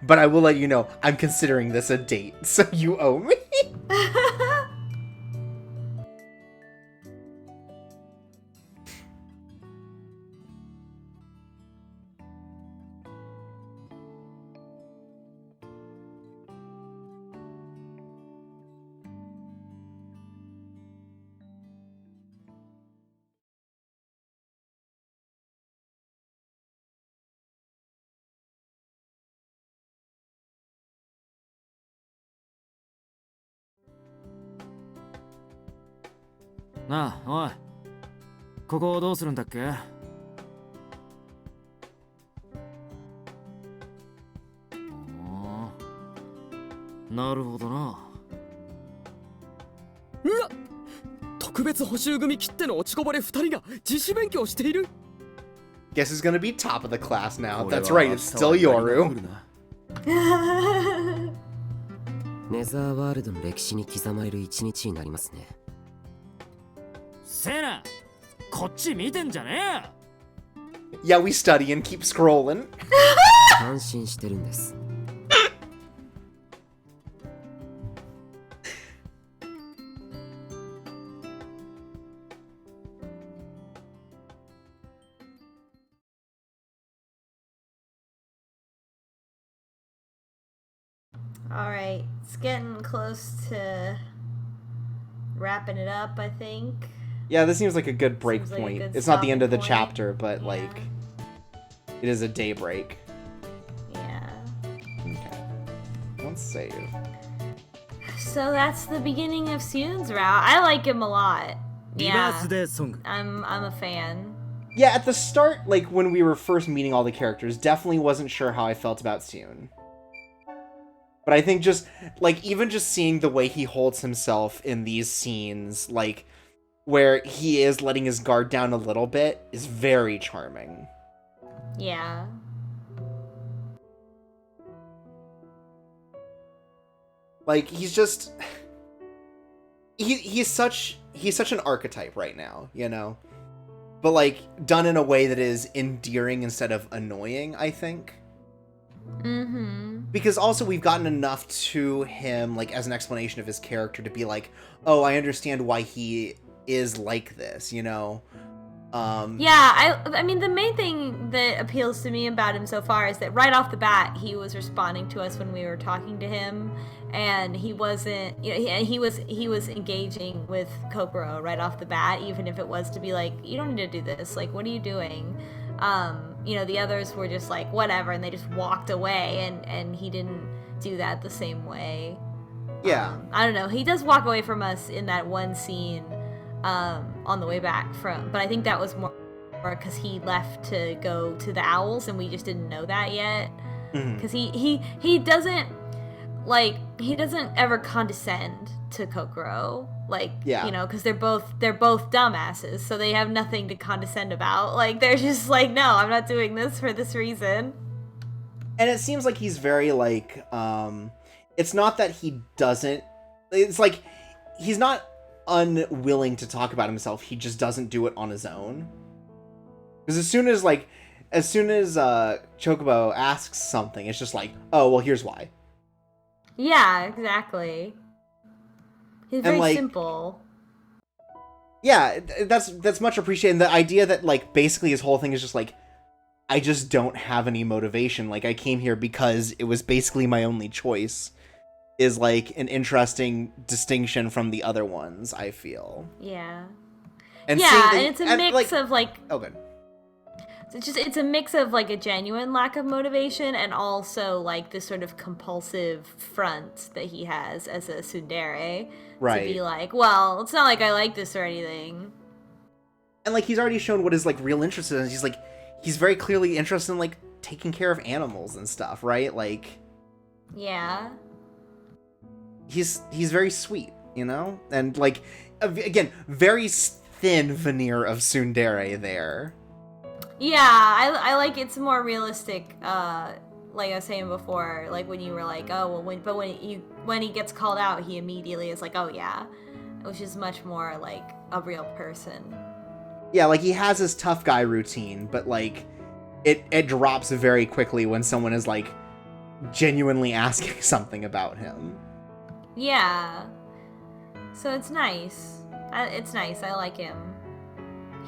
But I will let you know, I'm considering this a date, so you owe me. Guess who's gonna be top of the class now? That's right, it's still Yoru. ネザーワールドの歴史に刻まれる一日になりますね。セナ、こっち見てんじゃねえ。Yeah, we study and keep scrolling. 安心してるんです。Alright, it's getting close to wrapping it up, I think. Yeah, this seems like a good break Seems like a point. good It's not the end of the stopping point. chapter, but Yeah. like, it is a day break. Yeah. Okay. Let's save. So that's the beginning of Syun's route. I like him a lot. Yeah. I'm a fan. Yeah, at the start, like when we were first meeting all the characters, definitely wasn't sure how I felt about Syun. But I think just, like, even just seeing the way he holds himself in these scenes, like, where he is letting his guard down a little bit, is very charming. Yeah. Like, he's just... He's such an archetype right now, you know? But, like, done in a way that is endearing instead of annoying, I think. Mm-hmm. Because also we've gotten enough to him, like, as an explanation of his character to be like, oh, I understand why he is like this, you know? Yeah, I mean, the main thing that appeals to me about him so far is that right off the bat, he was responding to us when we were talking to him, and he wasn't, you know, he was engaging with Kokoro right off the bat, even if it was to be like, you don't need to do this, like, what are you doing? You know, the others were just like, whatever, and they just walked away, and he didn't do that the same way. Yeah. I don't know, he does walk away from us in that one scene, on the way back from, but I think that was more because he left to go to the owls and we just didn't know that yet. Because he doesn't, like, he doesn't ever condescend to Kokoro, like, yeah. You know, because they're both dumbasses, so they have nothing to condescend about. Like, they're just like, no, I'm not doing this for this reason. And it seems like he's very, like, it's not that he doesn't, it's like, he's not unwilling to talk about himself, he just doesn't do it on his own. Because as soon as Chocobo asks something, it's just like, oh, well, here's why. Yeah, exactly. He's very, like, simple. Yeah, that's much appreciated. And the idea that, like, basically his whole thing is just like, I just don't have any motivation. Like, I came here because it was basically my only choice, is, like, an interesting distinction from the other ones, I feel. Yeah. And yeah, and it's a mix like, of, like... Oh, good. it's a mix of like a genuine lack of motivation and also like this sort of compulsive front that he has as a tsundere. Right. To be like, well, it's not like I like this or anything. And like he's already shown what his like real interest is. He's very clearly interested in like taking care of animals and stuff, right? Like, yeah, he's very sweet, you know? And like again, very thin veneer of tsundere there. Yeah, I like it's more realistic. Like I was saying before, like when you were like, oh, well, when he gets called out, he immediately is like, oh yeah, which is much more like a real person. Yeah, like he has his tough guy routine, but like it drops very quickly when someone is like genuinely asking something about him. Yeah, so it's nice. It's nice. I like him.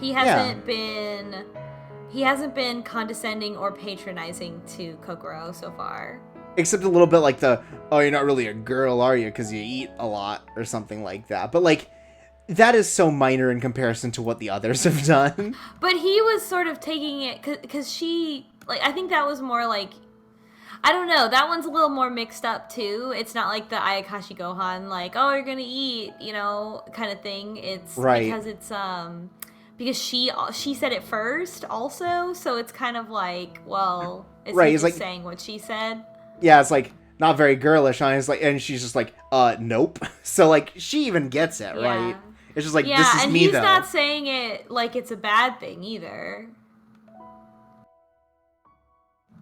He hasn't been condescending or patronizing to Kokoro so far. Except a little bit like oh, you're not really a girl, are you? Because you eat a lot or something like that. But like, that is so minor in comparison to what the others have done. But he was sort of taking it, because she, like, I think that was more like, I don't know, that one's a little more mixed up too. It's not like the Ayakashi Gohan, like, oh, you're gonna eat, you know, kind of thing. It's right. Because it's, because she said it first also, so it's kind of like, well, it's right, just like, saying what she said. Yeah, it's like not very girlish, and she's just like, nope. So like she even gets it, Yeah. right? It's just like, Yeah, this is and me he's though. not saying it like it's a bad thing either.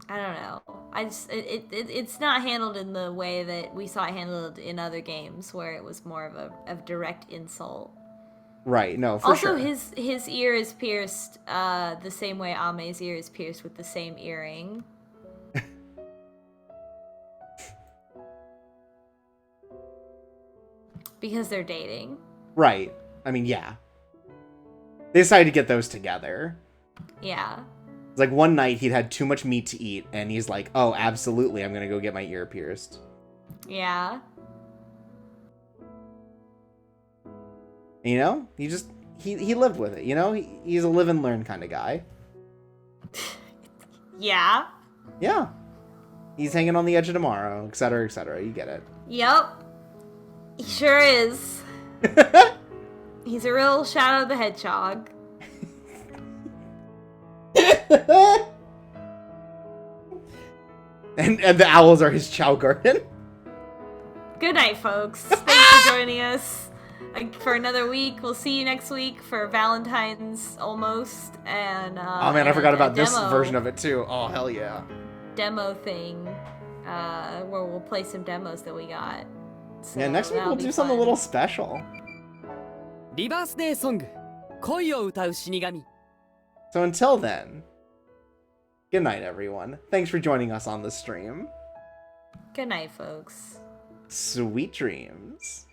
I don't know. I just it's not handled in the way that we saw it handled in other games, where it was more of a direct insult. Right, no, for sure. Also, his ear is pierced the same way Ame's ear is pierced with the same earring. Because they're dating. Right. I mean, yeah. They decided to get those together. Yeah. It's like one night he'd had too much meat to eat, and he's like, oh, absolutely, I'm gonna go get my ear pierced. Yeah. You know? He lived with it, you know? He's a live and learn kind of guy. Yeah. Yeah. He's hanging on the edge of tomorrow, etc., etc. You get it. Yep. He sure is. He's a real Shadow the Hedgehog. and the owls are his chow garden. Good night, folks. Thanks for joining us for another week. We'll see you next week for Valentine's almost. And oh man, I forgot about this version of it too. Oh hell yeah. Demo thing, where we'll play some demos that we got. So yeah, next week we'll do something a little special. Rebirth Day Song 恋を歌う死神 So until then, good night everyone. Thanks for joining us on the stream. Good night, folks. Sweet dreams.